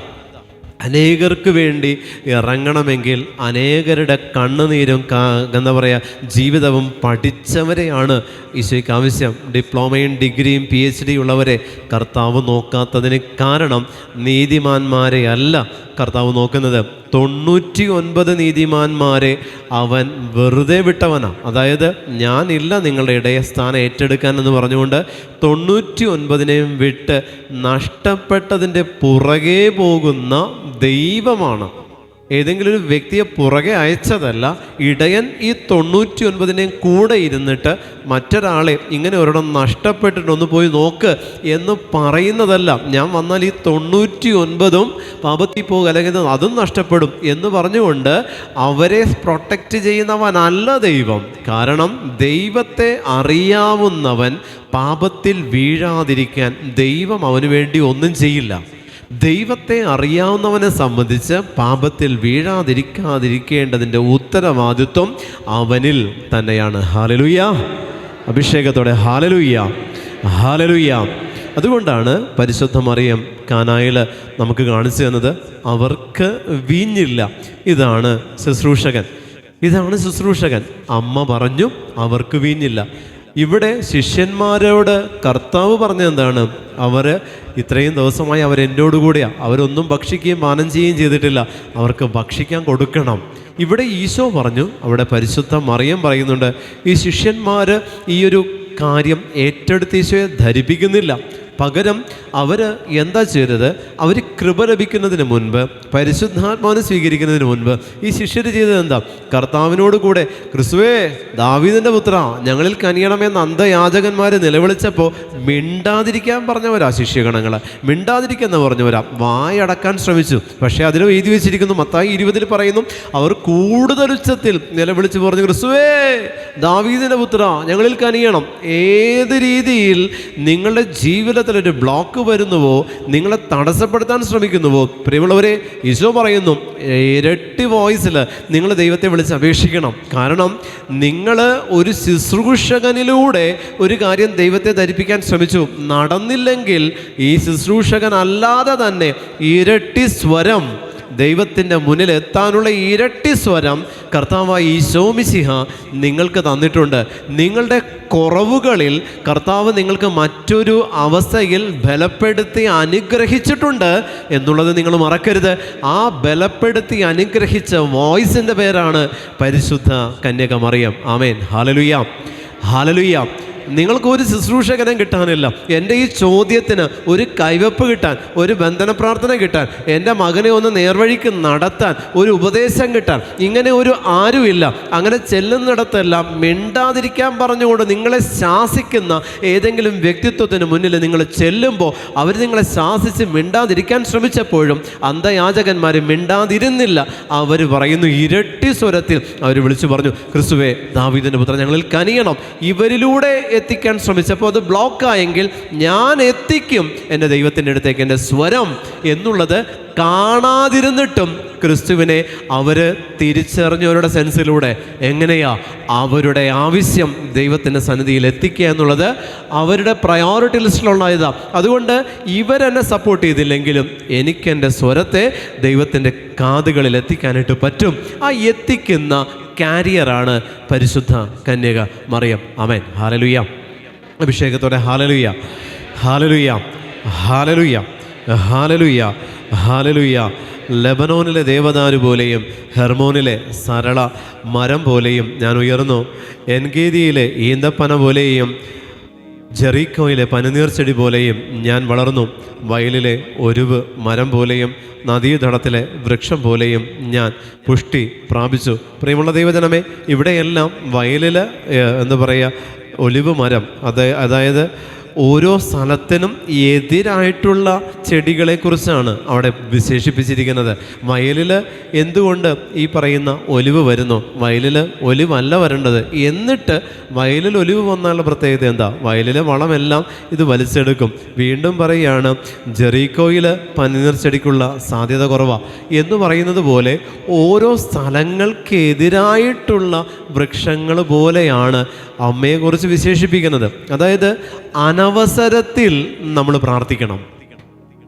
A: അനേകർക്ക് വേണ്ടി ഇറങ്ങണമെങ്കിൽ അനേകരുടെ കണ്ണുനീരും എന്താ പറയുക ജീവിതവും പഠിച്ചവരെയാണ് ഈശോയ്ക്ക് ആവശ്യം. ഡിപ്ലോമയും ഡിഗ്രിയും PhD ഉള്ളവരെ കർത്താവ് നോക്കാത്തതിന് കാരണം നീതിമാന്മാരെ അല്ല കർത്താവ് നോക്കുന്നത്. 99 നീതിമാന്മാരെ അവൻ വെറുതെ വിട്ടവനാണ്. അതായത് ഞാനില്ല നിങ്ങളുടെ ഇടയ സ്ഥാനം ഏറ്റെടുക്കാൻ എന്ന് പറഞ്ഞുകൊണ്ട് 99നെയും വിട്ട് നഷ്ടപ്പെട്ടതിൻ്റെ പുറകെ പോകുന്ന ദൈവമാണ്. ഏതെങ്കിലും ഒരു വ്യക്തിയെ പുറകെ അയച്ചതല്ല. ഇടയൻ ഈ 99നെയും കൂടെ ഇരുന്നിട്ട് മറ്റൊരാളെ ഇങ്ങനെ ഒരിടം നഷ്ടപ്പെട്ടിട്ടൊന്ന് പോയി നോക്ക് എന്ന് പറയുന്നതല്ല. ഞാൻ വന്നാൽ ഈ 99 പാപത്തിൽ പോകുക, അല്ലെങ്കിൽ അതും നഷ്ടപ്പെടും എന്ന് പറഞ്ഞുകൊണ്ട് അവരെ പ്രൊട്ടക്റ്റ് ചെയ്യുന്നവനല്ല ദൈവം. കാരണം ദൈവത്തെ അറിയാവുന്നവൻ പാപത്തിൽ വീഴാതിരിക്കാൻ ദൈവം അവന് വേണ്ടി ഒന്നും ചെയ്യില്ല. ദൈവത്തെ അറിയാവുന്നവനെ സംബന്ധിച്ച് പാപത്തിൽ വീഴാതിരിക്കാതിരിക്കേണ്ടതിൻ്റെ ഉത്തരവാദിത്വം അവനിൽ തന്നെയാണ്. ഹല്ലേലൂയ, അഭിഷേകത്തോടെ ഹല്ലേലൂയ, ഹല്ലേലൂയ. അതുകൊണ്ടാണ് പരിശുദ്ധ മറിയം കാനായിൽ നമുക്ക് കാണിച്ചു തന്നത് അവർക്ക് വീഞ്ഞില്ല. ഇതാണ് ശുശ്രൂഷകൻ, ഇതാണ് ശുശ്രൂഷകൻ. അമ്മ പറഞ്ഞു അവർക്ക് വീഞ്ഞില്ല. ഇവിടെ ശിഷ്യന്മാരോട് കർത്താവ് പറഞ്ഞെന്താണ്? അവർ ഇത്രയും ദിവസമായി അവരെന്നോട് കൂടെയാണ്, അവരൊന്നും ഭക്ഷിക്കുകയും പാനം ചെയ്യുകയും ചെയ്തിട്ടില്ല, അവർക്ക് ഭക്ഷിക്കാൻ കൊടുക്കണം. ഇവിടെ ഈശോ പറഞ്ഞു, അവിടെ പരിശുദ്ധ മറിയം പറയുന്നുണ്ട്, ഈ ശിഷ്യന്മാർ ഈ ഒരു കാര്യം ഏറ്റെടുത്ത് ഈശോയെ ധരിപ്പിക്കുന്നില്ല. പകരം അവർ എന്താ ചെയ്തത്? അവർ കൃപ ലഭിക്കുന്നതിന് മുൻപ്, പരിശുദ്ധാത്മാവിനെ സ്വീകരിക്കുന്നതിന് മുൻപ് ഈ ശിഷ്യർ ചെയ്തത് എന്താ? കർത്താവിനോട് കൂടെ ക്രിസ്തുവേ ദാവീദിൻ്റെ പുത്ര ഞങ്ങളിൽ കനിയണമെന്ന് അന്ധയാചകന്മാർ നിലവിളിച്ചപ്പോൾ മിണ്ടാതിരിക്കാൻ പറഞ്ഞവരാ ശിഷ്യഗണങ്ങൾ. മിണ്ടാതിരിക്കെന്ന് പറഞ്ഞവരാ, വായടക്കാൻ ശ്രമിച്ചു. പക്ഷേ അതിൽ എഴുതി വെച്ചിരിക്കുന്നു, മത്തായി 20 പറയുന്നു, അവർ കൂടുതൽ ഉച്ചത്തിൽ നിലവിളിച്ച് പറഞ്ഞു, ക്രിസ്തുവേ ദാവീദിൻ്റെ പുത്ര ഞങ്ങളിൽ കനിയണം. ഏത് രീതിയിൽ നിങ്ങളുടെ ജീവിതത്തിൽ ഒരു ബ്ലോക്ക് വരുന്നുവോ, നിങ്ങളെ തടസ്സപ്പെടുത്താൻ ശ്രമിക്കുന്നുവോ, പ്രിയമുള്ളവരെ ഈശോ പറയുന്നു ഇരട്ടി വോയിസിൽ നിങ്ങൾ ദൈവത്തെ വിളിച്ച് അപേക്ഷിക്കണം. കാരണം നിങ്ങൾ ഒരു ശുശ്രൂഷകനിലൂടെ ഒരു കാര്യം ദൈവത്തെ ധരിപ്പിക്കാൻ ശ്രമിച്ചു, നടന്നില്ലെങ്കിൽ ഈ ശുശ്രൂഷകൻ അല്ലാതെ തന്നെ ഇരട്ടി സ്വരം ദൈവത്തിൻ്റെ മുന്നിൽ എത്താനുള്ള ഇരട്ടി സ്വരം കർത്താവായ ഈശോ മിശിഹ നിങ്ങൾക്ക് തന്നിട്ടുണ്ട്. നിങ്ങളുടെ കുറവുകളിൽ കർത്താവ് നിങ്ങൾക്ക് മറ്റൊരു അവസ്ഥയിൽ ബലപ്പെടുത്തി അനുഗ്രഹിച്ചിട്ടുണ്ട് എന്നുള്ളത് നിങ്ങൾ മറക്കരുത്. ആ ബലപ്പെടുത്തി അനുഗ്രഹിച്ച വോയിസിൻ്റെ പേരാണ് പരിശുദ്ധ കന്യക മറിയം. ആമേൻ, ഹല്ലേലൂയ, ഹല്ലേലൂയ. നിങ്ങൾക്കൊരു ശുശ്രൂഷകനും കിട്ടാനില്ല. എൻ്റെ ഈ ചോദ്യത്തിന് ഒരു കൈവപ്പ് കിട്ടാൻ, ഒരു ബന്ധന പ്രാർത്ഥന കിട്ടാൻ, എൻ്റെ മകനെ ഒന്ന് നേർവഴിക്ക് നടത്താൻ ഒരു ഉപദേശം കിട്ടാൻ ഇങ്ങനെ ഒരു ആരുമില്ല. അങ്ങനെ ചെല്ലുന്നിടത്തെല്ലാം മിണ്ടാതിരിക്കാൻ പറഞ്ഞുകൊണ്ട് നിങ്ങളെ ശാസിക്കുന്ന ഏതെങ്കിലും വ്യക്തിത്വത്തിന് മുന്നിൽ നിങ്ങൾ ചെല്ലുമ്പോൾ അവർ നിങ്ങളെ ശാസിച്ച് മിണ്ടാതിരിക്കാൻ ശ്രമിച്ചപ്പോഴും അന്ധയാചകന്മാർ മിണ്ടാതിരുന്നില്ല. അവർ പറയുന്നു ഇരട്ടി സ്വരത്തിൽ അവർ വിളിച്ചു പറഞ്ഞു, ക്രിസ്തുവേ ദാവീദിൻ്റെ പുത്രൻ ഞങ്ങളിൽ കനിയണം. ഇവരിലൂടെ എത്തിക്കാൻ ശ്രമിച്ചപ്പോൾ അത് ബ്ലോക്കായെങ്കിൽ ഞാൻ എത്തിക്കും എൻ്റെ ദൈവത്തിൻ്റെ അടുത്തേക്ക് എൻ്റെ സ്വരം എന്നുള്ളത് കാണാതിരുന്നിട്ടും ക്രിസ്തുവിനെ അവർ തിരിച്ചറിഞ്ഞവരുടെ സെൻസിലൂടെ എങ്ങനെയാ അവരുടെ ആവശ്യം ദൈവത്തിൻ്റെ സന്നിധിയിൽ എത്തിക്കുക എന്നുള്ളത് അവരുടെ പ്രയോറിറ്റി ലിസ്റ്റിലുള്ളതാണ്. അതുകൊണ്ട് ഇവരെന്നെ സപ്പോർട്ട് ചെയ്തില്ലെങ്കിലും എനിക്കെൻ്റെ സ്വരത്തെ ദൈവത്തിൻ്റെ കാതുകളിൽ എത്തിക്കാനായിട്ട് പറ്റും. ആ എത്തിക്കുന്ന കാരിയറാണ് പരിശുദ്ധ കന്യക മറിയം. ആമേൻ, ഹല്ലേലൂയ, അഭിഷേകത്തോടെ ഹല്ലേലൂയ, ഹല്ലേലൂയ, ഹല്ലേലൂയ, ഹല്ലേലൂയ, ഹല്ലേലൂയ. ലെബനോനിലെ ദേവദാരു പോലെയും ഹെർമോനിലെ സരള മരം പോലെയും ഞാൻ ഉയർന്നു. എൻഗേദിയിലെ ഈന്തപ്പന പോലെയും ജെറീക്കോയിലെ പനിനീർച്ചെടി പോലെയും ഞാൻ വളർന്നു. വയലിലെ ഒരുവ് മരം പോലെയും നദീതടത്തിലെ വൃക്ഷം പോലെയും ഞാൻ പുഷ്ടി പ്രാപിച്ചു. പ്രിയമുള്ള ദൈവജനമേ, ഇവിടെയെല്ലാം വയലിൽ എന്താ പറയുക, ഒലിവ് മരം, അതായത് ഓരോ സ്ഥലത്തിനും എതിരായിട്ടുള്ള ചെടികളെക്കുറിച്ചാണ് അവിടെ വിശേഷിപ്പിച്ചിരിക്കുന്നത്. വയലിൽ എന്തുകൊണ്ട് ഈ പറയുന്ന ഒലിവ് വരുന്നു? വയലിൽ ഒലിവല്ല വരേണ്ടത്. എന്നിട്ട് വയലിൽ ഒലിവ് വന്നാലുള്ള പ്രത്യേകത എന്താ? വയലിലെ വളമെല്ലാം ഇത് വലിച്ചെടുക്കും. വീണ്ടും പറയുകയാണ്, ജെറീക്കോയിൽ പനിനീർ ചെടിക്കുള്ള സാധ്യത കുറവാണ് എന്ന് പറയുന്നത് പോലെ ഓരോ സ്ഥലങ്ങൾക്കെതിരായിട്ടുള്ള വൃക്ഷങ്ങൾ പോലെയാണ് അമ്മയെക്കുറിച്ച് വിശേഷിപ്പിക്കുന്നത്. അതായത് അനവസരത്തിൽ നമ്മൾ പ്രാർത്ഥിക്കണം.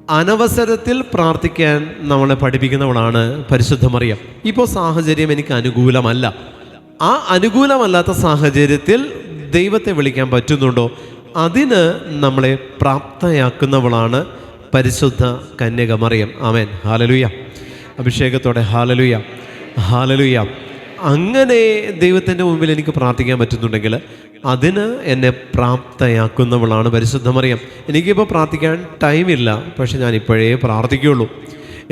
A: അനവസരത്തിൽ പ്രാർത്ഥിക്കാൻ നമ്മളെ പഠിപ്പിക്കുന്നവളാണ് പരിശുദ്ധ മറിയം. ഇപ്പോൾ സാഹചര്യം എനിക്ക് അനുകൂലമല്ല, ആ അനുകൂലമല്ലാത്ത സാഹചര്യത്തിൽ ദൈവത്തെ വിളിക്കാൻ പറ്റുന്നുണ്ടോ? അതിന് നമ്മളെ പ്രാപ്തയാക്കുന്നവളാണ് പരിശുദ്ധ കന്യക മറിയം. ആമേൻ, ഹല്ലേലൂയ. അഭിഷേകത്തോടെ ഹല്ലേലൂയ, ഹല്ലേലൂയ. അങ്ങനെ ദൈവത്തിൻ്റെ മുമ്പിൽ എനിക്ക് പ്രാർത്ഥിക്കാൻ പറ്റുന്നുണ്ടെങ്കിൽ അതിന് എന്നെ പ്രാപ്തയാക്കുന്നവളാണ് പരിശുദ്ധ മറിയം. എനിക്കിപ്പോൾ പ്രാർത്ഥിക്കാൻ ടൈമില്ല, പക്ഷെ ഞാൻ ഇപ്പോഴേ പ്രാർത്ഥിക്കുകയുള്ളൂ.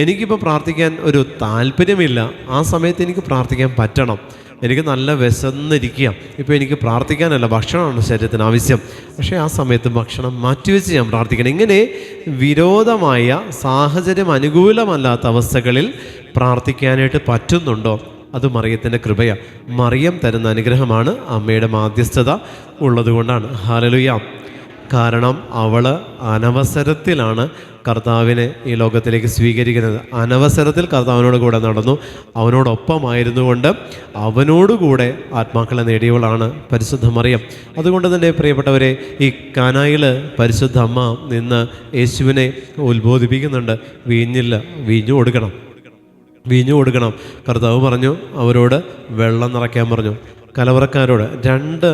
A: എനിക്കിപ്പോൾ പ്രാർത്ഥിക്കാൻ ഒരു താല്പര്യമില്ല, ആ സമയത്ത് എനിക്ക് പ്രാർത്ഥിക്കാൻ പറ്റണം. എനിക്ക് നല്ല വിശന്നിരിക്കുക, ഇപ്പോൾ എനിക്ക് പ്രാർത്ഥിക്കാനല്ല, ഭക്ഷണമാണ് ശരീരത്തിന് ആവശ്യം, പക്ഷേ ആ സമയത്ത് ഭക്ഷണം മാറ്റിവെച്ച് ഞാൻ പ്രാർത്ഥിക്കണം. ഇങ്ങനെ വിരോധമായ സാഹചര്യം അനുകൂലമല്ലാത്ത അവസ്ഥകളിൽ പ്രാർത്ഥിക്കാനായിട്ട് പറ്റുന്നുണ്ടോ? അത് മറിയത്തിൻ്റെ കൃപയാണ്. മറിയം തരുന്ന അനുഗ്രഹമാണ്, അമ്മയുടെ മാധ്യസ്ഥത ഉള്ളതുകൊണ്ടാണ്. ഹല്ലേലൂയ. കാരണം അവൾ അനവസരത്തിലാണ് കർത്താവിനെ ഈ ലോകത്തിലേക്ക് സ്വീകരിക്കുന്നത്. അനവസരത്തിൽ കർത്താവിനോട് കൂടെ നടന്നു, അവനോടൊപ്പമായിരുന്നു കൊണ്ട് അവനോടുകൂടെ ആത്മാക്കളെ നേടിയവളാണ് പരിശുദ്ധ മറിയം. അതുകൊണ്ട് തന്നെ പ്രിയപ്പെട്ടവരെ, ഈ കാനായിൽ പരിശുദ്ധ അമ്മ നിന്ന് യേശുവിനെ ഉത്ബോധിപ്പിക്കുന്നുണ്ട്. വീഞ്ഞില്ല, വീഞ്ഞു കൊടുക്കണം, വീഞ്ഞു കൊടുക്കണം. കർത്താവ് പറഞ്ഞു അവരോട് വെള്ളം നിറയ്ക്കാൻ പറഞ്ഞു. കലവറക്കാരോട് 2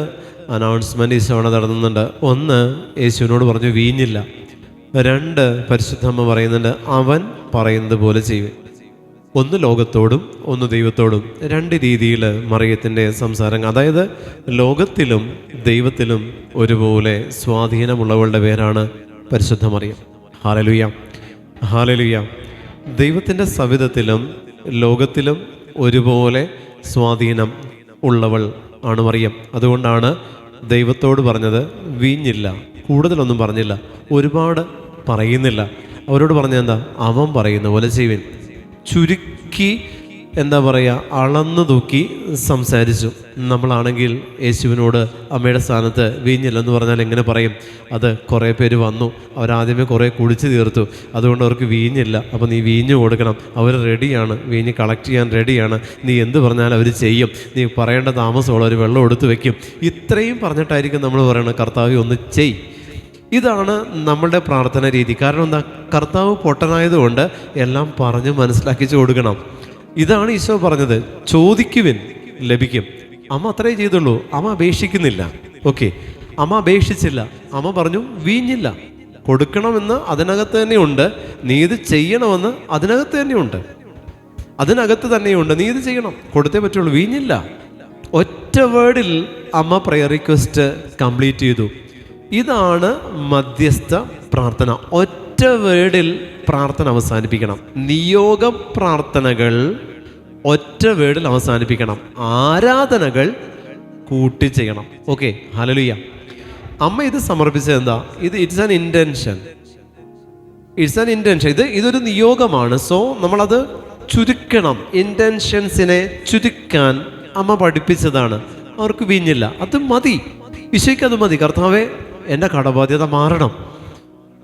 A: അനൗൺസ്മെൻറ്റ് ഈശോടെ നടത്തുന്നുണ്ട്. 1, യേശുവിനോട് പറഞ്ഞു വീഞ്ഞില്ല. 2, പരിശുദ്ധമ്മ പറയുന്നുണ്ട് അവൻ പറയുന്നത് പോലെ ചെയ്യും. 1 ലോകത്തോടും 1 ദൈവത്തോടും. 2 രീതിയിൽ മറിയത്തിൻ്റെ സംസാരം. അതായത് ലോകത്തിലും ദൈവത്തിലും ഒരുപോലെ സ്വാധീനമുള്ളവളുടെ പേരാണ് പരിശുദ്ധ മറിയം. Hallelujah, hallelujah. ദൈവത്തിൻ്റെ സവിധത്തിലും ലോകത്തിലും ഒരുപോലെ സ്വാധീനം ഉള്ളവൾ ആണ് മറിയം. അതുകൊണ്ടാണ് ദൈവത്തോട് പറഞ്ഞത് വീഞ്ഞില്ല, കൂടുതലൊന്നും പറഞ്ഞില്ല, ഒരുപാട് പറയുന്നില്ല. അവരോട് പറഞ്ഞെന്താ? അവൻ പറയുന്ന പോലെ ചെയ്യുവിൻ. ചുരുക്കി എന്താ പറയുക, അളന്നു തൂക്കി സംസാരിച്ചു. നമ്മളാണെങ്കിൽ യേശുവിനോട് അമ്മയുടെ സ്ഥാനത്ത് വീഞ്ഞില്ലെന്ന് പറഞ്ഞാൽ എങ്ങനെ പറയും? അത് കുറേ പേര് വന്നു, അവരാദ്യമേ കുറേ കുടിച്ച് തീർത്തു, അതുകൊണ്ട് അവർക്ക് വീഞ്ഞില്ല, അപ്പോൾ നീ വീഞ്ഞ് കൊടുക്കണം. അവർ റെഡിയാണ്, വീഞ്ഞ് കളക്ട് ചെയ്യാൻ റെഡിയാണ്, നീ എന്ത് പറഞ്ഞാലും അവർ ചെയ്യും, നീ പറയേണ്ട താമസമുള്ള ഒരു വെള്ളം എടുത്തു വെക്കും. ഇത്രയും പറഞ്ഞിട്ടായിരിക്കും നമ്മൾ പറയുന്നത് കർത്താവ് ഒന്ന് ചെയ്. ഇതാണ് നമ്മളുടെ പ്രാർത്ഥന രീതി. കാരണം എന്താ? കർത്താവ് പൊട്ടനായതുകൊണ്ട് എല്ലാം പറഞ്ഞ് മനസ്സിലാക്കിച്ചു കൊടുക്കണം. ഇതാണ് ഈശോ പറഞ്ഞത്, ചോദിക്കുവിൻ ലഭിക്കും. അമ്മ അത്രേ ചെയ്തുള്ളൂ, അമ്മ അപേക്ഷിക്കുന്നില്ല. ഓക്കെ, അമ്മ അപേക്ഷിച്ചില്ല, അമ്മ പറഞ്ഞു വീഞ്ഞില്ല, കൊടുക്കണമെന്ന് അതിനകത്ത് തന്നെയുണ്ട്, നീ ഇത് ചെയ്യണമെന്ന് അതിനകത്ത് തന്നെയുണ്ട്, അതിനകത്ത് തന്നെയുണ്ട്, നീ ഇത് ചെയ്യണം, കൊടുത്തേ പറ്റുള്ളൂ. വീഞ്ഞില്ല. ഒറ്റ വേർഡിൽ അമ്മ പ്രയർ റിക്വസ്റ്റ് കംപ്ലീറ്റ് ചെയ്തു. ഇതാണ് മധ്യസ്ഥ പ്രാർത്ഥന. ഒറ്റ വേർഡിൽ പ്രാർത്ഥന അവസാനിപ്പിക്കണം. നിയോഗ പ്രാർത്ഥനകൾ ഒറ്റ വേർഡിൽ അവസാനിപ്പിക്കണം. ആരാധനകൾ കൂട്ടി ചെയ്യണം. Okay, hallelujah. അമ്മ ഇത് സമർപ്പിച്ചത് എന്താ? It's an intention, it's an intention. ഇതൊരു നിയോഗമാണ്. സോ നമ്മളത് ചുരുക്കണം. ഇൻറ്റൻഷൻസിനെ ചുരുക്കാൻ അമ്മ പഠിപ്പിച്ചതാണ്. അവർക്ക് വീഞ്ഞില്ല, അത് മതി. ഈശോയ്ക്ക് അത് മതി. കർത്താവേ, എൻ്റെ കടബാധ്യത മാറണം,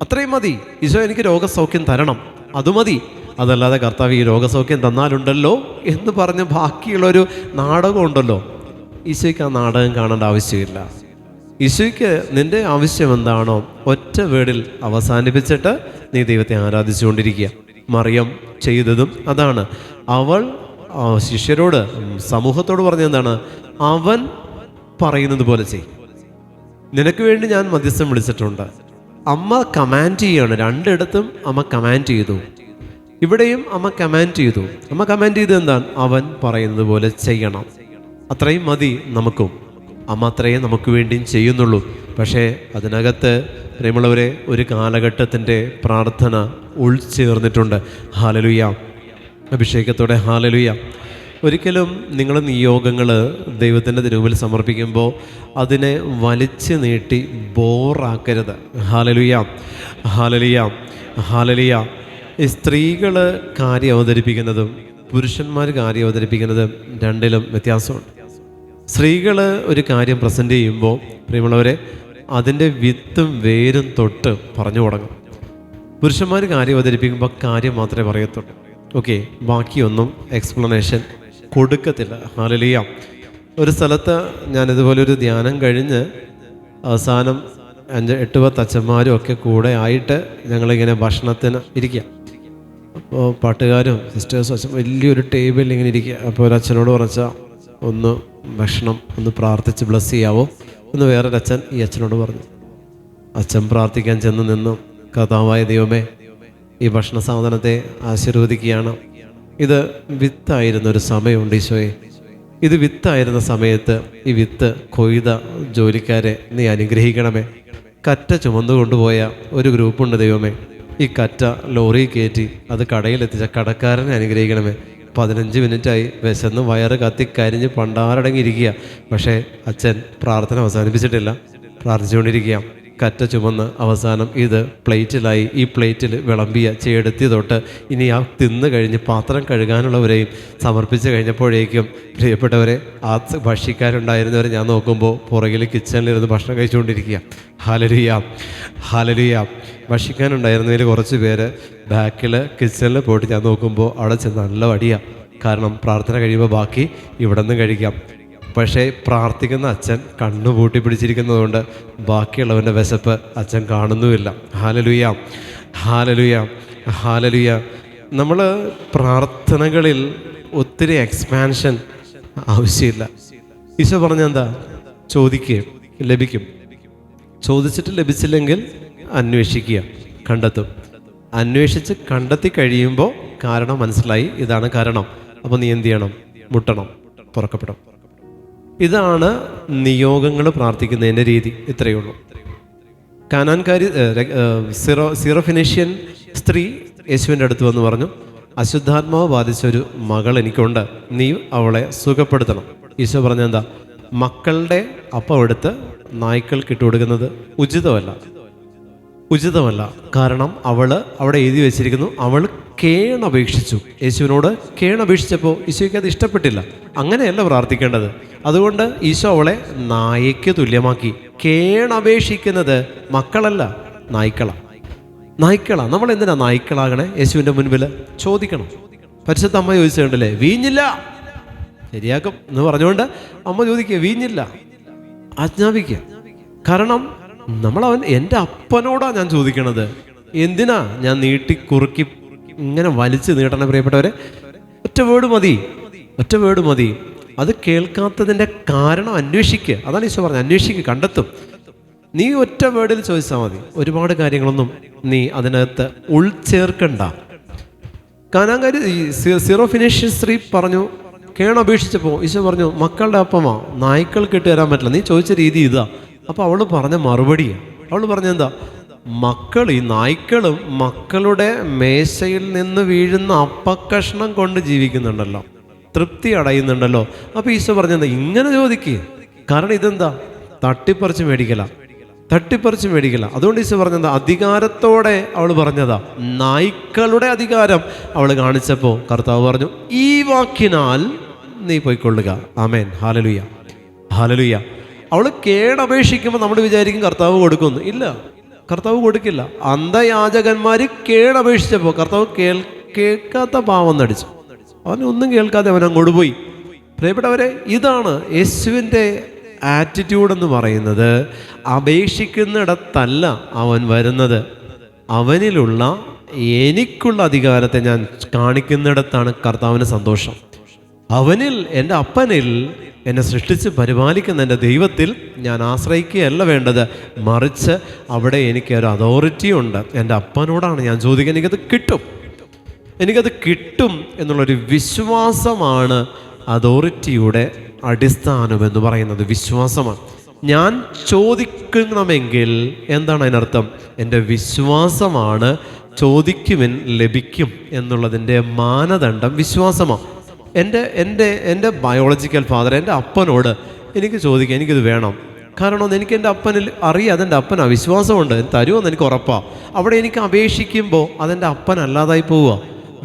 A: അത്രയും മതി. ഈശോ എനിക്ക് രോഗസൗഖ്യം തരണം, അത് മതി. അതല്ലാതെ കർത്താവ് ഈ രോഗസൗഖ്യം തന്നാലുണ്ടല്ലോ എന്ന് പറഞ്ഞ് ബാക്കിയുള്ളൊരു നാടകം ഉണ്ടല്ലോ. ഈശോയ്ക്ക് ആ നാടകം കാണേണ്ട ആവശ്യമില്ല. ഈശോയ്ക്ക് നിൻ്റെ ആവശ്യം എന്താണോ ഒറ്റ വേർഡിൽ അവസാനിപ്പിച്ചിട്ട് നീ ദൈവത്തെ ആരാധിച്ചുകൊണ്ടിരിക്കുക. മറിയം ചെയ്തതും അതാണ്. അവൾ ശിഷ്യരോട്, സമൂഹത്തോട് പറഞ്ഞ എന്താണ്? അവൻ പറയുന്നത് പോലെ ചെയ്യും. നിനക്ക് വേണ്ടി ഞാൻ മധ്യസ്ഥം വിളിച്ചിട്ടുണ്ട്. അമ്മ കമാൻഡ് ചെയ്യാണ്. 2ഇടത്തും അമ്മ കമാൻഡ് ചെയ്തു. ഇവിടെയും അമ്മ കമാൻഡ് ചെയ്തു. അമ്മ കമാൻഡ് ചെയ്തത് എന്താണ്? അവൻ പറയുന്നത് പോലെ ചെയ്യണം. അത്രയും മതി നമുക്കും. അമ്മ അത്രയും നമുക്ക് വേണ്ടിയും ചെയ്യുന്നുള്ളൂ. പക്ഷേ അതിനകത്ത് പ്രിയമുള്ളവരെ ഒരു കാലഘട്ടത്തിൻ്റെ പ്രാർത്ഥന ഉൾച്ചേർന്നിട്ടുണ്ട്. ഹല്ലേലൂയ, അഭിഷേകത്തോടെ ഹല്ലേലൂയ. ഒരിക്കലും നിങ്ങൾ നിയോഗങ്ങൾ ദൈവത്തിൻ്റെ തിരുമുമ്പിൽ സമർപ്പിക്കുമ്പോൾ അതിനെ വലിച്ചു നീട്ടി ബോറാക്കരുത്. ഹല്ലേലൂയ, ഹല്ലേലൂയ, ഹല്ലേലൂയ. ഈ സ്ത്രീകൾ കാര്യം അവതരിപ്പിക്കുന്നതും പുരുഷന്മാർ കാര്യം അവതരിപ്പിക്കുന്നതും രണ്ടിലും വ്യത്യാസമുണ്ട്. സ്ത്രീകൾ ഒരു കാര്യം പ്രസൻറ്റ് ചെയ്യുമ്പോൾ പ്രിയമുള്ളവരെ അതിൻ്റെ വിത്തും വേരും തൊട്ട് പറഞ്ഞു തുടങ്ങും. പുരുഷന്മാർ കാര്യം അവതരിപ്പിക്കുമ്പോൾ കാര്യം മാത്രമേ പറയത്തുള്ളൂ. ഓക്കെ, ബാക്കിയൊന്നും എക്സ്പ്ലനേഷൻ കൊടുക്കത്തില്ല. ഹല്ലേലൂയ. ഒരു സ്ഥലത്ത് ഞാനിതുപോലൊരു ധ്യാനം കഴിഞ്ഞ് അവസാനം 8-10 അച്ഛന്മാരും ഒക്കെ കൂടെ ആയിട്ട് ഞങ്ങളിങ്ങനെ ഭക്ഷണത്തിന് ഇരിക്കുക. അപ്പോൾ പാട്ടുകാരും സിസ്റ്റേഴ്സും അച്ഛൻ വലിയൊരു ടേബിളിൽ ഇങ്ങനെ ഇരിക്കുക. അപ്പോൾ ഒരച്ഛനോട് പറഞ്ഞാൽ ഒന്ന് ഭക്ഷണം ഒന്ന് പ്രാർത്ഥിച്ച് ബ്ലസ് ചെയ്യാവോ എന്ന് വേറൊരച്ഛൻ ഈ അച്ഛനോട് പറഞ്ഞു. അച്ഛൻ പ്രാർത്ഥിക്കാൻ ചെന്ന് നിന്നു. കർത്താവായ ദൈവമേ, ഈ ഭക്ഷണ സാധനത്തെ ആശീർവദിക്കുകയാണ്. ഇത് വിത്തായിരുന്ന ഒരു സമയമുണ്ട് ഈശോയെ. ഇത് വിത്തായിരുന്ന സമയത്ത് ഈ വിത്ത് കൊയ്ത ജോലിക്കാരെ നീ അനുഗ്രഹിക്കണമേ. കറ്റ ചുമന്നു കൊണ്ടുപോയ ഒരു ഗ്രൂപ്പുണ്ട് ദൈവമേ. ഈ കറ്റ ലോറി കയറ്റി അത് കടയിലെത്തിച്ച കടക്കാരനെ അനുഗ്രഹിക്കണമേ. 15 മിനിറ്റായി വിശന്ന് വയറ് കത്തി കരിഞ്ഞ് പണ്ടാരടങ്ങിയിരിക്കുക. പക്ഷേ അച്ഛൻ പ്രാർത്ഥന അവസാനിപ്പിച്ചിട്ടില്ല, പ്രാർത്ഥിച്ചുകൊണ്ടിരിക്കുക. കറ്റ ചുമന്ന് അവസാനം ഇത് പ്ലേറ്റിലായി. ഈ പ്ലേറ്റിൽ വിളമ്പിയ ചേടത്തി തൊട്ട് ഇനി ആ തിന്ന് കഴിഞ്ഞ് പാത്രം കഴുകാനുള്ളവരെയും സമർപ്പിച്ച് കഴിഞ്ഞപ്പോഴേക്കും പ്രിയപ്പെട്ടവരെ, ആ ഭക്ഷിക്കാരുണ്ടായിരുന്നവരെ ഞാൻ നോക്കുമ്പോൾ പുറകിൽ കിച്ചണിലിരുന്ന് ഭക്ഷണം കഴിച്ചുകൊണ്ടിരിക്കുക. Hallelujah, hallelujah. ഭക്ഷിക്കാനുണ്ടായിരുന്നതിൽ കുറച്ച് പേര് ബാക്കിൽ കിച്ചണിൽ പോയിട്ട് ഞാൻ നോക്കുമ്പോൾ അവിടെ ചെന്ന് നല്ല വടിയാണ്. കാരണം പ്രാർത്ഥന കഴിയുമ്പോൾ ബാക്കി ഇവിടെ നിന്ന് കഴിക്കാം. പക്ഷേ പ്രാർത്ഥിക്കുന്ന അച്ഛൻ കണ്ണുപൂട്ടി പിടിച്ചിരിക്കുന്നതുകൊണ്ട് ബാക്കിയുള്ളവൻ്റെ വിശപ്പ് അച്ഛൻ കാണുന്നുമില്ല. ഹല്ലേലൂയ, ഹല്ലേലൂയ, ഹല്ലേലൂയ. നമ്മൾ പ്രാർത്ഥനകളിൽ ഒത്തിരി എക്സ്പാൻഷൻ ആവശ്യമില്ല. ഈശോ പറഞ്ഞെന്താ? ചോദിക്കുക, ലഭിക്കും. ചോദിച്ചിട്ട് ലഭിച്ചില്ലെങ്കിൽ അന്വേഷിക്കുക, കണ്ടെത്തും. അന്വേഷിച്ച് കണ്ടെത്തി കഴിയുമ്പോൾ കാരണം മനസ്സിലായി, ഇതാണ് കാരണം. അപ്പോൾ നീ എന്ത് ചെയ്യണം? മുട്ടണം, തുറക്കപ്പെടും. ഇതാണ് നിയോഗങ്ങൾ പ്രാർത്ഥിക്കുന്നതിൻ്റെ രീതി. ഇത്രയേ ഉള്ളൂ. കാനാൻകാരി സിറോഫിനീഷ്യൻ സ്ത്രീ യേശുവിൻ്റെ അടുത്ത് വന്ന് പറഞ്ഞു, അശുദ്ധാത്മാവ് ബാധിച്ചൊരു മകൾ എനിക്കുണ്ട്, നീ അവളെ സുഖപ്പെടുത്തണം. ഈശോ പറഞ്ഞെന്താ? മക്കളുടെ അപ്പം എടുത്ത് നായ്ക്കൾക്ക് ഇട്ട് കൊടുക്കുന്നത് ഉചിതമല്ല. കാരണം അവിടെ എഴുതി വെച്ചിരിക്കുന്നു, അവൾ കേണപേക്ഷിച്ചു. യേശുവിനോട് കേണപേക്ഷിച്ചപ്പോൾ ഈശോയ്ക്ക് അത് ഇഷ്ടപ്പെട്ടില്ല. അങ്ങനെയല്ല പ്രാർത്ഥിക്കേണ്ടത്. അതുകൊണ്ട് ഈശോ അവളെ നായയ്ക്ക് തുല്യമാക്കി. കേണപേക്ഷിക്കുന്നത് മക്കളല്ല, നായ്ക്കളാ. നമ്മൾ എന്തിനാ നായ്ക്കളാകണേ? യേശുവിൻ്റെ മുൻപിൽ ചോദിക്കണം. പരിശുദ്ധ അമ്മ ചോദിച്ചിട്ടുണ്ടല്ലേ, വീഞ്ഞില്ല, ശരിയാക്കും എന്ന് പറഞ്ഞുകൊണ്ട് അമ്മ ചോദിക്കുക, വീഞ്ഞില്ല, ആജ്ഞാപിക്കുക. കാരണം എൻ്റെ അപ്പനോടാണ് ഞാൻ ചോദിക്കണത്. എന്തിനാ ഞാൻ നീട്ടി കുറുക്കി ഇങ്ങനെ വലിച്ചു നീട്ടണേ? പ്രിയപ്പെട്ടവരെ, ഒറ്റ വേർഡ് മതി. അത് കേൾക്കാത്തതിൻ്റെ കാരണം അന്വേഷിക്കുക. അതാണ് ഈശോ പറഞ്ഞത്, അന്വേഷിക്കുക, കണ്ടെത്തും. നീ ഒറ്റ വേർഡിൽ ചോദിച്ചാൽ മതി. ഒരുപാട് കാര്യങ്ങളൊന്നും നീ അതിനകത്ത് ഉൾച്ചേർക്കണ്ട. കാനാൻകാരി സിറോഫിനീഷ്യൻ സ്ത്രീ പറഞ്ഞു, കേണപേക്ഷിച്ചപ്പോൾ ഈശോ പറഞ്ഞു, മക്കളുടെ അപ്പമാ, നായ്ക്കൾക്ക് ഇട്ട് തരാൻ പറ്റില്ല. നീ ചോദിച്ച രീതി ഇതാ. അപ്പോൾ അവൾ പറഞ്ഞ മറുപടിയാണ്. അവൾ പറഞ്ഞെന്താ? ഈ നായ്ക്കളും മക്കളുടെ മേശയിൽ നിന്ന് വീഴുന്ന അപ്പക്കഷ്ണം കൊണ്ട് ജീവിക്കുന്നുണ്ടല്ലോ, തൃപ്തി അടയുന്നുണ്ടല്ലോ. അപ്പോൾ ഈശോ പറഞ്ഞെന്താ? ഇങ്ങനെ ചോദിക്കുക. കാരണം ഇതെന്താ? തട്ടിപ്പറിച്ച് മേടിക്കല. അതുകൊണ്ട് ഈശോ പറഞ്ഞെന്താ? അധികാരത്തോടെ അവൾ പറഞ്ഞതാ. നായ്ക്കളുടെ അധികാരം അവൾ കാണിച്ചപ്പോൾ കർത്താവ് പറഞ്ഞു, ഈ വാക്കിനാൽ നീ പോയിക്കൊള്ളുക. ആമേൻ, ഹല്ലേലൂയ, ഹല്ലേലൂയ. അവൾ കേണപേക്ഷിക്കുമ്പോൾ നമ്മൾ വിചാരിക്കും കർത്താവ് കൊടുക്കുന്നു. ഇല്ല, കർത്താവ് കൊടുക്കില്ല. അന്ധയാചകന്മാർ കേണപേക്ഷിച്ചപ്പോൾ കർത്താവ് കേൾക്കാത്ത പാവം നടിച്ചു. അവനൊന്നും കേൾക്കാതെ അവൻ അങ്ങോട്ട് പോയി. പ്രിയപ്പെട്ടവരെ, ഇതാണ് യേശുവിൻ്റെ ആറ്റിറ്റ്യൂഡ് എന്ന് പറയുന്നത്. അപേക്ഷിക്കുന്നിടത്തല്ല അവൻ വരുന്നത്, അവനിലുള്ള എനിക്കുള്ള അധികാരത്തെ ഞാൻ കാണിക്കുന്നിടത്താണ് കർത്താവിന് സന്തോഷം. അവനിൽ, എൻ്റെ അപ്പനിൽ, എന്നെ സൃഷ്ടിച്ച് പരിപാലിക്കുന്ന എൻ്റെ ദൈവത്തിൽ ഞാൻ ആശ്രയിക്കുകയല്ല വേണ്ടത്, മറിച്ച് അവിടെ എനിക്കൊരു അതോറിറ്റി ഉണ്ട്. എൻ്റെ അപ്പനോടാണ് ഞാൻ ചോദിക്കുക, എനിക്കത് കിട്ടും എന്നുള്ളൊരു വിശ്വാസമാണ് അതോറിറ്റിയുടെ അടിസ്ഥാനം എന്ന് പറയുന്നത്. വിശ്വാസമാണ്. ഞാൻ ചോദിക്കണമെങ്കിൽ എന്താണ് അതിനർത്ഥം? എൻ്റെ വിശ്വാസമാണ് ചോദിക്കുവിൻ ലഭിക്കും എന്നുള്ളതിൻ്റെ മാനദണ്ഡം വിശ്വാസമാണ്. എൻ്റെ ബയോളജിക്കൽ ഫാദർ, എൻ്റെ അപ്പനോട് എനിക്ക് ചോദിക്കാം, എനിക്കിത് വേണം. കാരണം എനിക്ക് എൻ്റെ അപ്പനിൽ അറിയാം, അതെൻ്റെ അപ്പനാ, വിശ്വാസമുണ്ട്, തരുമെന്ന് എനിക്ക് ഉറപ്പാണ്. അവിടെ എനിക്ക് അപേക്ഷിക്കുമ്പോൾ അതെൻ്റെ അപ്പനല്ലാതായി പോവുക.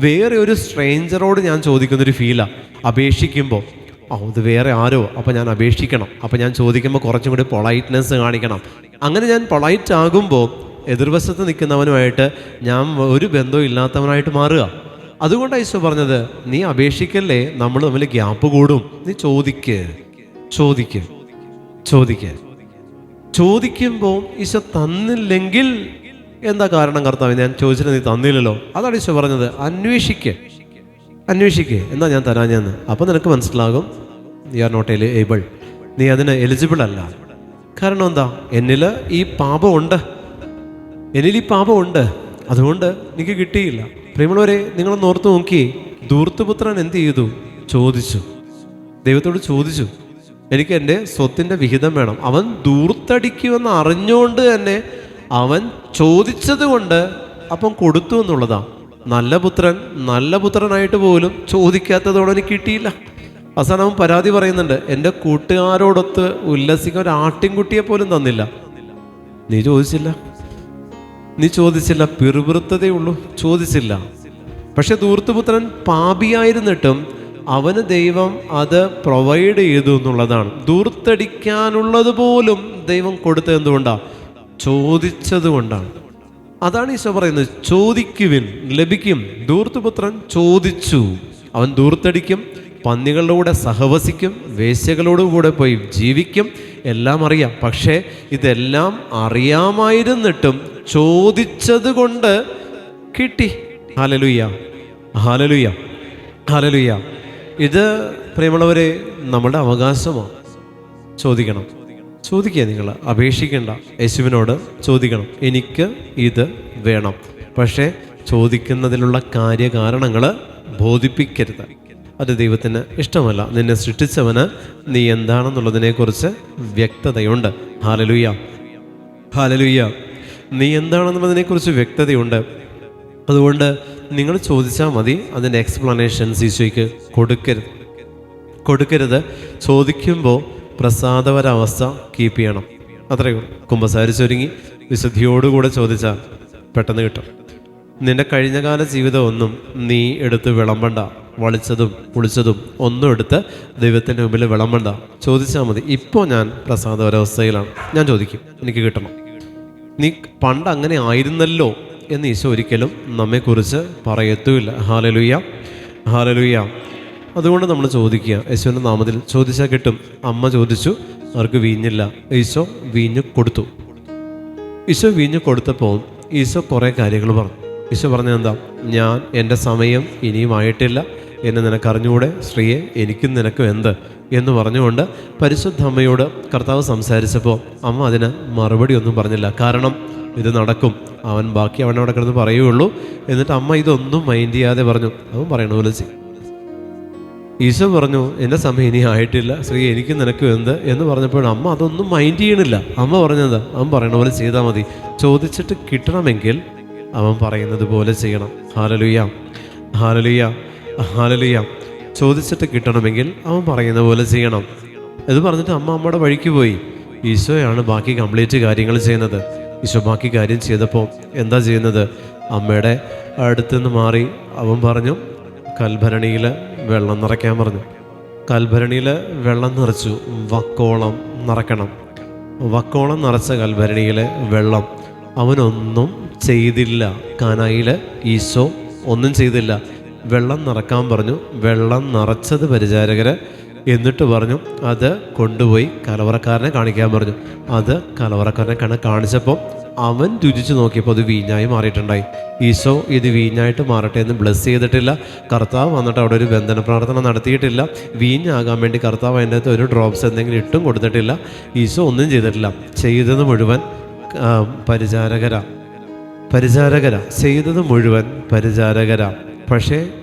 A: വേറെ ഒരു സ്ട്രേഞ്ചറോട് ഞാൻ ചോദിക്കുന്നൊരു ഫീലാണ് അപേക്ഷിക്കുമ്പോൾ. ഇത് വേറെ ആരോ, അപ്പോൾ ഞാൻ അപേക്ഷിക്കണം. അപ്പോൾ ഞാൻ ചോദിക്കുമ്പോൾ കുറച്ചും കൂടി പൊളൈറ്റ്നെസ് കാണിക്കണം. അങ്ങനെ ഞാൻ പൊളൈറ്റ് ആകുമ്പോൾ എതിർവശത്ത് നിൽക്കുന്നവനുമായിട്ട് ഞാൻ ഒരു ബന്ധവും ഇല്ലാത്തവനായിട്ട് മാറുക. അതുകൊണ്ടാണ് ഈശോ പറഞ്ഞത്, നീ അപേക്ഷിക്കല്ലേ, നമ്മൾ തമ്മിൽ ഗ്യാപ്പ് കൂടും. നീ ചോദിക്ക്. ചോദിക്കുമ്പോൾ ഈശോ തന്നില്ലെങ്കിൽ എന്താ കാരണം കർത്താവ്? ഞാൻ ചോദിച്ചിട്ട് നീ തന്നില്ലല്ലോ. അതാണ് ഈശോ പറഞ്ഞത്, അന്വേഷിക്ക്. എന്താ ഞാൻ തരാഞ്ഞെന്ന്. അപ്പം നിനക്ക് മനസ്സിലാകും യു ആർ നോട്ട് ഏബിൾ, നീ അതിന് എലിജിബിൾ അല്ല. കാരണം എന്താ? എന്നിൽ ഈ പാപമുണ്ട്, അതുകൊണ്ട് എനിക്ക് കിട്ടിയില്ല. പ്രിയമുള്ളവരെ, നിങ്ങളൊന്ന് ഓർത്ത് നോക്കി, ധൂർത്തുപുത്രൻ എന്ത് ചെയ്തു? ചോദിച്ചു, ദൈവത്തോട് ചോദിച്ചു, എനിക്ക് എൻ്റെ സ്വത്തിൻ്റെ വിഹിതം വേണം. അവൻ ധൂർത്തടിക്കുമെന്ന് അറിഞ്ഞുകൊണ്ട് തന്നെ അവൻ ചോദിച്ചത് കൊണ്ട് അപ്പം കൊടുത്തു എന്നുള്ളതാ. നല്ല പുത്രനായിട്ട് പോലും ചോദിക്കാത്തതോടെ എനിക്ക് കിട്ടിയില്ല. അവസാനം അവൻ പരാതി പറയുന്നുണ്ട്, എൻ്റെ കൂട്ടുകാരോടൊത്ത് ഉല്ലസിക്കാൻ ഒരു ആട്ടിൻകുട്ടിയെ പോലും തന്നില്ല. നീ ചോദിച്ചില്ല, പിറുപിറുത്തതേ ഉള്ളൂ, ചോദിച്ചില്ല. പക്ഷെ ധൂർത്തുപുത്രൻ പാപിയായിരുന്നിട്ടും അവന് ദൈവം അത് പ്രൊവൈഡ് ചെയ്തു എന്നുള്ളതാണ്. ധൂർത്തടിക്കാനുള്ളത് പോലും ദൈവം കൊടുത്തത് എന്തുകൊണ്ടാണ്? ചോദിച്ചത് കൊണ്ടാണ്. അതാണ് ഈശോ പറയുന്നത്, ചോദിക്കുവിൻ ലഭിക്കും. ധൂർത്തുപുത്രൻ ചോദിച്ചു, അവൻ ധൂർത്തടിക്കും, പന്നികളുടെ കൂടെ സഹവസിക്കും, വേശ്യകളോടുകൂടെ പോയി ജീവിക്കും, എല്ലാം അറിയാം. പക്ഷേ ഇതെല്ലാം അറിയാമായിരുന്നിട്ടും ചോദിച്ചത് കൊണ്ട് കിട്ടി. ഹല്ലേലൂയ, ഹല്ലേലൂയ, ഹല്ലേലൂയ. ഇത് പ്രിയമുള്ളവരെ നമ്മുടെ അവകാശമാണ്. ചോദിക്കുക, നിങ്ങൾ അപേക്ഷിക്കേണ്ട, യേശുവിനോട് ചോദിക്കണം, എനിക്ക് ഇത് വേണം. പക്ഷേ ചോദിക്കുന്നതിലുള്ള കാര്യകാരണങ്ങൾ ബോധിപ്പിക്കരുത്, അത് ദൈവത്തിന് ഇഷ്ടമല്ല. നിന്നെ സൃഷ്ടിച്ചവന് നീ എന്താണെന്നുള്ളതിനെക്കുറിച്ച് വ്യക്തതയുണ്ട്. Hallelujah, hallelujah. നീ എന്താണെന്നുള്ളതിനെക്കുറിച്ച് വ്യക്തതയുണ്ട്. അതുകൊണ്ട് നിങ്ങൾ ചോദിച്ചാൽ മതി, അതിൻ്റെ എക്സ്പ്ലനേഷൻസ് ഈശോയ്ക്ക് കൊടുക്കരുത്. ചോദിക്കുമ്പോൾ പ്രസാദപരാവസ്ഥ കീപ്പ് ചെയ്യണം, അത്രയേ ഉള്ളൂ. കുമ്പസാരിച്ചൊരുങ്ങി വിശുദ്ധിയോടുകൂടെ ചോദിച്ചാൽ പെട്ടെന്ന് കിട്ടും. നിന്റെ കഴിഞ്ഞകാല ജീവിതം ഒന്നും നീ എടുത്ത് വിളമ്പണ്ട, വളിച്ചതും പുളിച്ചതും ഒന്നും എടുത്ത് ദൈവത്തിൻ്റെ മുമ്പിൽ വിളമ്പണ്ട. ചോദിച്ചാൽ മതി, ഇപ്പോൾ ഞാൻ പ്രസാദപരാവസ്ഥയിലാണ്, ഞാൻ ചോദിക്കും, എനിക്ക് കിട്ടണം. നീ പണ്ട് അങ്ങനെ ആയിരുന്നല്ലോ എന്ന് ഈശോ ഒരിക്കലും നമ്മെക്കുറിച്ച് പറയത്തുമില്ല. Hallelujah, hallelujah. അതുകൊണ്ട് നമ്മൾ ചോദിക്കുക, യേശുവിൻ്റെ നാമത്തിൽ ചോദിച്ചാൽ കിട്ടും. അമ്മ ചോദിച്ചു, അവർക്ക് വീഞ്ഞില്ല, ഈശോ വീഞ്ഞ് കൊടുത്തു. ഈശോ വീഞ്ഞ് കൊടുത്തപ്പോൾ ഈശോ കുറേ കാര്യങ്ങൾ പറഞ്ഞു. ഈശോ പറഞ്ഞത് എന്താ? ഞാൻ എൻ്റെ സമയം ഇനിയും ആയിട്ടില്ല, എന്നെ നിനക്കറിഞ്ഞുകൂടെ സ്ത്രീയെ, എനിക്കും നിനക്കും എന്ത് എന്ന് പറഞ്ഞുകൊണ്ട് പരിശുദ്ധ അമ്മയോട് കർത്താവ് സംസാരിച്ചപ്പോൾ അമ്മ അതിന് മറുപടി ഒന്നും പറഞ്ഞില്ല. കാരണം ഇത് നടക്കും, അവൻ ബാക്കി അവനവിടെ കിടന്ന് പറയുകയുള്ളൂ. എന്നിട്ട് അമ്മ ഇതൊന്നും മൈൻഡ് ചെയ്യാതെ പറഞ്ഞു, അവൻ പറയണ പോലെ ചെയ്യും. ഈശോ പറഞ്ഞു, എൻ്റെ സമയം ഇനി ആയിട്ടില്ല, സ്ത്രീ എനിക്കും നിനക്കും എന്ത് എന്ന് പറഞ്ഞപ്പോഴും അമ്മ അതൊന്നും മൈൻഡ് ചെയ്യണില്ല. അമ്മ പറഞ്ഞത്, അവൻ പറയണ പോലെ ചെയ്താൽ മതി. ചോദിച്ചിട്ട് കിട്ടണമെങ്കിൽ അവൻ പറയുന്നത് പോലെ ചെയ്യണം. ഹല്ലേലൂയ, ഹല്ലേലൂയ, ഹല്ലേലൂയ. ചോദിച്ചിട്ട് കിട്ടണമെങ്കിൽ അവൻ പറയുന്ന പോലെ ചെയ്യണം. ഇത് പറഞ്ഞിട്ട് അമ്മയുടെ വഴിക്ക് പോയി. ഈശോയാണ് ബാക്കി കംപ്ലീറ്റ് കാര്യങ്ങൾ ചെയ്യുന്നത്. ഈശോ ബാക്കി കാര്യം ചെയ്തപ്പോൾ എന്താ ചെയ്യുന്നത്? അമ്മയുടെ അടുത്തുനിന്ന് മാറി അവൻ പറഞ്ഞു, കൽഭരണിയിൽ വെള്ളം നിറയ്ക്കാൻ പറഞ്ഞു. കൽഭരണിയിൽ വെള്ളം നിറച്ചു, വക്കോളം നിറയ്ക്കണം. വക്കോളം നിറച്ച കൽഭരണിയിലെ വെള്ളം അവനൊന്നും ചെയ്തില്ല. കാനായിൽ ഈശോ ഒന്നും ചെയ്തില്ല. വെള്ളം നിറക്കാൻ പറഞ്ഞു, വെള്ളം നിറച്ചത് പരിചാരകർ. എന്നിട്ട് പറഞ്ഞു, അത് കൊണ്ടുപോയി കലവറക്കാരനെ കാണിക്കാൻ പറഞ്ഞു. അത് കലവറക്കാരനെ കാണിച്ചപ്പോൾ അവൻ രുചിച്ച് നോക്കിയപ്പോൾ അത് വീഞ്ഞായി മാറിയിട്ടുണ്ടായി. ഈശോ ഇത് വീഞ്ഞായിട്ട് മാറട്ടെ എന്ന് ബ്ലെസ് ചെയ്തിട്ടില്ല. കർത്താവ് വന്നിട്ട് അവിടെ ഒരു ബന്ധന പ്രാർത്ഥന നടത്തിയിട്ടില്ല. വീഞ്ഞാകാൻ വേണ്ടി കർത്താവ് അതിൻ്റെ അകത്ത് ഒരു ഡ്രോപ്സ് എന്തെങ്കിലും ഇട്ടും കൊടുത്തിട്ടില്ല. ഈശോ ഒന്നും ചെയ്തിട്ടില്ല. ചെയ്തത് മുഴുവൻ പരിചാരകരാ ചെയ്തത് മുഴുവൻ പരിചാരകരാ. പക്ഷേ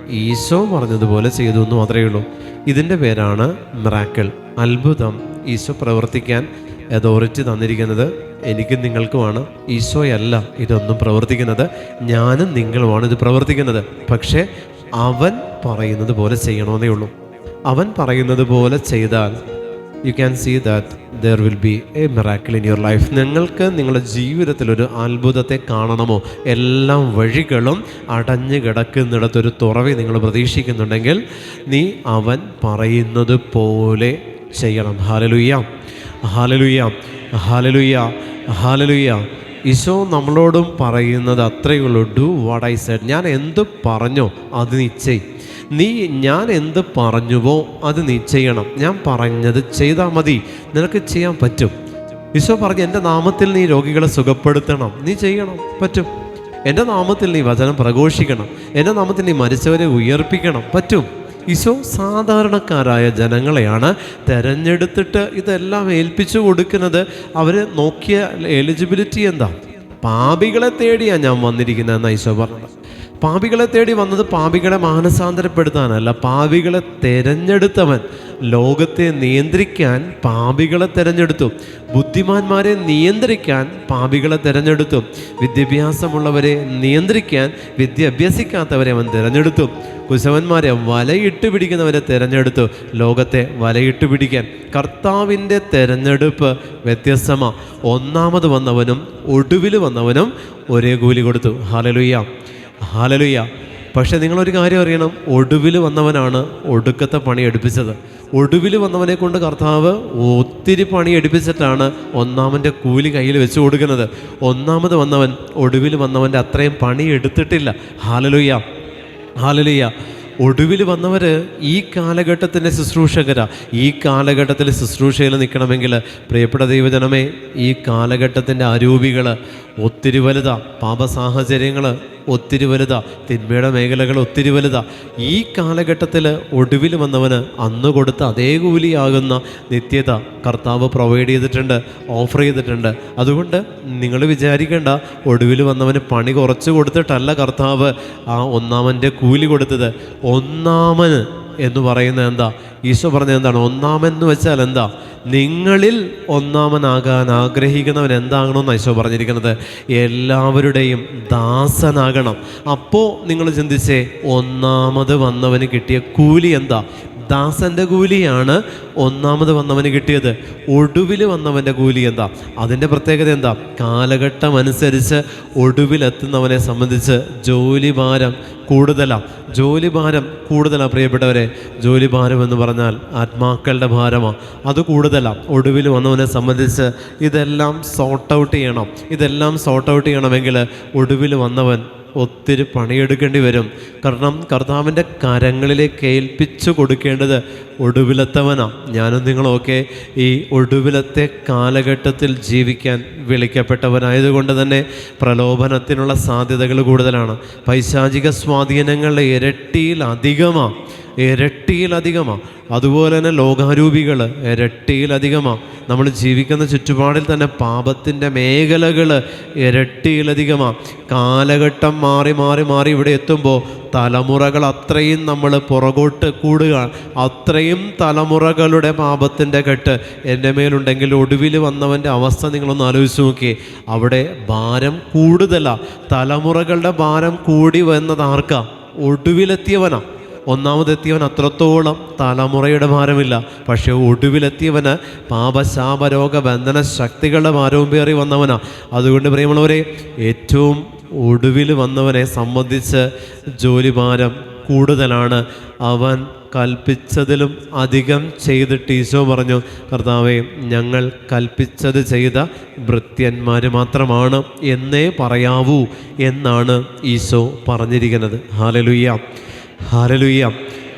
A: ഈശോ പറഞ്ഞതുപോലെ ചെയ്തു എന്ന് മാത്രമേ ഉള്ളൂ. ഇതിൻ്റെ പേരാണ് മിറാക്കിൾ, അത്ഭുതം. ഈശോ പ്രവർത്തിക്കാൻ അതോറിറ്റി തന്നിരിക്കുന്നത് എനിക്കും നിങ്ങൾക്കുമാണ്. ഈശോയല്ല ഇതൊന്നും പ്രവർത്തിക്കുന്നത്, ഞാനും നിങ്ങളുമാണ് ഇത് പ്രവർത്തിക്കുന്നത്. പക്ഷേ അവൻ പറയുന്നത് പോലെ ചെയ്യണമെന്നേ ഉള്ളൂ. അവൻ പറയുന്നത് പോലെ ചെയ്താൽ you can see that there will be a miracle in your life. നിങ്ങൾക്ക് നിങ്ങളുടെ ജീവിതത്തിലൊരു അത്ഭുതത്തെ കാണണമോ? എല്ലാ വഴികളും അടഞ്ഞു കിടക്കുന്നിടത്തൊരു തുറവി നിങ്ങൾ പ്രതീക്ഷിക്കുന്നുണ്ടെങ്കിൽ നീ അവൻ പറയുന്നത് പോലെ ചെയ്യണം. ഹല്ലേലൂയ, ഹല്ലേലൂയ, ഹല്ലേലൂയ, ഹല്ലേലൂയ. ഈശോ നമ്മളോടും പറയുന്നത് അത്രയേ ഉള്ളൂ. Do what I said. ഞാൻ എന്ത് പറഞ്ഞോ അത് നീ ചെയ്. ഞാൻ എന്ത് പറഞ്ഞുവോ അത് നീ ചെയ്യണം. ഞാൻ പറഞ്ഞത് ചെയ്താൽ മതി. നിനക്ക് ചെയ്യാൻ പറ്റും. ഈശോ പറഞ്ഞു, എൻ്റെ നാമത്തിൽ നീ രോഗികളെ സുഖപ്പെടുത്തണം, നീ ചെയ്യണം, പറ്റും. എൻ്റെ നാമത്തിൽ നീ വചനം പ്രഘോഷിക്കണം, എൻ്റെ നാമത്തിൽ നീ മരിച്ചവരെ ഉയർപ്പിക്കണം, പറ്റും. ഈശോ സാധാരണക്കാരായ ജനങ്ങളെയാണ് തിരഞ്ഞെടുത്തിട്ട് ഇതെല്ലാം ഏൽപ്പിച്ചു കൊടുക്കുന്നത്. അവർ നോക്കിയ എലിജിബിലിറ്റി എന്താ? പാപികളെ തേടിയാണ് ഞാൻ വന്നിരിക്കുന്നതെന്നാണ് ഈശോ പറഞ്ഞത്. പാപികളെ തേടി വന്നത് പാപികളെ മാനസാന്തരപ്പെടുത്താനല്ല, പാപികളെ തിരഞ്ഞെടുത്തവൻ. ലോകത്തെ നിയന്ത്രിക്കാൻ പാപികളെ തിരഞ്ഞെടുത്തു, ബുദ്ധിമാന്മാരെ നിയന്ത്രിക്കാൻ പാപികളെ തിരഞ്ഞെടുത്തു, വിദ്യാഭ്യാസമുള്ളവരെ നിയന്ത്രിക്കാൻ വിദ്യ അഭ്യസിക്കാത്തവരെ അവൻ തിരഞ്ഞെടുത്തു, കുശവന്മാരെ വലയിട്ട് പിടിക്കുന്നവരെ തിരഞ്ഞെടുത്തു, ലോകത്തെ വലയിട്ട് പിടിക്കാൻ. കർത്താവിൻ്റെ തിരഞ്ഞെടുപ്പ് വ്യത്യസ്തമാണ്. ഒന്നാമത് വന്നവനും ഒടുവിൽ വന്നവനും ഒരേ കൂലി കൊടുത്തു. Hallelujah, hallelujah. പക്ഷെ നിങ്ങളൊരു കാര്യം അറിയണം, ഒടുവിൽ വന്നവനാണ് ഒടുക്കത്തെ പണി എടുപ്പിച്ചത്. ഒടുവിൽ വന്നവനെ കൊണ്ട് കർത്താവ് ഒത്തിരി പണി എടുപ്പിച്ചിട്ടാണ് ഒന്നാമൻ്റെ കൂലി കയ്യിൽ വെച്ച് കൊടുക്കുന്നത്. ഒന്നാമത് വന്നവൻ ഒടുവിൽ വന്നവൻ്റെ അത്രയും പണി എടുത്തിട്ടില്ല. Hallelujah, hallelujah. ഒടുവിൽ വന്നവർ ഈ കാലഘട്ടത്തിൻ്റെ ശുശ്രൂഷകരാ. ഈ കാലഘട്ടത്തിൽ ശുശ്രൂഷയിൽ നിൽക്കണമെങ്കിൽ പ്രിയപ്പെട്ട ദൈവജനമേ, ഈ കാലഘട്ടത്തിൻ്റെ അരൂപികൾ ഒത്തിരി വലുതാ, പാപസാഹചര്യങ്ങൾ ഒത്തിരി വലുതാ, തിന്മയുടെ മേഖലകൾ ഒത്തിരി വലുതാ. ഈ കാലഘട്ടത്തിൽ ഒടുവിൽ വന്നവന് അന്ന് കൊടുത്ത അതേ കൂലിയാകുന്ന നിത്യത കർത്താവ് പ്രൊവൈഡ് ചെയ്തിട്ടുണ്ട്, ഓഫർ ചെയ്തിട്ടുണ്ട്. അതുകൊണ്ട് നിങ്ങൾ വിചാരിക്കേണ്ട, ഒടുവിൽ വന്നവന് പണി കുറച്ച് കൊടുത്തിട്ടല്ല കർത്താവ് ആ ഒന്നാമൻ്റെ കൂലി കൊടുത്തത്. ഒന്നാമന് എന്ന് പറയുന്നത് എന്താ? ഈശോ പറഞ്ഞത് എന്താണ്? ഒന്നാമെന്ന് വെച്ചാൽ എന്താ? നിങ്ങളിൽ ഒന്നാമനാകാൻ ആഗ്രഹിക്കുന്നവൻ എന്താകണമെന്ന് ഈശോ പറഞ്ഞിരിക്കുന്നത്? എല്ലാവരുടെയും ദാസനാകണം. അപ്പോൾ നിങ്ങൾ ചിന്തിച്ചേ, ഒന്നാമത് വന്നവന് കിട്ടിയ കൂലി എന്താ? ദാസൻ്റെ കൂലിയാണ് ഒന്നാമത് വന്നവന് കിട്ടിയത്. ഒടുവിൽ വന്നവൻ്റെ കൂലി എന്താ? അതിൻ്റെ പ്രത്യേകത എന്താ? കാലഘട്ടം അനുസരിച്ച് ഒടുവിലെത്തുന്നവനെ സംബന്ധിച്ച് ജോലിഭാരം കൂടുതലാണ്. ജോലിഭാരം കൂടുതലാണ് പ്രിയപ്പെട്ടവരെ. ജോലിഭാരം എന്ന് പറഞ്ഞാൽ ആത്മാക്കളുടെ ഭാരമാണ്, അത് കൂടുതലാണ്. ഒടുവിൽ വന്നവനെ സംബന്ധിച്ച് ഇതെല്ലാം സോർട്ട് ഔട്ട് ചെയ്യണം. ഇതെല്ലാം സോർട്ട് ഔട്ട് ചെയ്യണമെങ്കിൽ ഒടുവിൽ വന്നവൻ ഒത്തിരി പണിയെടുക്കേണ്ടി വരും. കാരണം കർത്താവിൻ്റെ കരങ്ങളിലേക്ക് ഏൽപ്പിച്ചു കൊടുക്കേണ്ടത് ഒടുവിലത്തവനാണ്. ഞാനും നിങ്ങളൊക്കെ ഈ ഒടുവിലത്തെ കാലഘട്ടത്തിൽ ജീവിക്കാൻ വിളിക്കപ്പെട്ടവനായതുകൊണ്ട് തന്നെ പ്രലോഭനത്തിനുള്ള സാധ്യതകൾ കൂടുതലാണ്. പൈശാചിക സ്വാധീനങ്ങളുടെ ഇരട്ടിയിലധികമാണ്. അതുപോലെ തന്നെ ലോകാരൂപികൾ ഇരട്ടിയിലധികമാണ്. നമ്മൾ ജീവിക്കുന്ന ചുറ്റുപാടിൽ തന്നെ പാപത്തിൻ്റെ മേഖലകൾ ഇരട്ടിയിലധികമാണ്. കാലഘട്ടം മാറി മാറി മാറി ഇവിടെ എത്തുമ്പോൾ തലമുറകൾ അത്രയും നമ്മൾ പുറകോട്ട് കൂടുകയാണ്. അത്രയും തലമുറകളുടെ പാപത്തിൻ്റെ കെട്ട് എൻ്റെ മേലുണ്ടെങ്കിൽ ഒടുവിൽ വന്നവൻ്റെ അവസ്ഥ നിങ്ങളൊന്ന് ആലോചിച്ച് നോക്കിയേ. അവിടെ ഭാരം കൂടുതലാണ്. തലമുറകളുടെ ഭാരം കൂടി വന്നത് ആർക്കാ? ഒടുവിലെത്തിയവനാണ്. ഒന്നാമതെത്തിയവൻ അത്രത്തോളം തലമുറയുടെ ഭാരമില്ല. പക്ഷേ ഒടുവിലെത്തിയവന് പാപശാപരോഗ ബന്ധന ശക്തികളുടെ ഭാരവും പേറി വന്നവനാണ്. അതുകൊണ്ട് പ്രിയമുള്ളവരെ, ഏറ്റവും ഒടുവിൽ വന്നവനെ സംബന്ധിച്ച് ജോലിഭാരം കൂടുതലാണ്. അവൻ കൽപ്പിച്ചതിലും അധികം ചെയ്തിട്ട് ഈശോ പറഞ്ഞു, കർത്താവേ, ഞങ്ങൾ കൽപ്പിച്ചത് ചെയ്ത ഭൃത്യന്മാർ മാത്രമാണ് എന്നേ പറയാവൂ എന്നാണ് ഈശോ പറഞ്ഞിരിക്കുന്നത്. Hallelujah, hallelujah.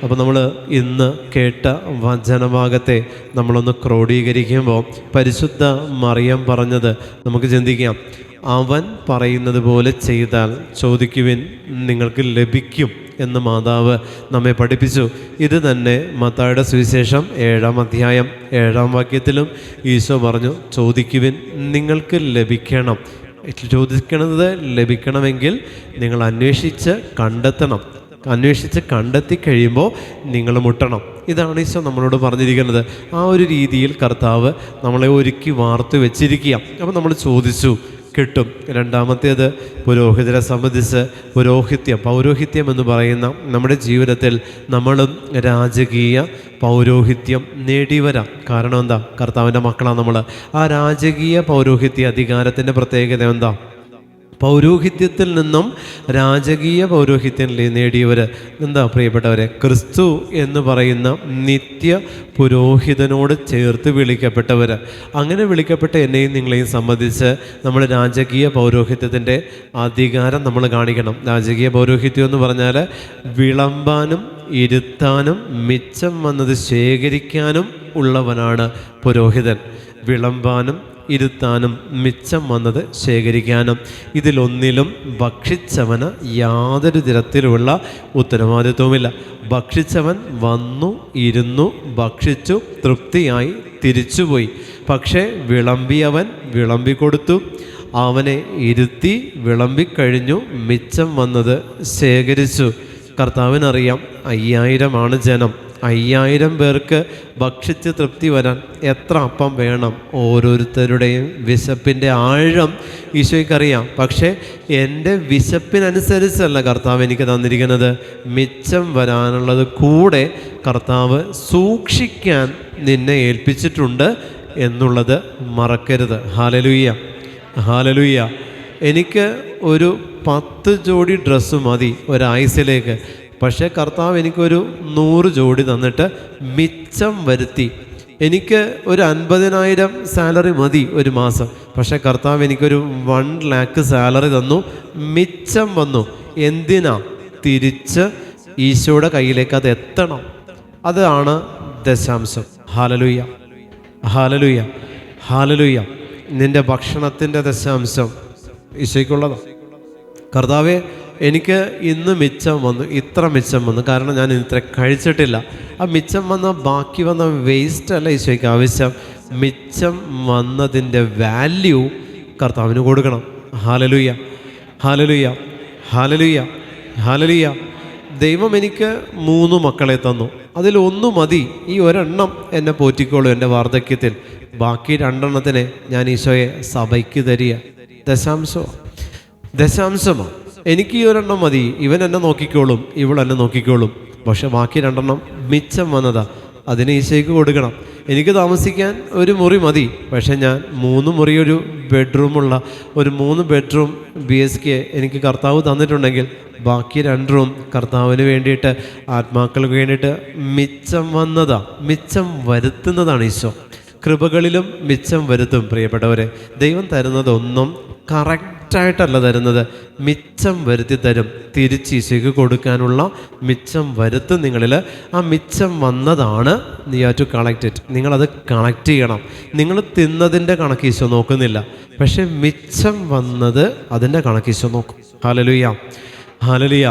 A: അപ്പോൾ നമ്മൾ ഇന്ന് കേട്ട വചനഭാഗത്തെ നമ്മളൊന്ന് ക്രോഡീകരിക്കുമ്പോൾ പരിശുദ്ധ മറിയം പറഞ്ഞത് നമുക്ക് ചിന്തിക്കാം. അവൻ പറയുന്നത് പോലെ ചെയ്താൽ ചോദിക്കുവിൻ, നിങ്ങൾക്ക് ലഭിക്കും എന്ന് മാതാവ് നമ്മെ പഠിപ്പിച്ചു. ഇത് തന്നെ മത്തായിയുടെ സുവിശേഷം 7-ാം അധ്യായം 7-ാം വാക്യത്തിലും ഈശോ പറഞ്ഞു, ചോദിക്കുവിൻ, നിങ്ങൾക്ക് ലഭിക്കണം. ചോദിക്കണത് ലഭിക്കണമെങ്കിൽ നിങ്ങൾ അന്വേഷിച്ച് കണ്ടെത്തണം. അന്വേഷിച്ച് കണ്ടെത്തി കഴിയുമ്പോൾ നിങ്ങൾ മുട്ടണം. ഇതാണ് ഈശോ നമ്മളോട് പറഞ്ഞിരിക്കുന്നത്. ആ ഒരു രീതിയിൽ കർത്താവ് നമ്മളെ ഒരുക്കി വാർത്തു വെച്ചിരിക്കുക. അപ്പോൾ നമ്മൾ ചോദിച്ചു, കിട്ടും. രണ്ടാമത്തേത് പുരോഹിതരെ സംബന്ധിച്ച് പൗരോഹിത്യം എന്ന് പറയുന്ന നമ്മുടെ ജീവിതത്തിൽ നമ്മളും രാജകീയ പൗരോഹിത്യം നേടിവരാം. കാരണം എന്താ? കർത്താവിൻ്റെ മക്കളാണ് നമ്മൾ. ആ രാജകീയ പൗരോഹിത്യ അധികാരത്തിൻ്റെ പ്രത്യേകത എന്താ? പൗരോഹിത്യത്തിൽ നിന്നും രാജകീയ പൗരോഹിത്യം നേടിയവർ എന്താ പ്രിയപ്പെട്ടവരെ? ക്രിസ്തു എന്ന് പറയുന്ന നിത്യ പുരോഹിതനോട് ചേർത്ത് വിളിക്കപ്പെട്ടവർ. അങ്ങനെ വിളിക്കപ്പെട്ട എന്നെയും നിങ്ങളെയും സംബന്ധിച്ച് നമ്മൾ രാജകീയ പൗരോഹിത്യത്തിൻ്റെ അധികാരം നമ്മൾ കാണിക്കണം. രാജകീയ പൗരോഹിത്യം എന്ന് പറഞ്ഞാൽ വിളമ്പാനും ഇരുത്താനും മിച്ചം വന്നത് ശേഖരിക്കാനും ഉള്ളവനാണ് പുരോഹിതൻ. വിളമ്പാനും ഇരുത്താനും മിച്ചം വന്നത് ശേഖരിക്കാനും. ഇതിലൊന്നിലും ഭക്ഷിച്ചവന് യാതൊരു തരത്തിലുള്ള ഉത്തരവാദിത്വമില്ല. ഭക്ഷിച്ചവൻ വന്നു, ഇരുന്നു, ഭക്ഷിച്ചു, തൃപ്തിയായി തിരിച്ചുപോയി. പക്ഷേ വിളമ്പിയവൻ വിളമ്പിക്കൊടുത്തു, അവനെ ഇരുത്തി വിളമ്പിക്കഴിഞ്ഞു, മിച്ചം വന്നത് ശേഖരിച്ചു. കർത്താവിനറിയാം 5000 ജനം. 5000 പേർക്ക് ഭക്ഷിച്ച് തൃപ്തി വരാൻ എത്ര അപ്പം വേണം? ഓരോരുത്തരുടെയും വിശപ്പിൻ്റെ ആഴം ഈശോയ്ക്കറിയാം. പക്ഷേ എൻ്റെ വിശപ്പിനനുസരിച്ചല്ല കർത്താവ് എനിക്ക് തന്നിരിക്കുന്നത്. മിച്ചം വരാനുള്ളത് കൂടെ കർത്താവ് സൂക്ഷിക്കാൻ നിന്നെ ഏൽപ്പിച്ചിട്ടുണ്ട് എന്നുള്ളത് മറക്കരുത്. Hallelujah, hallelujah. എനിക്ക് ഒരു 10 ജോഡി ഡ്രസ്സ് മതി ഒരാഴ്ചയിലേക്ക്. പക്ഷേ കർത്താവ് എനിക്കൊരു 100 ജോഡി തന്നിട്ട് മിച്ചം വരുത്തി. എനിക്ക് ഒരു 50,000 സാലറി മതി ഒരു മാസം. പക്ഷേ കർത്താവ് എനിക്കൊരു 1 lakh സാലറി തന്നു, മിച്ചം വന്നു. എന്തിനാ? തിരിച്ച് ഈശോയുടെ കയ്യിലേക്ക് അത് എത്തണം. അതാണ് ദശാംശം. ഹല്ലേലൂയ, ഹല്ലേലൂയ, ഹല്ലേലൂയ. നിൻ്റെ ഭക്ഷണത്തിൻ്റെ ദശാംശം ഈശോയ്ക്കുള്ളതാണ്. കർത്താവേ, എനിക്ക് ഇന്ന് മിച്ചം വന്നു, ഇത്ര മിച്ചം വന്നു, കാരണം ഞാൻ ഇത്ര കഴിച്ചിട്ടില്ല. ആ മിച്ചം വന്ന ബാക്കി വന്ന വേസ്റ്റ് അല്ല ഈശോയ്ക്ക് ആവശ്യം. മിച്ചം വന്നതിൻ്റെ വാല്യൂ കർത്താവിന് കൊടുക്കണം. ഹല്ലേലൂയ, ഹല്ലേലൂയ, ഹല്ലേലൂയ, ഹല്ലേലൂയ. ദൈവം എനിക്ക് 3 മക്കളെ തന്നു. അതിൽ 1 മതി. ഈ ഒരെണ്ണം എന്നെ പോറ്റിക്കോളൂ എൻ്റെ വാർദ്ധക്യത്തിൽ. ബാക്കി 2 ഞാൻ ഈശോയെ സഭയ്ക്ക് തരിക. ദശാംശമാണ്. എനിക്ക് ഈ ഒരെണ്ണം മതി, ഇവൻ എന്നെ നോക്കിക്കോളും, ഇവൾ എന്നെ നോക്കിക്കോളും. പക്ഷെ ബാക്കി 2 മിച്ചം വന്നതാ, അതിന് ഈശോയ്ക്ക് കൊടുക്കണം. എനിക്ക് താമസിക്കാൻ ഒരു മുറി മതി, പക്ഷെ ഞാൻ 3 മുറി ഒരു ബെഡ്റൂമുള്ള ഒരു 3 ബെഡ്റൂം BSK എനിക്ക് കർത്താവ് തന്നിട്ടുണ്ടെങ്കിൽ ബാക്കി 2 റൂം കർത്താവിന് വേണ്ടിയിട്ട്, ആത്മാക്കൾക്ക് വേണ്ടിയിട്ട് മിച്ചം വന്നതാ. മിച്ചം വരുത്തുന്നതാണ് ഈശോ. കൃപകളിലും മിച്ചം വരുത്തും. പ്രിയപ്പെട്ടവരെ, ദൈവം തരുന്നതൊന്നും കറക്റ്റായിട്ടല്ല തരുന്നത്, മിച്ചം വരുത്തി തരും. തിരിച്ച് ഈശോയ്ക്ക് കൊടുക്കാനുള്ള മിച്ചം വരുത്തും നിങ്ങളിൽ. ആ മിച്ചം വന്നതാണ് നീ ഹാവ് ടു കളക്ട് ഇറ്റ്. നിങ്ങളത് കളക്ട് ചെയ്യണം. നിങ്ങൾ തിന്നതിൻ്റെ കണക്ക് ഈശോ നോക്കുന്നില്ല, പക്ഷെ മിച്ചം വന്നത് അതിൻ്റെ കണക്ക് ഈശോ നോക്കും. Hallelujah, hallelujah.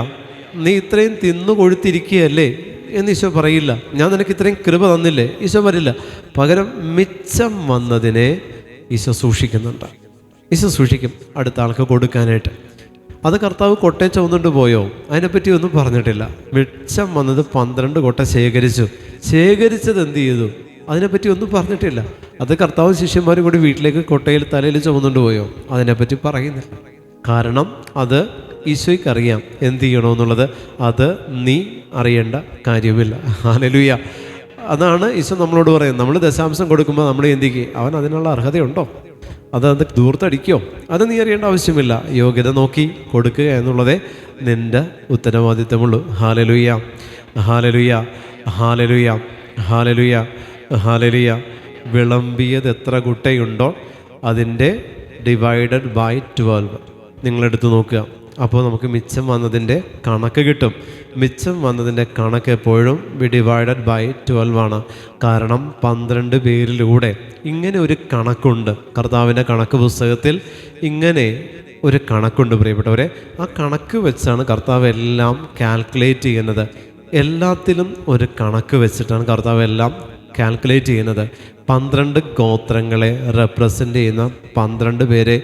A: നീ ഇത്രയും തിന്നു കൊഴുത്തിരിക്കുകയല്ലേ എന്ന് ഈശോ പറയില്ല. ഞാൻ നിനക്ക് ഇത്രയും കൃപ തന്നില്ലേ, ഈശോ വരില്ല. പകരം മിച്ചം വന്നതിനെ ഈശോ സൂക്ഷിക്കുന്നുണ്ട്. ഈശോ സൂക്ഷിക്കും അടുത്ത ആൾക്ക് കൊടുക്കാനായിട്ട്. അത് കർത്താവ് കൊട്ടയെ ചുമന്നുകൊണ്ട് പോയോ? അതിനെപ്പറ്റി ഒന്നും പറഞ്ഞിട്ടില്ല. മിച്ചം വന്നത് 12 കൊട്ട ശേഖരിച്ചു. ശേഖരിച്ചത് എന്ത് ചെയ്തു? അതിനെപ്പറ്റി ഒന്നും പറഞ്ഞിട്ടില്ല. അത് കർത്താവ് ശിഷ്യന്മാരും കൂടി വീട്ടിലേക്ക് കൊട്ടയിൽ തലയിൽ ചുമന്നുകൊണ്ട് പോയോ? അതിനെപ്പറ്റി പറയുന്നില്ല. കാരണം അത് ഈശോയ്ക്ക് അറിയാം എന്ത് ചെയ്യണമെന്നുള്ളത്. അത് നീ അറിയേണ്ട കാര്യമില്ല. ഹല്ലേലൂയ. അതാണ് ഈശോ നമ്മളോട് പറയുന്നത്. നമ്മൾ ദശാംശം കൊടുക്കുമ്പോൾ നമ്മൾ ചിന്തിക്കുക, അവൻ അതിനുള്ള അർഹതയുണ്ടോ, അത് ദൂർത്തടിക്കോ? അത് നീ അറിയേണ്ട ആവശ്യമില്ല. യോഗ്യത നോക്കി കൊടുക്കുക എന്നുള്ളതേ നിൻ്റെ ഉത്തരവാദിത്തമുള്ളൂ. ഹല്ലേലൂയ, ഹല്ലേലൂയ, ഹല്ലേലൂയ, ഹല്ലേലൂയ, ഹല്ലേലൂയ. വിളമ്പിയത് എത്ര കുട്ടയുണ്ടോ അതിൻ്റെ ഡിവൈഡഡ് ബൈ 12 നിങ്ങളെടുത്ത് നോക്കുക. അപ്പോൾ നമുക്ക് മിച്ചം വന്നതിൻ്റെ കണക്ക് കിട്ടും. മിച്ചം വന്നതിൻ്റെ കണക്ക് എപ്പോഴും ഡിവൈഡഡ് ബൈ 12 ആണ്. കാരണം 12 പേരിലൂടെ ഇങ്ങനെ ഒരു കണക്കുണ്ട്. കർത്താവിൻ്റെ കണക്ക് പുസ്തകത്തിൽ ഇങ്ങനെ ഒരു കണക്കുണ്ട് പ്രിയപ്പെട്ടവരെ. ആ കണക്ക് വെച്ചാണ് കർത്താവ് എല്ലാം കാൽക്കുലേറ്റ് ചെയ്യുന്നത്. എല്ലാത്തിലും ഒരു കണക്ക് വെച്ചിട്ടാണ് കർത്താവ് എല്ലാം കാൽക്കുലേറ്റ് ചെയ്യുന്നത്. 12 ഗോത്രങ്ങളെ റെപ്രസെൻ്റ് ചെയ്യുന്ന 12 പേരെ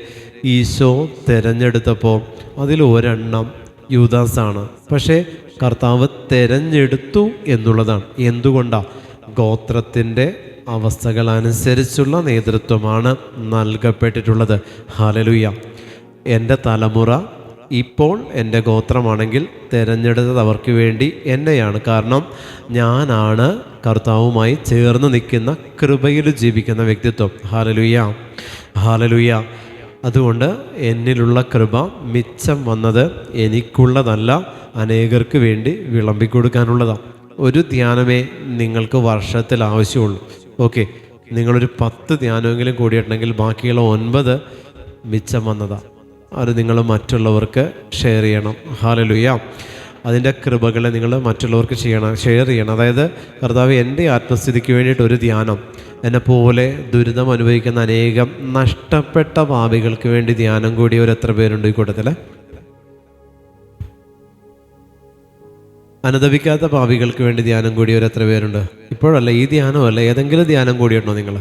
A: ഈശോ തിരഞ്ഞെടുത്തപ്പോൾ അതിൽ ഒരെണ്ണം യൂദാസാണ്. പക്ഷേ കർത്താവ് തിരഞ്ഞെടുത്തു എന്നുള്ളതാണ്. എന്തുകൊണ്ടാണ്? ഗോത്രത്തിൻ്റെ അവസ്ഥകളനുസരിച്ചുള്ള നേതൃത്വമാണ് നൽകപ്പെട്ടിട്ടുള്ളത്. ഹല്ലേലൂയ. എൻ്റെ തലമുറ ഇപ്പോൾ എൻ്റെ ഗോത്രമാണെങ്കിൽ തിരഞ്ഞെടുത്തത് അവർക്ക് വേണ്ടി എന്നെയാണ്. കാരണം ഞാനാണ് കർത്താവുമായി ചേർന്ന് നിൽക്കുന്ന കൃപയിൽ ജീവിക്കുന്ന വ്യക്തിത്വം. Hallelujah, hallelujah. അതുകൊണ്ട് എന്നിലുള്ള കൃപ മിച്ചം വന്നത് എനിക്കുള്ളതല്ല, അനേകർക്ക് വേണ്ടി വിളമ്പിക്കൊടുക്കാനുള്ളതാണ്. ഒരു ധ്യാനമേ നിങ്ങൾക്ക് വർഷത്തിൽ ആവശ്യമുള്ളൂ. ഓക്കെ, നിങ്ങളൊരു 10 ധ്യാനമെങ്കിലും കൂടിയിട്ടുണ്ടെങ്കിൽ ബാക്കിയുള്ള 9 മിച്ചം വന്നതാണ്. അത് നിങ്ങൾ മറ്റുള്ളവർക്ക് ഷെയർ ചെയ്യണം. ഹല്ലേലൂയ. അതിൻ്റെ കൃപകളെ നിങ്ങൾ മറ്റുള്ളവർക്ക് ഷെയർ ചെയ്യണം. അതായത് കർത്താവ് എൻ്റെ ആത്മസ്ഥിതിക്ക് വേണ്ടിയിട്ട് ഒരു ധ്യാനം, എന്നെപ്പോലെ ദുരിതം അനുഭവിക്കുന്ന അനേകം നഷ്ടപ്പെട്ട പാപികൾക്ക് വേണ്ടി ധ്യാനം കൂടിയവർ എത്ര പേരുണ്ട് ഈ കൂട്ടത്തിൽ? അനുദപിക്കാത്ത പാപികൾക്ക് വേണ്ടി ധ്യാനം കൂടിയവർ എത്ര പേരുണ്ട്? ഇപ്പോഴല്ല, ഈ ധ്യാനമല്ല, ഏതെങ്കിലും ധ്യാനം കൂടിയിട്ടുണ്ടോ നിങ്ങൾ?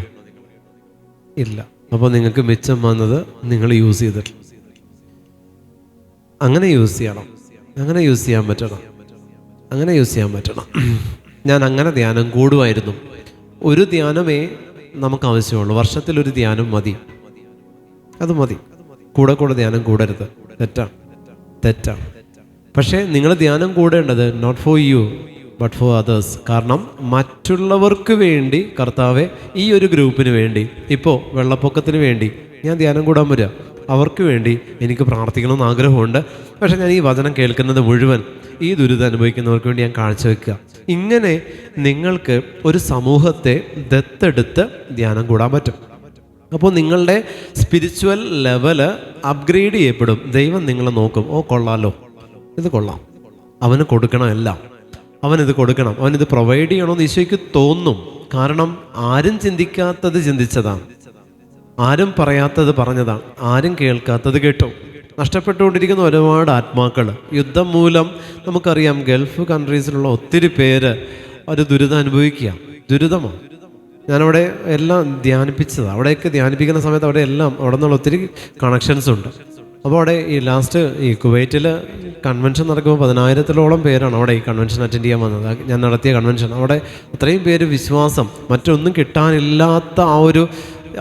A: ഇല്ല. അപ്പോൾ നിങ്ങൾക്ക് മിച്ചം വന്നത് നിങ്ങൾ യൂസ് ചെയ്തിട്ടില്ല. അങ്ങനെ യൂസ് ചെയ്യണം, അങ്ങനെ യൂസ് ചെയ്യാൻ പറ്റണം, അങ്ങനെ യൂസ് ചെയ്യാൻ പറ്റണം. ഞാൻ അങ്ങനെ ധ്യാനം കൂടുമായിരുന്നു. ഒരു ധ്യാനമേ നമുക്ക് ആവശ്യമുള്ളൂ, വർഷത്തിലൊരു ധ്യാനം മതി, അത് മതി. കൂടെ കൂടെ ധ്യാനം കൂടരുത്, തെറ്റാണ്, തെറ്റാണ്. പക്ഷേ നിങ്ങൾ ധ്യാനം കൂടേണ്ടത് not for you but for others. കാരണം മറ്റുള്ളവർക്ക് വേണ്ടി കർത്താവെ, ഈ ഒരു ഗ്രൂപ്പിന് വേണ്ടി, ഇപ്പോൾ വെള്ളപ്പൊക്കത്തിന് വേണ്ടി ഞാൻ ധ്യാനം കൂടാൻ വരിക, അവർക്ക് വേണ്ടി എനിക്ക് പ്രാർത്ഥിക്കണമെന്ന് ആഗ്രഹമുണ്ട്. പക്ഷേ ഞാൻ ഈ വചനം കേൾക്കുന്നത് മുഴുവൻ ഈ ദുരിതം അനുഭവിക്കുന്നവർക്ക് വേണ്ടി ഞാൻ കാഴ്ചവെക്കുക. ഇങ്ങനെ നിങ്ങൾക്ക് ഒരു സമൂഹത്തെ ദത്തെടുത്ത് ധ്യാനം കൂടാൻ പറ്റും. അപ്പോൾ നിങ്ങളുടെ സ്പിരിച്വൽ ലെവല് അപ്ഗ്രേഡ് ചെയ്യപ്പെടും. ദൈവം നിങ്ങളെ നോക്കും, ഓ കൊള്ളാലോ, ഇത് കൊള്ളാം, അവന് കൊടുക്കണം എല്ലാം, അവനിത് കൊടുക്കണം, അവനിത് പ്രൊവൈഡ് ചെയ്യണമെന്ന് ഈശോയ്ക്ക് തോന്നും. കാരണം ആരും ചിന്തിക്കാത്തത് ചിന്തിച്ചതാണ്, ആരും പറയാത്തത് പറഞ്ഞതാണ്, ആരും കേൾക്കാത്തത് കേട്ടു. നഷ്ടപ്പെട്ടുകൊണ്ടിരിക്കുന്ന ഒരുപാട് ആത്മാക്കൾ, യുദ്ധം മൂലം നമുക്കറിയാം ഗൾഫ് കൺട്രീസിലുള്ള ഒത്തിരി പേര് ഒരു ദുരിതം അനുഭവിക്കുക. ദുരിതമാണ്. ഞാനവിടെ എല്ലാം ധ്യാനിപ്പിച്ചതാണ്. അവിടെയൊക്കെ ധ്യാനിപ്പിക്കുന്ന സമയത്ത് അവിടെ എല്ലാം അവിടെ നിന്നുള്ള ഒത്തിരി കണക്ഷൻസ് ഉണ്ട്. അപ്പോൾ അവിടെ ഈ ലാസ്റ്റ് ഈ കുവൈറ്റിൽ കൺവെൻഷൻ നടക്കുമ്പോൾ 10,000-ഓളം പേരാണ് അവിടെ ഈ കൺവെൻഷൻ അറ്റൻഡ് ചെയ്യാൻ വന്നത്. ഞാൻ നടത്തിയ കൺവെൻഷൻ അവിടെ അത്രയും പേര് വിശ്വാസം, മറ്റൊന്നും കിട്ടാനില്ലാത്ത ആ ഒരു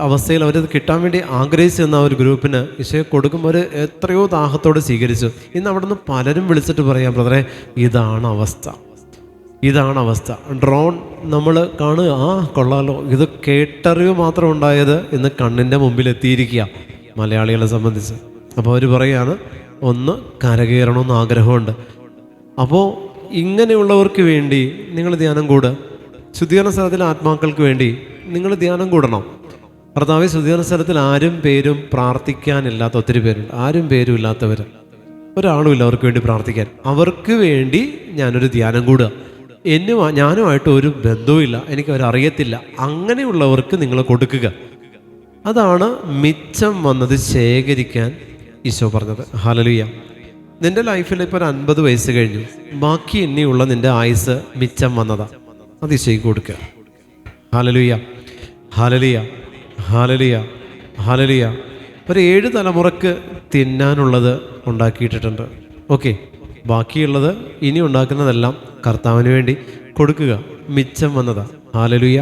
A: അവസ്ഥയിൽ അവരത് കിട്ടാൻ വേണ്ടി ആഗ്രഹിച്ചു എന്ന ഒരു ഗ്രൂപ്പിന് ഈശോയെ കൊടുക്കുമ്പോൾ അവർ എത്രയോ ദാഹത്തോട് സ്വീകരിച്ചു. ഇന്ന് അവിടെ നിന്ന് പലരും വിളിച്ചിട്ട് പറയാം, ബ്രദറെ ഇതാണ് അവസ്ഥ, ഇതാണ് അവസ്ഥ. ഡ്രോൺ നമ്മൾ കാണുക, ആ കൊള്ളാലോ, ഇത് കേട്ടറിവ് മാത്രം ഉണ്ടായത് ഇന്ന് കണ്ണിൻ്റെ മുമ്പിൽ എത്തിയിരിക്കുക മലയാളികളെ സംബന്ധിച്ച്. അപ്പോൾ അവർ പറയാണ്, ഒന്ന് കരകയറണമെന്ന് ആഗ്രഹമുണ്ട്. അപ്പോൾ ഇങ്ങനെയുള്ളവർക്ക് വേണ്ടി നിങ്ങൾ ധ്യാനം കൂടുക. ശുദ്ധീകരണ സ്ഥലത്തിലെ ആത്മാക്കൾക്ക് വേണ്ടി നിങ്ങൾ ധ്യാനം കൂടണം. കർത്താവേ, ശുദ്ധീകരണ സ്ഥലത്തിൽ ആരും പേരും പ്രാർത്ഥിക്കാനില്ലാത്ത ഒത്തിരി പേരുണ്ട്. ആരും പേരും ഇല്ലാത്തവർ, ഒരാളുമില്ല അവർക്ക് വേണ്ടി പ്രാർത്ഥിക്കാൻ. അവർക്ക് വേണ്ടി ഞാനൊരു ധ്യാനം കൂടുക. ഞാനുമായിട്ട് ഒരു ബന്ധവുമില്ല, എനിക്കവരറിയത്തില്ല. അങ്ങനെയുള്ളവർക്ക് നിങ്ങൾ കൊടുക്കുക. അതാണ് മിച്ചം വന്നത് ശേഖരിക്കാൻ ഈശോ പറഞ്ഞത്. ഹല്ലേലൂയ. നിൻ്റെ ലൈഫിൽ ഇപ്പോൾ ഒരു 50 വയസ്സ് കഴിഞ്ഞു, ബാക്കി ഇനിയുള്ള നിൻ്റെ ആയുസ് മിച്ചം വന്നതാ, അത് ഈശോയ്ക്ക് കൊടുക്കുക. ഹല്ലേലൂയ, ഹല്ലേലൂയ, ഹല്ലേലൂയ, ഹല്ലേലൂയ. ഒരു 7 തലമുറക്ക് തിന്നാനുള്ളത് ഉണ്ടാക്കിയിട്ടിട്ടുണ്ട്. ഓക്കെ, ബാക്കിയുള്ളത് ഇനി ഉണ്ടാക്കുന്നതെല്ലാം കർത്താവിന് വേണ്ടി കൊടുക്കുക. മിച്ചം വന്നതാ. Hallelujah,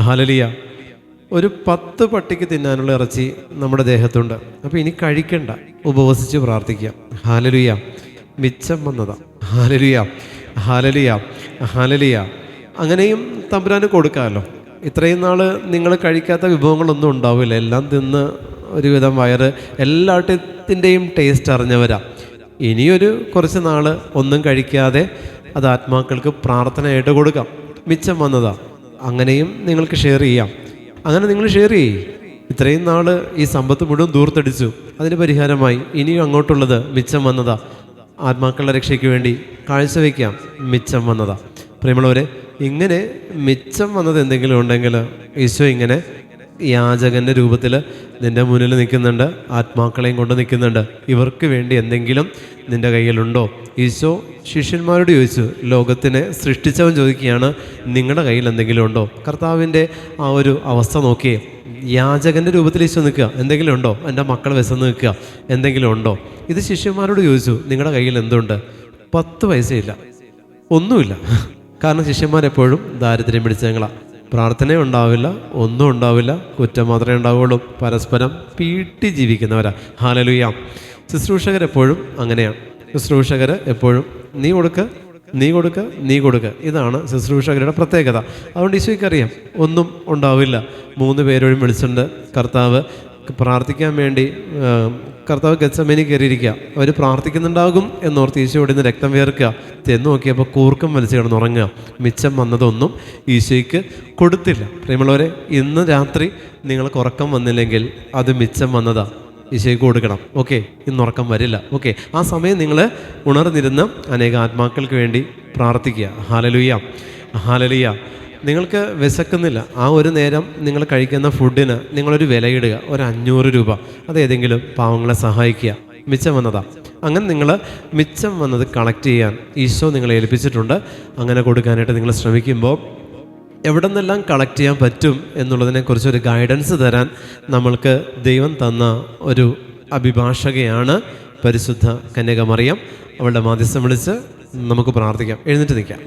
A: hallelujah. ഒരു 10 പട്ടിക്ക് തിന്നാനുള്ള ഇറച്ചി നമ്മുടെ ദേഹത്തുണ്ട്. അപ്പോൾ ഇനി കഴിക്കണ്ട, ഉപവസിച്ച് പ്രാർത്ഥിക്കുക. ഹല്ലേലൂയ, മിച്ചം വന്നതാ. ഹല്ലേലൂയ, ഹല്ലേലൂയ, ഹല്ലേലൂയ. അങ്ങനെയും തമ്പുരാന് കൊടുക്കാമല്ലോ. ഇത്രയും നാൾ നിങ്ങൾ കഴിക്കാത്ത വിഭവങ്ങളൊന്നും ഉണ്ടാവില്ല, എല്ലാം തിന്ന് ഒരുവിധം വയറ് എല്ലാത്തിൻ്റെയും ടേസ്റ്റ് അറിഞ്ഞവരാ. ഇനിയൊരു കുറച്ച് നാൾ ഒന്നും കഴിക്കാതെ അത് ആത്മാക്കൾക്ക് പ്രാർത്ഥനയായിട്ട് കൊടുക്കാം. മിച്ചം വന്നതാ. അങ്ങനെയും നിങ്ങൾക്ക് ഷെയർ ചെയ്യാം. അങ്ങനെ നിങ്ങൾ ഷെയർ ചെയ്യ്. ഇത്രയും നാൾ ഈ സമ്പത്ത് മുഴുവൻ ദൂർത്തടിച്ചു, അതിന് പരിഹാരമായി ഇനിയും അങ്ങോട്ടുള്ളത് മിച്ചം വന്നതാ. ആത്മാക്കളുടെ രക്ഷയ്ക്ക് വേണ്ടി കാഴ്ചവെക്കാം. മിച്ചം വന്നതാ. പ്രിയമുള്ളവരെ, ഇങ്ങനെ മിച്ചം വന്നത് എന്തെങ്കിലും ഉണ്ടെങ്കിൽ ഈശോ ഇങ്ങനെ യാചകൻ്റെ രൂപത്തിൽ നിൻ്റെ മുന്നിൽ നിൽക്കുന്നുണ്ട്, ആത്മാക്കളെയും കൊണ്ട് നിൽക്കുന്നുണ്ട്. ഇവർക്ക് വേണ്ടി എന്തെങ്കിലും നിൻ്റെ കയ്യിലുണ്ടോ? ഈശോ ശിഷ്യന്മാരോട് ചോദിച്ചു. ലോകത്തിനെ സൃഷ്ടിച്ചവൻ ചോദിക്കുകയാണ്, നിങ്ങളുടെ കയ്യിൽ എന്തെങ്കിലും ഉണ്ടോ? കർത്താവിൻ്റെ ആ ഒരു അവസ്ഥ നോക്കിയേ. യാചകൻ്റെ രൂപത്തിൽ ഈശോ നിൽക്കുക. എന്തെങ്കിലും ഉണ്ടോ? എൻ്റെ മക്കൾ വിശന്ന് നിൽക്കുക, എന്തെങ്കിലും ഉണ്ടോ? ഇത് ശിഷ്യന്മാരോട് ചോദിച്ചു, നിങ്ങളുടെ കയ്യിൽ എന്തുണ്ട്? 10 പൈസയില്ല, ഒന്നുമില്ല. കാരണം ശിഷ്യന്മാരെപ്പോഴും ദാരിദ്ര്യം പിടിച്ചങ്ങളാണ്. പ്രാർത്ഥന ഉണ്ടാവില്ല, ഒന്നും ഉണ്ടാവില്ല, കുറ്റം മാത്രമേ ഉണ്ടാവുള്ളൂ. പരസ്പരം പീട്ടി ജീവിക്കുന്നവരാ. ഹല്ലേലൂയ. ശുശ്രൂഷകരെപ്പോഴും അങ്ങനെയാണ്. ശുശ്രൂഷകർ എപ്പോഴും നീ കൊടുക്കുക, നീ കൊടുക്കുക, നീ കൊടുക്കുക. ഇതാണ് ശുശ്രൂഷകരുടെ പ്രത്യേകത. അതുകൊണ്ട് ഈശോയ്ക്കറിയാം ഒന്നും ഉണ്ടാവില്ല. 3 പേരോടും വിളിച്ചിട്ടുണ്ട്. കർത്താവ് പ്രാർത്ഥിക്കാൻ വേണ്ടി കർത്താവ് ഗെത്സമേനി കയറിയിരിക്കുക. അവർ പ്രാർത്ഥിക്കുന്നുണ്ടാകും എന്നോർത്ത് ഈശോയുടെ നിന്ന് രക്തം വേർക്കുക. ചെന്ന് നോക്കിയപ്പോൾ കൂർക്കം വലിച്ച് കിടന്നുറങ്ങുക. മിച്ചം വന്നതൊന്നും ഈശോയ്ക്ക് കൊടുത്തില്ല. പ്രിയമുള്ളവരെ, ഇന്ന് രാത്രി നിങ്ങൾക്ക് ഉറക്കം വന്നില്ലെങ്കിൽ അത് മിച്ചം വന്നതാ, ഈശോയ്ക്ക് കൊടുക്കണം. ഓക്കെ, ഇന്ന് ഉറക്കം വരില്ല. ഓക്കെ, ആ സമയം നിങ്ങൾ ഉണർന്നിരുന്ന് അനേക ആത്മാക്കൾക്ക് വേണ്ടി പ്രാർത്ഥിക്കുക. ഹല്ലേലൂയ, ഹല്ലേലൂയ, നിങ്ങൾക്ക് വിശക്കുന്നില്ല, ആ ഒരു നേരം നിങ്ങൾ കഴിക്കുന്ന ഫുഡിന് നിങ്ങളൊരു വിലയിടുക, ഒരു 500 രൂപ, അത് ഏതെങ്കിലും പാവങ്ങളെ സഹായിക്കുക. മിച്ചം വന്നതാ, അങ്ങനെ നിങ്ങൾ മിച്ചം വന്നത് കളക്ട് ചെയ്യാൻ ഈശോ നിങ്ങളെ ഏൽപ്പിച്ചിട്ടുണ്ട്. അങ്ങനെ കൊടുക്കാനായിട്ട് നിങ്ങൾ ശ്രമിക്കുമ്പോൾ എവിടെ നിന്നെല്ലാം കളക്ട് ചെയ്യാൻ പറ്റും എന്നുള്ളതിനെക്കുറിച്ചൊരു ഗൈഡൻസ് തരാൻ നമ്മൾക്ക് ദൈവം തന്ന ഒരു അഭിഭാഷകയാണ് പരിശുദ്ധ കന്യക മറിയം. അവളുടെ മാധ്യസ്ഥം വിളിച്ച് നമുക്ക് പ്രാർത്ഥിക്കാം. എഴുന്നേറ്റ് നിൽക്കാം.